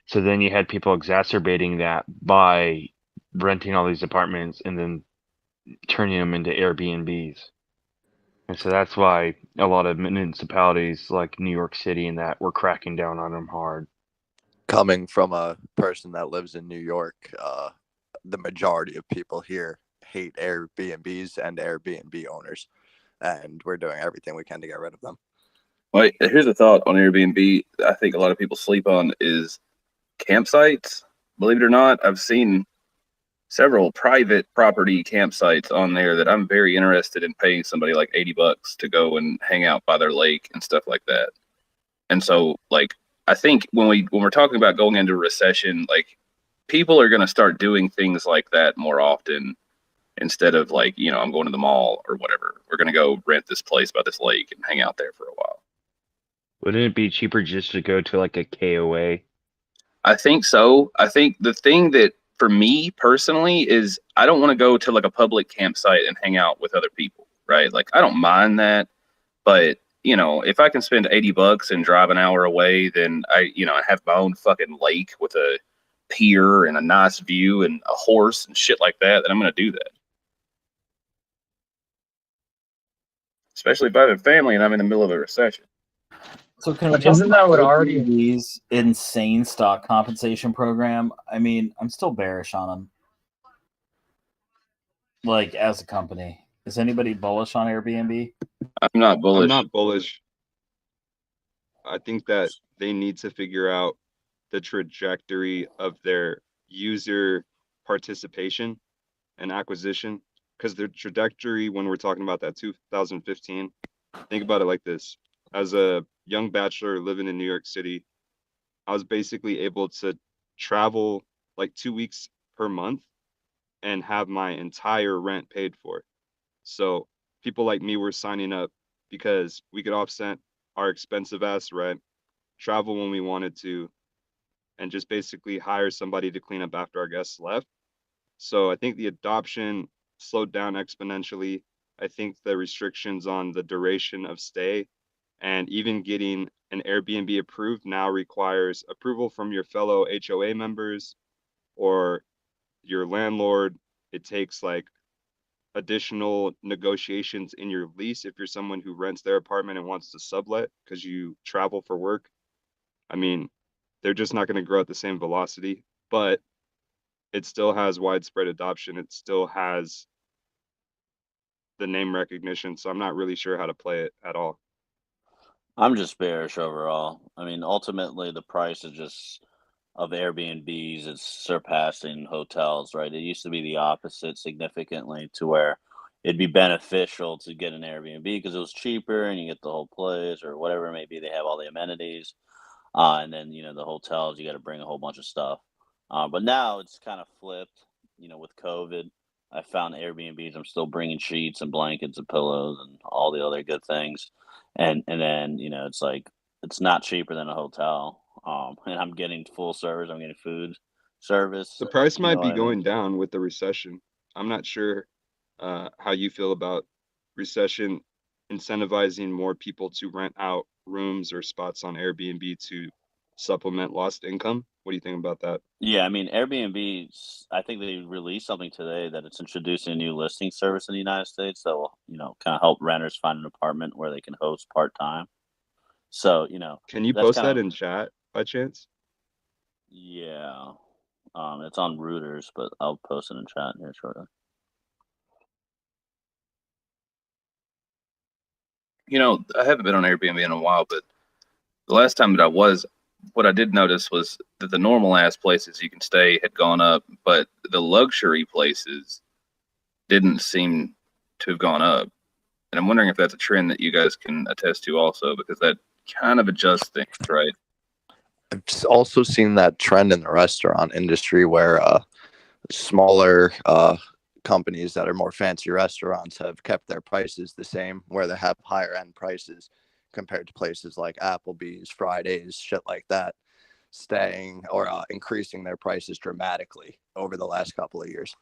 So then you had people exacerbating that by renting all these apartments and then turning them into Airbnbs. And so that's why a lot of municipalities like New York City and that were cracking down on them hard. Coming from a person that lives in New York, the majority of people here hate Airbnbs and Airbnb owners, and we're doing everything we can to get rid of them. Well, here's a thought on Airbnb I think a lot of people sleep on is campsites. Believe it or not, I've seen several private property campsites on there that I'm very interested in paying somebody like $80 to go and hang out by their lake and stuff like that. And so, like, I think when we're talking about going into a recession, like, people are going to start doing things like that more often instead of like, I'm going to the mall or whatever. We're going to go rent this place by this lake and hang out there for a while. Wouldn't it be cheaper just to go to like a KOA? I think so. I think the thing that for me personally is I don't want to go to like a public campsite and hang out with other people, right? Like, I don't mind that, but if I can spend $80 and drive an hour away, then I have my own fucking lake with a pier and a nice view and a horse and shit like that, then I'm going to do that. Especially if I have a family and I'm in the middle of a recession. So can we talk Isn't that about what already Airbnb's insane stock compensation program? I mean, I'm still bearish on them. Like, as a company, is anybody bullish on Airbnb? I'm not bullish. I'm not bullish. I think that they need to figure out the trajectory of their user participation and acquisition, because their trajectory, when we're talking about that 2015, think about it like this. As a young bachelor living in New York City, I was basically able to travel like 2 weeks per month and have my entire rent paid for. So people like me were signing up because we could offset our expensive ass rent, travel when we wanted to, and just basically hire somebody to clean up after our guests left. So I think the adoption slowed down exponentially. I think the restrictions on the duration of stay and even getting an Airbnb approved now requires approval from your fellow HOA members or your landlord. It takes like additional negotiations in your lease if you're someone who rents their apartment and wants to sublet because you travel for work. I mean, they're just not going to grow at the same velocity, but it still has widespread adoption. It still has the name recognition. So I'm not really sure how to play it at all. I'm just bearish overall. I mean, ultimately, the price is just of Airbnbs is surpassing hotels, right? It used to be the opposite significantly, to where it'd be beneficial to get an Airbnb because it was cheaper and you get the whole place or whatever it may be. They have all the amenities. And then, the hotels, you got to bring a whole bunch of stuff. But now it's kind of flipped, with COVID. I found Airbnbs. I'm still bringing sheets and blankets and pillows and all the other good things. And then, it's like, it's not cheaper than a hotel. And I'm getting full service. I'm getting food service. The price You know might what be I mean? going down with the recession. I'm not sure how you feel about recession incentivizing more people to rent out rooms or spots on Airbnb to supplement lost income. What do you think about that? Yeah, I mean, Airbnb, I think they released something today that it's introducing a new listing service in the United States that will, kind of help renters find an apartment where they can host part-time. So, Can you that's post kind that of, in chat by chance? yeah. It's on Reuters, but I'll post it in chat here shortly. I haven't been on Airbnb in a while, but the last time that I was, what I did notice was that the normal ass places you can stay had gone up, but the luxury places didn't seem to have gone up. And I'm wondering if that's a trend that you guys can attest to also, because that kind of adjusts things, right? I've also seen that trend in the restaurant industry where smaller companies that are more fancy restaurants have kept their prices the same, where they have higher end prices compared to places like Applebee's, Fridays, shit like that, staying or increasing their prices dramatically over the last couple of years.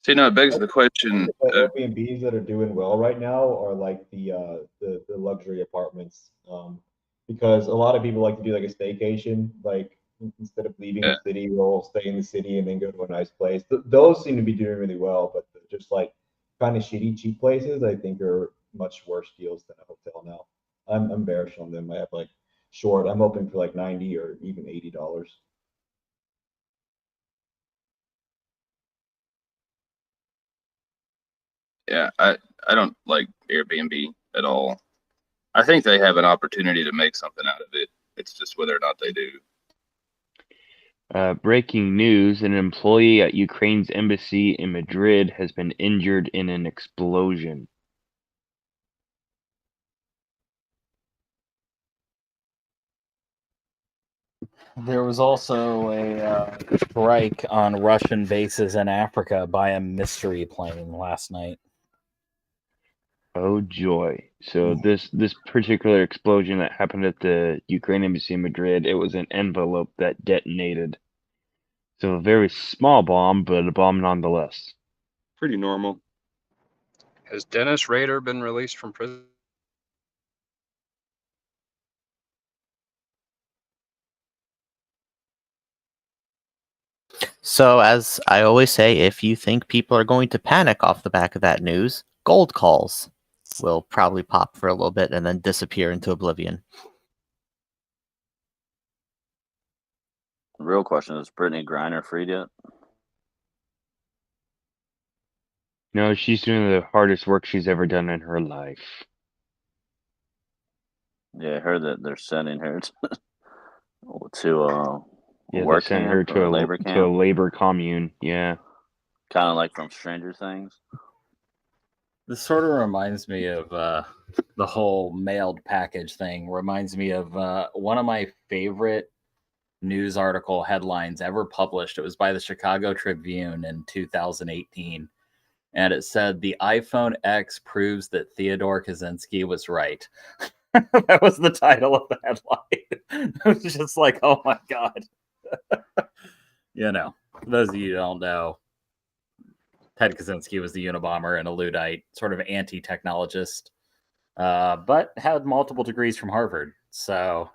See, now it begs the question. The Airbnbs that are doing well right now are like the luxury apartments, because a lot of people like to do like a staycation, like instead of leaving the city, they'll stay in the city and then go to a nice place. Those seem to be doing really well, but just like kind of shitty cheap places, I think are much worse deals than a hotel now. I'm bearish on them. I have like short. I'm hoping for like $90 or even $80. Yeah, I don't like Airbnb at all. I think they have an opportunity to make something out of it. It's just whether or not they do. Breaking news: an employee at Ukraine's embassy in Madrid has been injured in an explosion. There was also a strike on Russian bases in Africa by a mystery plane last night. Oh joy. So this particular explosion that happened at the Ukraine embassy in Madrid, it was an envelope that detonated. So a very small bomb, but a bomb nonetheless. Pretty normal. Has Dennis Rader been released from prison? So, as I always say, if you think people are going to panic off the back of that news, gold calls will probably pop for a little bit and then disappear into oblivion. The real question is Brittany Griner freed yet? No, she's doing the hardest work she's ever done in her life. Yeah, I heard that they're sending her to a Yeah, they're work sending her camp or a labor to a camp, labor commune. Yeah. kind of like from Stranger Things. This sort of reminds me of the whole mailed package thing. Reminds me of one of my favorite news article headlines ever published. It was by the Chicago Tribune in 2018. And it said, "The iPhone X proves that Theodore Kaczynski was right." That was the title of the headline. It was just like, oh my God. You know, for those of you who don't know, Ted Kaczynski was the Unabomber and a Luddite, sort of anti-technologist, but had multiple degrees from Harvard. So,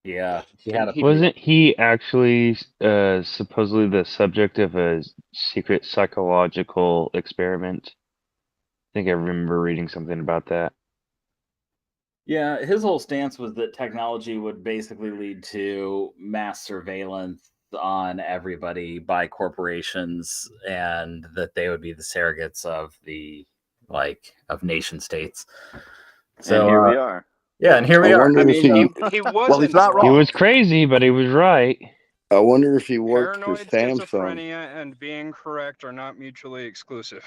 yeah, he had a Wasn't he actually supposedly the subject of a secret psychological experiment? I think I remember reading something about that. Yeah, his whole stance was that technology would basically lead to mass surveillance on everybody by corporations, and that they would be the surrogates of of nation states. So And here we are. Yeah, and here we I are. wonder I if mean, He Well, he's wasn't not He wrong. was crazy, but he was right. I wonder if he worked for Paranoid Samsung. schizophrenia and being correct are not mutually exclusive.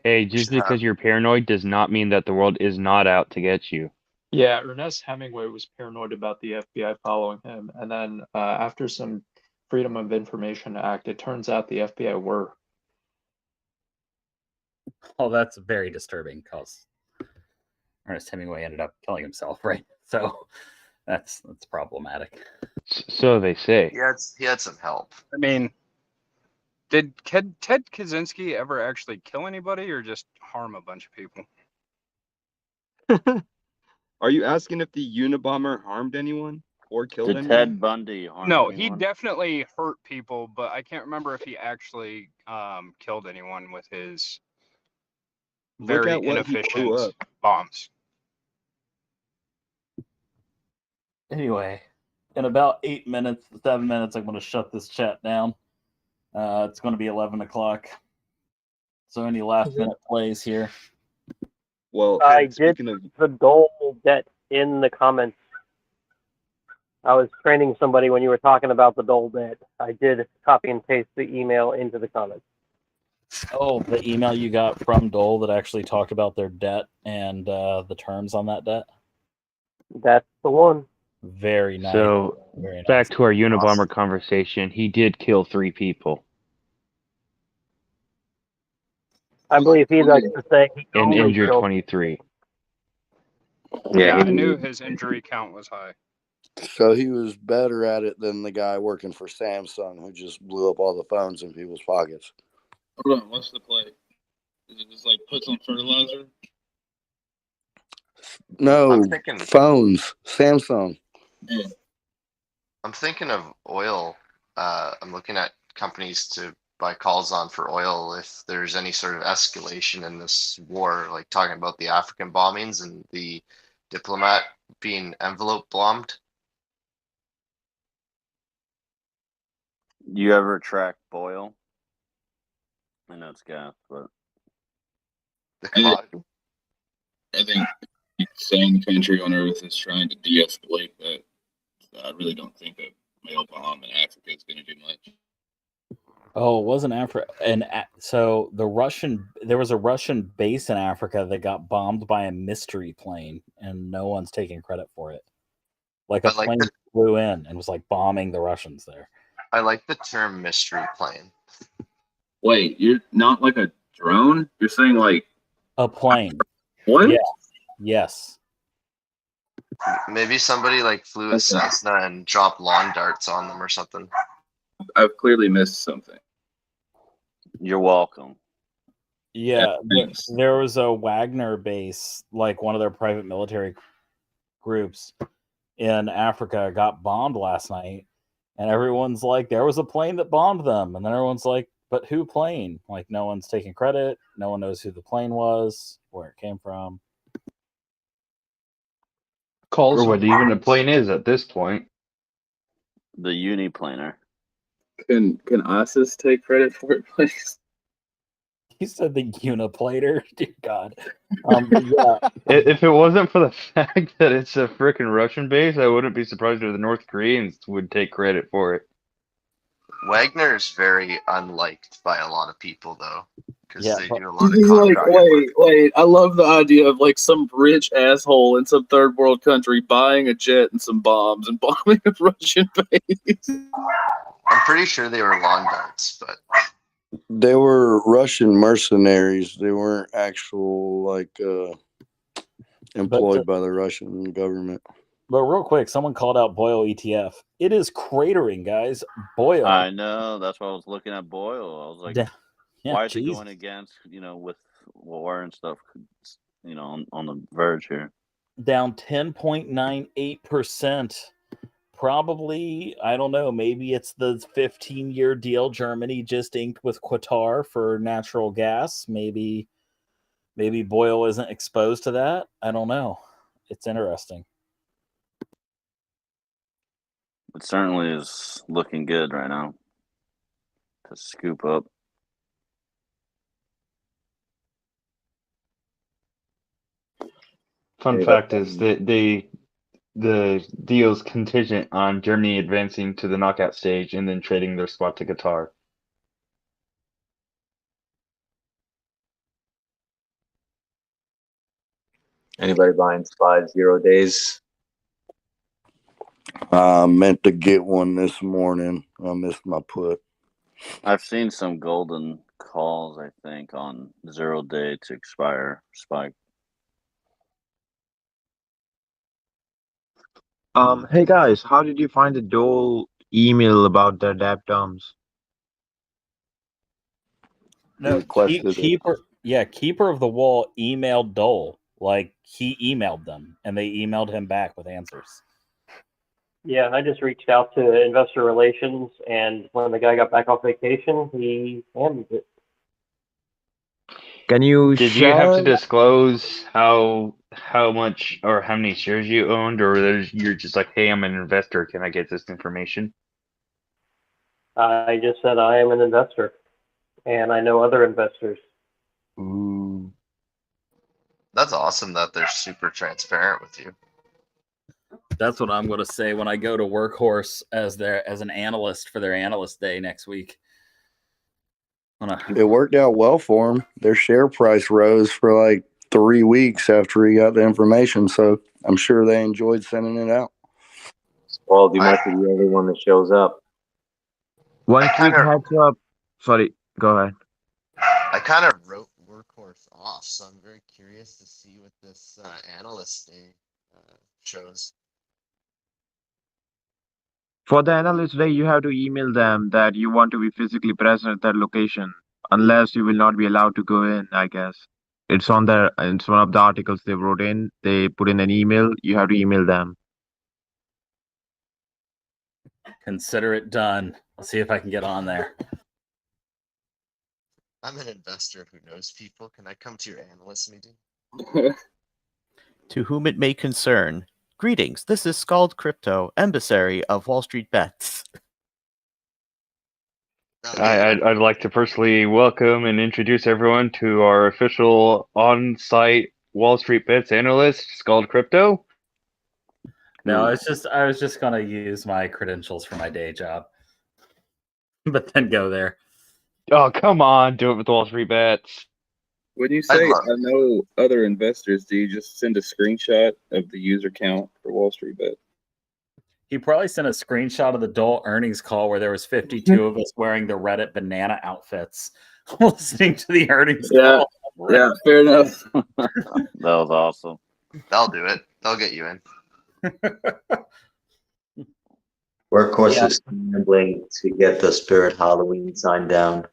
Hey, just because you're paranoid does not mean that the world is not out to get you. Yeah, Ernest Hemingway was paranoid about the FBI following him, and then after some Freedom of Information Act, it turns out the FBI were. oh, that's very disturbing because Ernest Hemingway ended up killing himself, right? So that's problematic. So they say. He had some help. I mean, did Ted Kaczynski ever actually kill anybody or just harm a bunch of people? Are you asking if the Unabomber harmed anyone or killed Did anyone? Ted Bundy harm No, anyone? he definitely hurt people, but I can't remember if he actually killed anyone with his Look very at what he blew inefficient up. bombs. Anyway, in about 7 minutes, I'm going to shut this chat down. It's going to be 11 o'clock. So any last minute plays here? Well, I did speaking of, the Dole debt in the comments. I was training somebody when you were talking about the Dole debt. I did copy and paste the email into the comments. Oh, the email you got from Dole that actually talked about their debt and the terms on that debt? That's the one. Very nice. So Very nice. back to our Unabomber conversation, he did kill 3 people I believe he likes to say he and only injured killed 23. Yeah, I knew his injury count was high. So he was better at it than the guy working for Samsung who just blew up all the phones in people's pockets. Hold on, what's the play? Is it just like put some fertilizer? No, I'm thinking- phones, Samsung. Yeah. I'm thinking of oil. I'm looking at companies to buy calls on for oil if there's any sort of escalation in this war, like talking about the African bombings and the diplomat being envelope bombed. You ever track Boyle? I know it's gas, but The commodity. I think the same country on earth is trying to de-escalate that. I really don't think that mail bomb in Africa is going to do much. Oh, it wasn't Africa. And so there was a Russian base in Africa that got bombed by a mystery plane, and no one's taking credit for it. Like a plane flew in and was like bombing the Russians there. I like the term mystery plane. Wait, you're not like a drone? You're saying like a plane? What? Yeah. Yes. Maybe somebody like flew a Cessna and dropped lawn darts on them or something. I've clearly missed something. You're welcome. Yeah, there was a Wagner base, like one of their private military groups in Africa, got bombed last night, and everyone's like, there was a plane that bombed them, and then everyone's like, but who plane? Like, no one's taking credit. No one knows who the plane was, where it came from. Or what even a plane is at this point. The uniplaner. Can ISIS take credit for it, please? You said the uniplater, dear God. Yeah. If it wasn't for the fact that it's a freaking Russian base, I wouldn't be surprised if the North Koreans would take credit for it. Wagner's very unliked by a lot of people though, because Yeah, they but do a lot of He's like, contract. wait. I love the idea of like some rich asshole in some third world country buying a jet and some bombs and bombing a Russian base. I'm pretty sure they were lawn darts, but They were Russian mercenaries. They weren't actual employed by the Russian government. But real quick, someone called out Boyle ETF. It is cratering, guys. Boyle. I know. That's why I was looking at Boyle. I was like, Yeah, why is geez. it going against, with war and stuff, on the verge here? Down 10.98%. Probably, I don't know, maybe it's the 15-year deal Germany just inked with Qatar for natural gas. Maybe Boyle isn't exposed to that. I don't know. It's interesting. It certainly is looking good right now to scoop up. Fun fact is that the deal's contingent on Germany advancing to the knockout stage and then trading their spot to Qatar. Anybody buying SPY 0 days? I meant to get one this morning. I missed my put. I've seen some golden calls, I think, on 0 day to expire spike. Hey guys, how did you find the Dole email about the DAP terms? No, Keeper of the Wall emailed Dole. Like, he emailed them, and they emailed him back with answers. Yeah, I just reached out to investor relations, and when the guy got back off vacation, he handed it. Can you Did you have to disclose how much or how many shares you owned, or you're just like, hey, I'm an investor, can I get this information? I just said I am an investor, and I know other investors. Ooh. that's awesome that they're super transparent with you. That's what I'm going to say when I go to Workhorse as an analyst for their analyst day next week. It worked out well for them. Their share price rose for like 3 weeks after he got the information, so I'm sure they enjoyed sending it out. Well, you might be the only one that shows up. One quick heads up. Sorry, go ahead. I kind of wrote Workhorse off, so I'm very curious to see what this analyst day shows. For the analyst day, you have to email them that you want to be physically present at that location, unless you will not be allowed to go in, I guess. It's on there. It's one of the articles they wrote in. They put in an email. You have to email them. Consider it done. I'll see if I can get on there. I'm an investor who knows people. Can I come to your analyst meeting? To whom it may concern. Greetings, this is Scald Crypto, emissary of Wall Street Bets. I'd like to personally welcome and introduce everyone to our official on-site Wall Street Bets analyst, Scald Crypto. No, I was just going to use my credentials for my day job, but then go there. Oh, come on, do it with Wall Street Bets. When you say I know other investors, do you just send a screenshot of the user count for Wall Street Bet? He probably sent a screenshot of the Dole earnings call where there was 52 of us wearing the Reddit banana outfits, listening to the earnings call. Yeah, fair enough. That was awesome. They'll do it. They'll get you in. Workhorse is scrambling to get the Spirit Halloween sign down.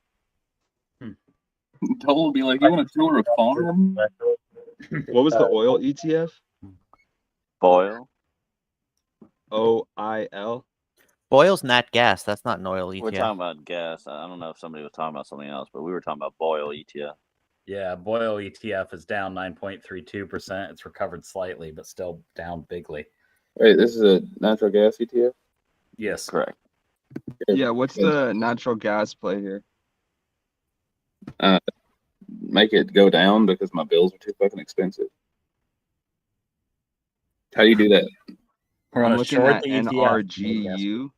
Dole will be like, you want to tour a farm? What was the oil ETF? Boyle. OIL. Boyle's nat gas. That's not an oil ETF. We're talking about gas. I don't know if somebody was talking about something else, but we were talking about Boyle ETF. Yeah, Boyle ETF is down 9.32%. It's recovered slightly, but still down bigly. Wait, this is a natural gas ETF? Yes. Correct. Yeah, what's the natural gas play here? make it go down because my bills are too fucking expensive. How do you do that? We're I'm gonna looking short at the ETF. NRGU.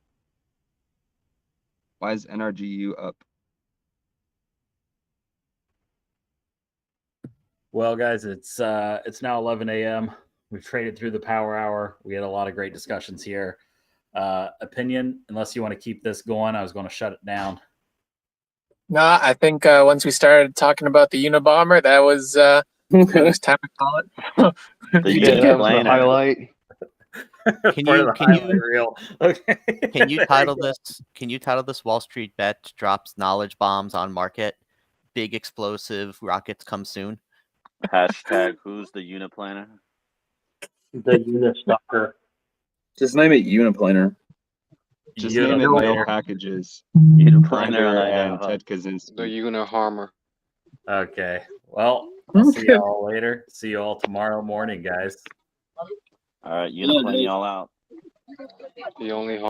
Why is NRGU up? Well, guys, it's now 11 a.m. We've traded through the power hour. We had a lot of great discussions here. Opinion, unless you want to keep this going, I was going to shut it down. No, I think once we started talking about the Unabomber, that was time to call it. That was the highlight. Can Part you of the can you highlight reel. Okay. can you title this? Can you title this Wall Street Bet drops knowledge bombs on market? Big explosive rockets come soon. Hashtag who's the Uniplanner? The Unistalker. Just name it Uniplanar. Just name it Mail Uniplanar. Packages. Uniplanar Grinder on and Idaho. Ted Kaczynski. The Uniharmer. Okay. Well, I'll see you all later. See you all tomorrow morning, guys. All right, Uniplan y'all out. The only